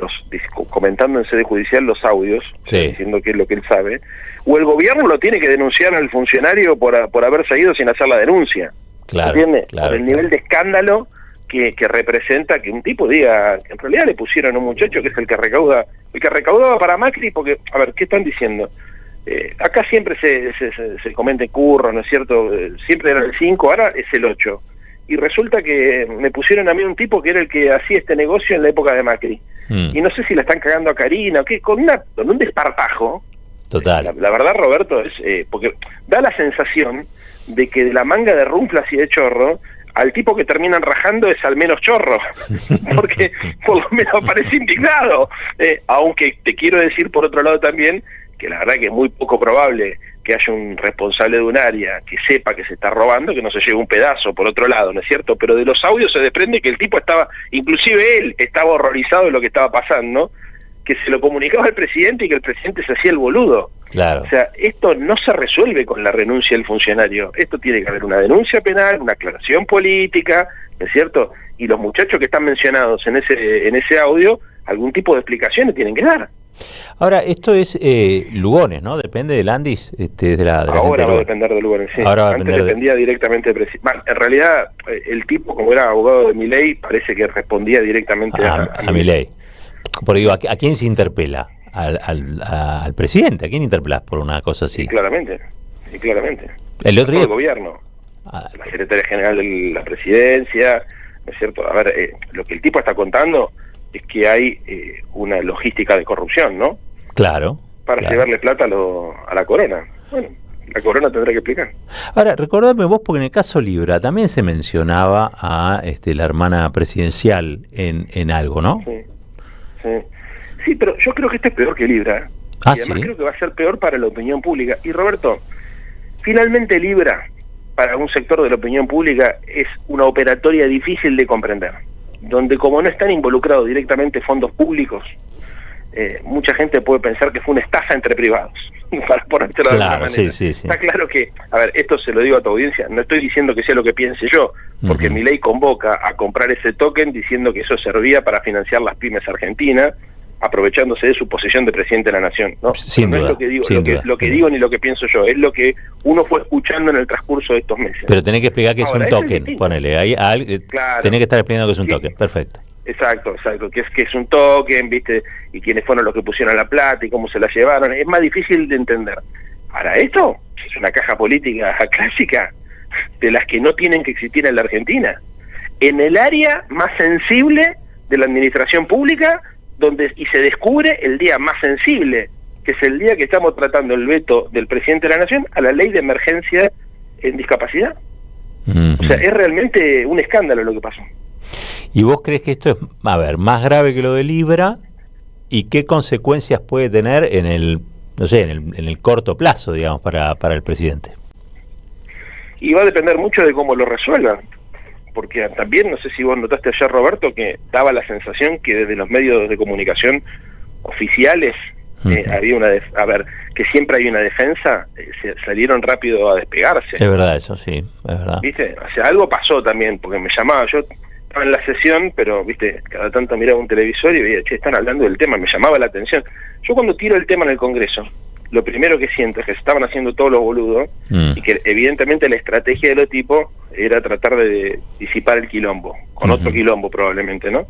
Speaker 27: comentando en sede judicial los audios,
Speaker 1: sí,
Speaker 27: diciendo que es lo que él sabe, o el gobierno lo tiene que denunciar al funcionario por haberse ido sin hacer la denuncia.
Speaker 1: Claro,
Speaker 27: ¿entiendes?
Speaker 1: claro,
Speaker 27: por el nivel de escándalo que representa que un tipo diga que en realidad le pusieron a un muchacho que es el que recaudaba para Macri, porque, a ver, ¿qué están diciendo? Acá siempre se comenta curro, ¿no es cierto? Siempre era el 5, ahora es el 8. Y resulta que me pusieron a mí un tipo que era el que hacía este negocio en la época de Macri. Y no sé si la están cagando a Karina o qué, con un desparpajo.
Speaker 1: Total.
Speaker 27: La verdad, Roberto, es porque da la sensación de que de la manga de runflas y de chorro, al tipo que terminan rajando es al menos chorro, porque por lo menos parece indignado. Aunque te quiero decir por otro lado también que la verdad que es muy poco probable que haya un responsable de un área que sepa que se está robando, que no se lleve un pedazo por otro lado, ¿no es cierto? Pero de los audios se desprende que el tipo estaba, inclusive él estaba horrorizado de lo que estaba pasando, que se lo comunicaba al presidente y que el presidente se hacía el boludo.
Speaker 1: Claro.
Speaker 27: O sea, esto no se resuelve con la renuncia del funcionario. Esto tiene que haber una denuncia penal, una aclaración política, ¿no es cierto? Y los muchachos que están mencionados en ese audio, algún tipo de explicaciones tienen que dar.
Speaker 1: Ahora, esto es Lugones, ¿no? Depende del Andis, de la
Speaker 27: ahora va a depender de Lugones, sí.
Speaker 1: Ahora va a
Speaker 27: Antes
Speaker 1: depender
Speaker 27: dependía directamente del presidente. En realidad, el tipo, como era abogado de Milei, parece que respondía directamente a
Speaker 1: Milei. Por digo, ¿a quién se interpela? Al presidente. ¿A quién interpelas por una cosa así?
Speaker 27: Sí, claramente.
Speaker 1: El otro día...
Speaker 27: El gobierno. La secretaria general de la presidencia, ¿no es cierto? A ver, lo que el tipo está contando es que hay una logística de corrupción, ¿no?
Speaker 1: Claro.
Speaker 27: Para llevarle plata a la corona. Bueno, la corona tendrá que explicar.
Speaker 1: Ahora, recordadme vos, porque en el caso Libra también se mencionaba a la hermana presidencial en algo, ¿no?
Speaker 27: Sí, pero yo creo que esto es peor que Libra. Y además creo que va a ser peor para la opinión pública. Y Roberto, finalmente Libra, para un sector de la opinión pública, es una operatoria difícil de comprender, donde como no están involucrados directamente fondos públicos, mucha gente puede pensar que fue una estafa entre privados, para ponértelo de alguna manera.
Speaker 1: Sí.
Speaker 27: Está claro que, a ver, esto se lo digo a tu audiencia, no estoy diciendo que sea lo que piense yo, porque Milei convoca a comprar ese token diciendo que eso servía para financiar las pymes argentinas, aprovechándose de su posición de presidente de la nación, ¿no?
Speaker 1: Sin
Speaker 27: no
Speaker 1: duda,
Speaker 27: es lo que digo,
Speaker 1: sin
Speaker 27: lo que digo ni lo que pienso yo, es lo que uno fue escuchando en el transcurso de estos meses.
Speaker 1: Pero tenés que explicar que
Speaker 27: Ahora,
Speaker 1: es un token, ponele,
Speaker 27: claro,
Speaker 1: tenés que estar explicando que es un token, perfecto.
Speaker 27: Exacto, que es un token, ¿viste? Y quiénes fueron los que pusieron la plata y cómo se la llevaron, es más difícil de entender. Ahora, esto es una caja política clásica de las que no tienen que existir en la Argentina, en el área más sensible de la administración pública, y se descubre el día más sensible, que es el día que estamos tratando el veto del presidente de la Nación a la ley de emergencia en discapacidad. O sea, es realmente un escándalo lo que pasó.
Speaker 1: ¿Y vos crees que esto es, más grave que lo de Libra? ¿Y qué consecuencias puede tener en el corto plazo, digamos, para el presidente?
Speaker 27: Y va a depender mucho de cómo lo resuelvan. Porque también, no sé si vos notaste ayer, Roberto, que daba la sensación que desde los medios de comunicación oficiales había que siempre hay una defensa, salieron rápido a despegarse.
Speaker 1: Es verdad eso, sí, es verdad.
Speaker 27: ¿Viste? O sea, algo pasó también, porque me llamaba, yo estaba en la sesión, pero, viste, cada tanto miraba un televisor y veía, están hablando del tema, me llamaba la atención. Yo cuando tiro el tema en el Congreso, lo primero que siento es que se estaban haciendo todos los boludos y que evidentemente la estrategia de los tipos era tratar de disipar el quilombo, con otro quilombo probablemente, ¿no?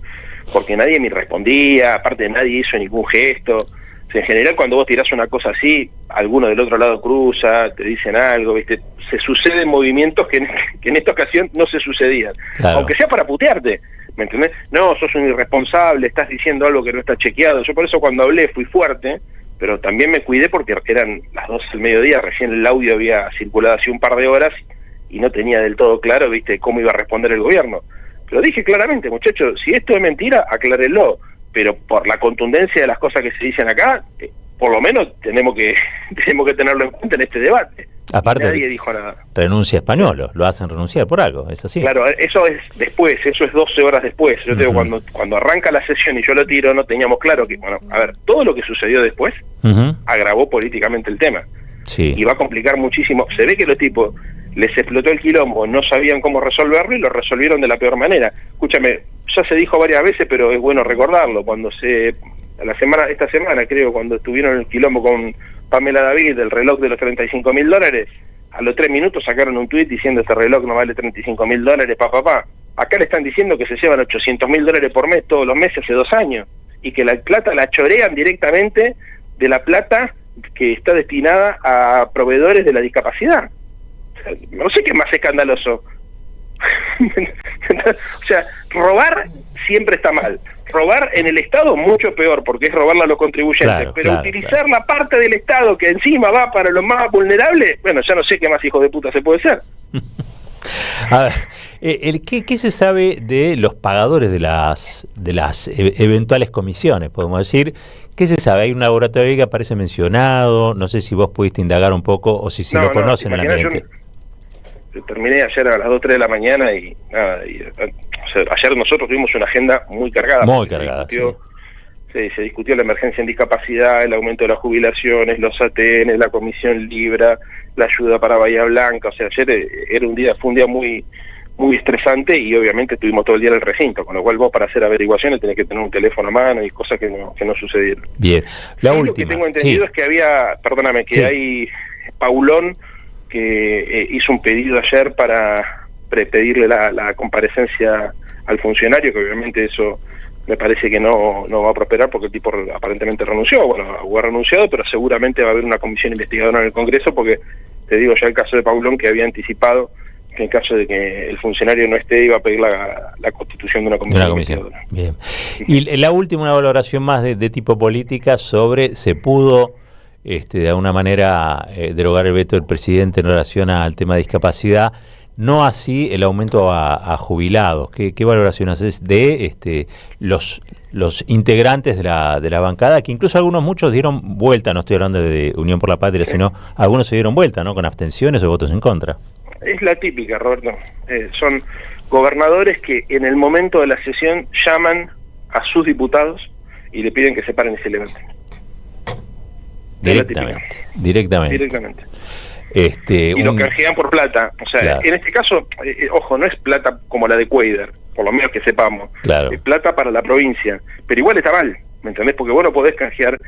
Speaker 27: Porque nadie me respondía, aparte nadie hizo ningún gesto. O sea, en general cuando vos tirás una cosa así, alguno del otro lado cruza, te dicen algo, ¿viste? Se suceden movimientos que en esta ocasión no se sucedían,
Speaker 1: Claro.
Speaker 27: aunque sea para putearte, ¿me entendés? No, sos un irresponsable, estás diciendo algo que no está chequeado. Yo por eso cuando hablé fui fuerte, pero también me cuidé porque eran las 12 del mediodía, recién el audio había circulado hace un par de horas y no tenía del todo claro, ¿viste?, cómo iba a responder el gobierno. Pero dije claramente, muchachos, si esto es mentira, aclárenlo, pero por la contundencia de las cosas que se dicen acá, por lo menos tenemos que tenerlo en cuenta en este debate.
Speaker 1: Aparte,
Speaker 27: Nadie dijo nada.
Speaker 1: renuncia Españolo, lo hacen renunciar por algo, ¿es así?
Speaker 27: Claro, eso es después, eso es 12 horas después. Yo te digo, cuando arranca la sesión y yo lo tiro, no teníamos claro que, bueno, a ver, todo lo que sucedió después agravó políticamente el tema.
Speaker 1: Sí.
Speaker 27: Y va a complicar muchísimo. Se ve que los tipos les explotó el quilombo, no sabían cómo resolverlo y lo resolvieron de la peor manera. Escúchame, ya se dijo varias veces, pero es bueno recordarlo. Cuando esta semana creo, cuando estuvieron en el quilombo con Pamela David, el reloj de los $35.000, a los 3 minutos sacaron un tuit diciendo este reloj no vale $35.000, papá. Acá le están diciendo que se llevan $800.000 por mes todos los meses hace 2 años y que la plata la chorean directamente de la plata que está destinada a proveedores de la discapacidad. O sea, no sé qué es más escandaloso. O sea, robar siempre está mal. Robar en el Estado mucho peor, porque es robarle a los contribuyentes.
Speaker 1: Claro,
Speaker 27: pero
Speaker 1: claro,
Speaker 27: utilizar la parte del Estado que encima va para los más vulnerables, bueno, ya no sé qué más hijo de puta se puede ser.
Speaker 1: A ver, ¿qué se sabe de los pagadores de las eventuales comisiones? Podemos decir, ¿qué se sabe? Hay un laboratorio que aparece mencionado, no sé si vos pudiste indagar un poco o si lo conocen en el ambiente.
Speaker 27: Yo terminé ayer a las 2, 3 de la mañana y nada, o sea, ayer nosotros tuvimos una agenda muy cargada.
Speaker 1: Muy cargada,
Speaker 27: Se discutió la emergencia en discapacidad, el aumento de las jubilaciones, los ATN, la comisión Libra, la ayuda para Bahía Blanca. O sea, ayer fue un día muy muy estresante y obviamente estuvimos todo el día en el recinto, con lo cual vos para hacer averiguaciones tenés que tener un teléfono a mano y cosas que no sucedieron.
Speaker 1: Bien, la última.
Speaker 27: Lo que tengo entendido es que había, perdóname, que hay Paulón que hizo un pedido ayer para pedirle la comparecencia al funcionario, que obviamente eso me parece que no va a prosperar porque el tipo aparentemente renunció, o ha renunciado, pero seguramente va a haber una comisión investigadora en el Congreso, porque te digo ya el caso de Paulón, que había anticipado que en caso de que el funcionario no esté iba a pedir la constitución de una comisión investigadora.
Speaker 1: Bien. Y la última, una valoración más de tipo política sobre se pudo de alguna manera derogar el veto del presidente en relación al tema de discapacidad, no así el aumento a jubilados. ¿Qué valoración haces de los integrantes de la bancada, que incluso muchos dieron vuelta? No estoy hablando de Unión por la Patria, sino algunos se dieron vuelta, ¿no?, con abstenciones o votos en contra.
Speaker 27: Es la típica, Roberto. Son gobernadores que en el momento de la sesión llaman a sus diputados y le piden que se paren y se levanten. Directamente. Y lo canjean por plata. O sea, claro. En este caso, ojo, no es plata como la de Cuader, por lo menos que sepamos.
Speaker 1: Claro.
Speaker 27: Es plata para la provincia. Pero igual está mal, ¿me entendés? Porque vos no podés canjear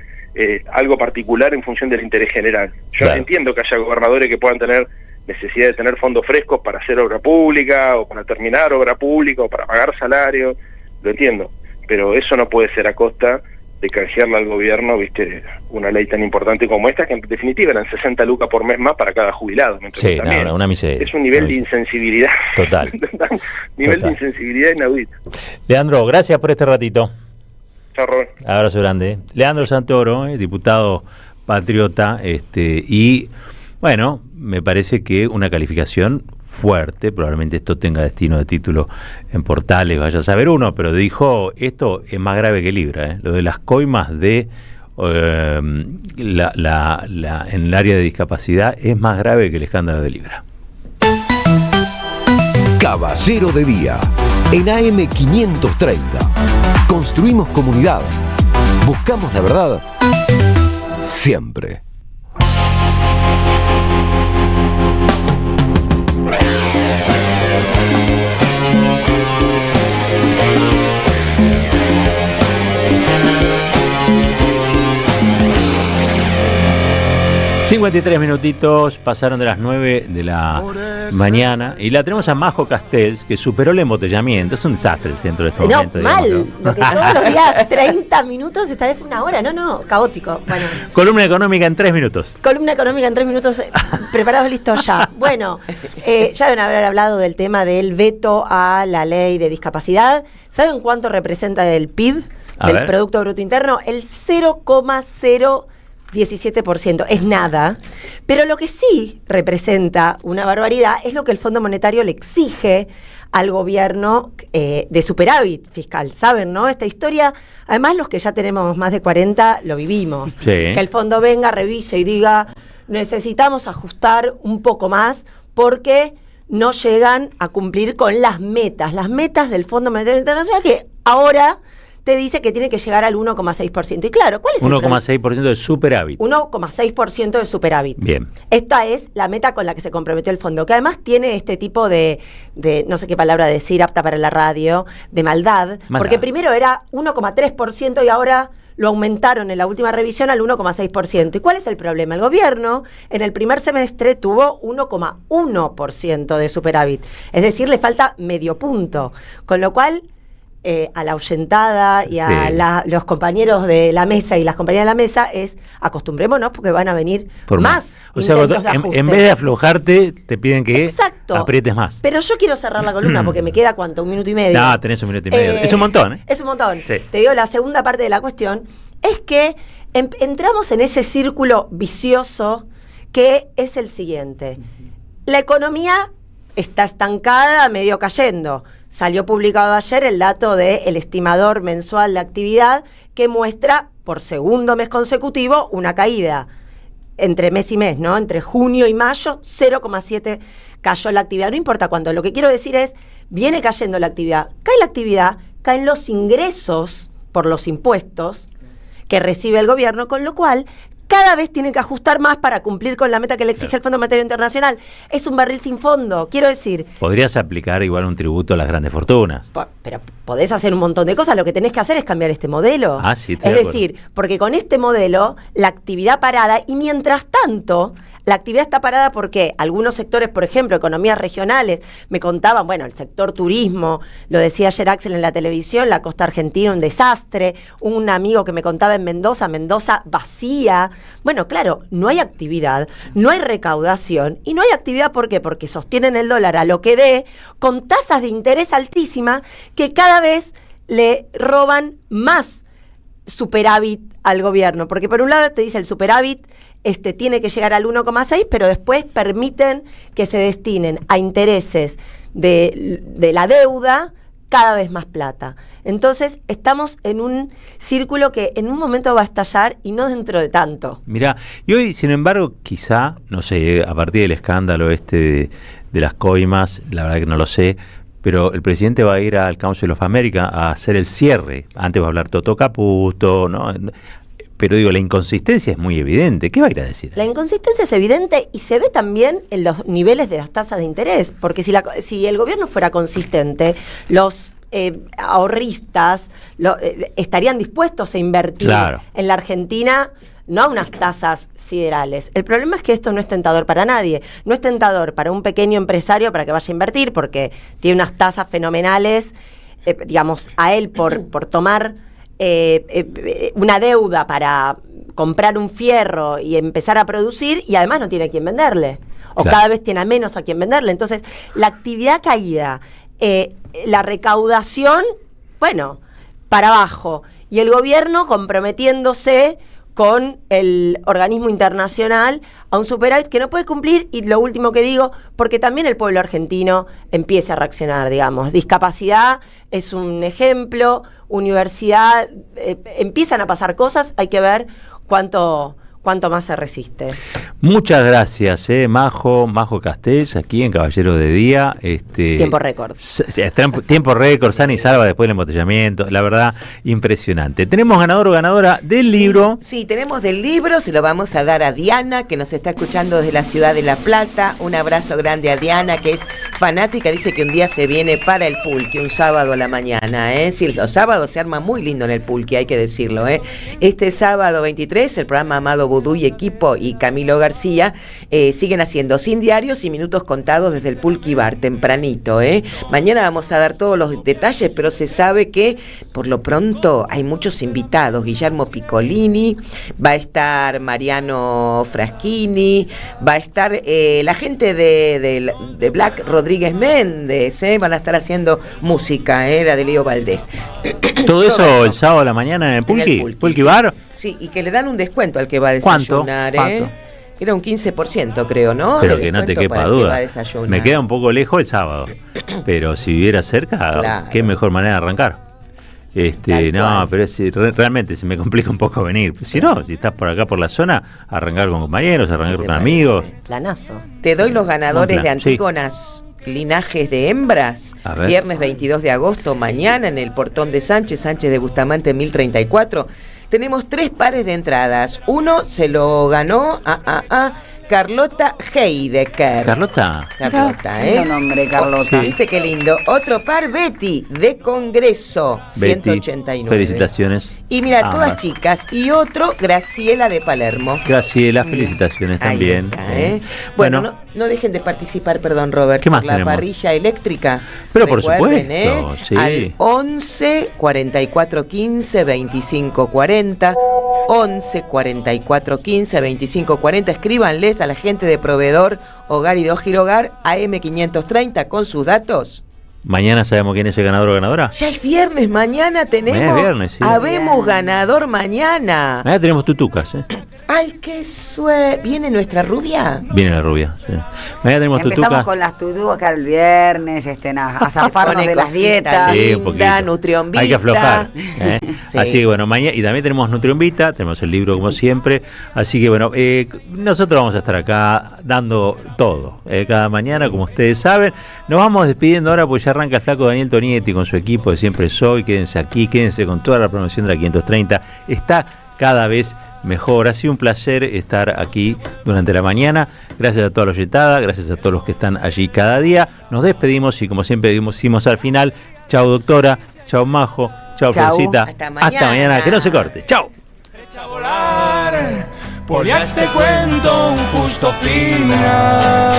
Speaker 27: algo particular en función del interés general. Yo entiendo que haya gobernadores que puedan tener necesidad de tener fondos frescos para hacer obra pública, o para terminar obra pública, o para pagar salario, lo entiendo. Pero eso no puede ser a costa de canjearle al gobierno, viste, una ley tan importante como esta, que en definitiva eran 60 lucas por mes más para cada jubilado.
Speaker 1: Sí, una miseria.
Speaker 27: Es un nivel de insensibilidad.
Speaker 1: Total.
Speaker 27: De insensibilidad inaudito.
Speaker 1: Leandro, gracias por este ratito.
Speaker 27: Chao, Robert.
Speaker 1: Abrazo grande. Leandro Santoro, diputado patriota, y bueno, me parece que una calificación fuerte, probablemente esto tenga destino de título en portales, vaya a saber uno, pero dijo, esto es más grave que Libra, lo de las coimas de en el área de discapacidad es más grave que el escándalo de Libra.
Speaker 5: Caballero de Día, en AM 530. Construimos comunidad. Buscamos la verdad siempre.
Speaker 1: 53 minutitos pasaron de las 9 de la mañana y la tenemos a Majo Castells, que superó el embotellamiento. Es un desastre el centro de este momento.
Speaker 3: Mal,
Speaker 1: digamos, ¿no?
Speaker 3: lo que todos los días 30 minutos, esta vez fue una hora, caótico. Bueno,
Speaker 1: Columna económica en 3 minutos.
Speaker 3: columna económica en 3 minutos, preparados, listos ya. Bueno, ya deben haber hablado del tema del veto a la ley de discapacidad. ¿Saben cuánto representa el PIB, del Producto Bruto Interno? El 0,017%, es nada, pero lo que sí representa una barbaridad es lo que el Fondo Monetario le exige al gobierno de superávit fiscal, ¿saben, no? Esta historia, además los que ya tenemos más de 40 lo vivimos,
Speaker 1: Sí.
Speaker 3: que el fondo venga, revise y diga, necesitamos ajustar un poco más porque no llegan a cumplir con las metas del Fondo Monetario Internacional, que ahora te dice que tiene que llegar al 1,6%. Y claro, ¿cuál es el problema?
Speaker 1: 1,6% de superávit.
Speaker 3: 1,6% de superávit.
Speaker 1: Bien.
Speaker 3: Esta es la meta con la que se comprometió el fondo, que además tiene este tipo de no sé qué palabra decir, apta para la radio, de maldad. Porque primero era 1,3% y ahora lo aumentaron en la última revisión al 1,6%. ¿Y cuál es el problema? El gobierno en el primer semestre tuvo 1,1% de superávit. Es decir, le falta medio punto. Con lo cual, a la ahuyentada y a los compañeros de la mesa y las compañeras de la mesa es acostumbrémonos porque van a venir
Speaker 1: Por
Speaker 3: más.
Speaker 1: O sea,
Speaker 3: intentos de ajuste.
Speaker 1: en vez de aflojarte, te piden que aprietes más.
Speaker 3: Pero yo quiero cerrar la columna porque me queda, ¿cuánto? 1 minuto y medio.
Speaker 1: No, tenés 1 minuto y medio. Es un montón, ¿eh?
Speaker 3: Es un montón.
Speaker 1: Sí.
Speaker 3: Te digo, la segunda parte de la cuestión es que entramos en ese círculo vicioso que es el siguiente. La economía está estancada, medio cayendo. Salió publicado ayer el dato del estimador mensual de actividad que muestra por segundo mes consecutivo una caída. Entre mes y mes, ¿no? Entre junio y mayo, 0,7 cayó la actividad. No importa cuánto. Lo que quiero decir es, viene cayendo la actividad. Cae la actividad, caen los ingresos por los impuestos que recibe el gobierno, con lo cual cada vez tiene que ajustar más para cumplir con la meta que le exige el Fondo Monetario Internacional. Es un barril sin fondo, quiero decir.
Speaker 1: Podrías aplicar igual un tributo a las grandes fortunas.
Speaker 3: Pero podés hacer un montón de cosas, lo que tenés que hacer es cambiar este modelo.
Speaker 1: Ah, sí, estoy
Speaker 3: es
Speaker 1: de acuerdo.
Speaker 3: decir, porque con este modelo, la actividad parada, y mientras tanto, la actividad está parada porque algunos sectores, por ejemplo, economías regionales, me contaban, bueno, el sector turismo, lo decía ayer Axel en la televisión, la costa argentina, un desastre, un amigo que me contaba en Mendoza vacía. Bueno, claro, no hay actividad, no hay recaudación, y no hay actividad, ¿por qué? Porque sostienen el dólar a lo que dé, con tasas de interés altísimas, que cada vez le roban más superávit al gobierno, porque por un lado te dice el superávit tiene que llegar al 1,6, pero después permiten que se destinen a intereses de la deuda cada vez más plata. Entonces estamos en un círculo que en un momento va a estallar y no dentro de tanto.
Speaker 1: Mirá, y hoy, sin embargo, quizá, no sé, a partir del escándalo de las coimas, la verdad que no lo sé, pero el presidente va a ir al Council of America a hacer el cierre. Antes va a hablar Toto Caputo, ¿no? Pero digo, la inconsistencia es muy evidente. ¿Qué va a ir a decir?
Speaker 3: La inconsistencia es evidente y se ve también en los niveles de las tasas de interés, porque si el gobierno fuera consistente, los ahorristas estarían dispuestos a invertir en la Argentina, no a unas tasas siderales. El problema es que esto no es tentador para nadie. No es tentador para un pequeño empresario para que vaya a invertir, porque tiene unas tasas fenomenales, digamos, a él por tomar una deuda para comprar un fierro y empezar a producir, y además no tiene a quién venderle, o cada vez tiene a menos a quién venderle. Entonces, la actividad caída, la recaudación, bueno, para abajo, y el gobierno comprometiéndose con el organismo internacional a un superávit que no puede cumplir. Y lo último que digo, porque también el pueblo argentino empieza a reaccionar, digamos. Discapacidad es un ejemplo, universidad, empiezan a pasar cosas, hay que ver cuánto más se resiste.
Speaker 1: Muchas gracias, Majo Castells, aquí en Caballero de Día.
Speaker 3: Tiempo récord.
Speaker 1: Tiempo récord, sana y salva después del embotellamiento. La verdad, impresionante. Tenemos ganador o ganadora del libro.
Speaker 16: Sí, tenemos del libro, se lo vamos a dar a Diana, que nos está escuchando desde la ciudad de La Plata. Un abrazo grande a Diana, que es fanática, dice que un día se viene para el Pulque, un sábado a la mañana. Sí, los sábados se arma muy lindo en el Pulque, hay que decirlo. Este sábado 23, el programa Amado Vudú y Equipo y Camilo García García, siguen haciendo Sin Diarios y Minutos Contados desde el Pulqui Bar, tempranito. Mañana vamos a dar todos los detalles, pero se sabe que por lo pronto hay muchos invitados. Guillermo Piccolini, va a estar Mariano Fraschini, va a estar la gente de Black Rodríguez Méndez, van a estar haciendo música, la de Leo Valdés.
Speaker 1: Todo eso el sábado a la mañana en el Pulqui
Speaker 16: sí.
Speaker 1: Bar.
Speaker 16: Sí, y que le dan un descuento al que va a desayunar.
Speaker 1: ¿Cuánto?
Speaker 16: Era un 15%, creo, ¿no?
Speaker 1: Pero
Speaker 16: de
Speaker 1: que no te
Speaker 16: descuento
Speaker 1: quepa
Speaker 16: para el que va
Speaker 1: duda.
Speaker 16: a desayunar.
Speaker 1: Me queda un poco lejos el sábado, pero si viviera cerca,
Speaker 16: Claro.
Speaker 1: qué mejor manera de arrancar. No, pero realmente se me complica un poco venir. Si no, si estás por acá por la zona, arrancar con compañeros, arrancar con amigos.
Speaker 3: Planazo.
Speaker 16: Te doy los ganadores
Speaker 1: Un plan,
Speaker 16: de Antígonas. Linajes de Hembras,
Speaker 1: A ver.
Speaker 16: viernes 22 de agosto, mañana en el Portón de Sánchez de Bustamante 1034. Tenemos 3 pares de entradas. Uno se lo ganó Carlota Heidecker.
Speaker 1: Carlota.
Speaker 9: Lindo nombre, Carlota.
Speaker 1: Sí.
Speaker 16: ¿Viste qué lindo? Otro par, Betty, de Congreso,
Speaker 1: Betty,
Speaker 16: 189.
Speaker 1: felicitaciones.
Speaker 16: Y mira, todas
Speaker 1: Ambas.
Speaker 16: chicas. Y otro, Graciela de Palermo.
Speaker 1: Graciela, felicitaciones
Speaker 16: Ahí
Speaker 1: también.
Speaker 16: está, Bueno, no dejen de participar, perdón, Robert,
Speaker 1: ¿Qué más
Speaker 16: por la
Speaker 1: tenemos?
Speaker 16: parrilla eléctrica.
Speaker 1: Pero por
Speaker 16: Recuerden,
Speaker 1: supuesto, sí.
Speaker 16: Al 11 44 15 25 40. 11 44 15 25 40. Escríbanles a la gente de Proveedor Hogar y de Ojirogar AM530 con sus datos.
Speaker 1: Mañana sabemos quién es el ganador o ganadora.
Speaker 16: Ya es viernes, mañana tenemos.
Speaker 1: Mañana es viernes, sí.
Speaker 16: Habemos ganador mañana.
Speaker 1: Mañana tenemos tutucas,
Speaker 16: Ay, qué suerte. ¿Viene nuestra rubia?
Speaker 1: Viene la rubia. Sí. Mañana tenemos
Speaker 4: Empezamos
Speaker 1: tutucas.
Speaker 4: con las tutucas el viernes, a zafarnos
Speaker 16: Pone
Speaker 4: de las
Speaker 16: cosita
Speaker 4: dietas.
Speaker 1: Sí, un poquito.
Speaker 16: Nutrionvita.
Speaker 1: Hay que aflojar.
Speaker 16: Sí.
Speaker 1: Así que bueno, mañana. Y también tenemos Nutrionvita, tenemos el libro como siempre. Así que bueno, nosotros vamos a estar acá dando todo. Cada mañana, como ustedes saben. Nos vamos despidiendo ahora porque ya arranca el flaco Daniel Tonietti con su equipo de Siempre Soy. Quédense aquí, quédense con toda la promoción de la 530. Está cada vez mejor. Ha sido un placer estar aquí durante la mañana. Gracias a toda la oyentada, gracias a todos los que están allí cada día. Nos despedimos y como siempre decimos al final, chao doctora, chao Majo, chao Florcita.
Speaker 16: Hasta mañana.
Speaker 1: Que no se corte. Chao.
Speaker 10: Por este cuento un justo final.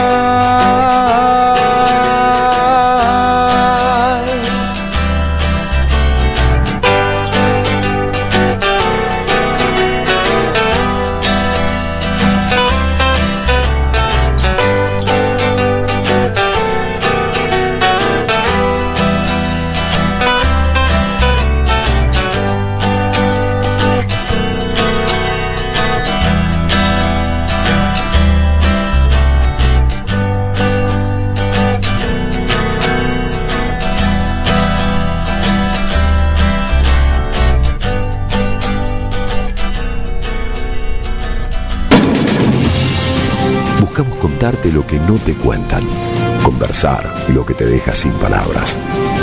Speaker 5: Buscamos contarte lo que no te cuentan, conversar lo que te deja sin palabras.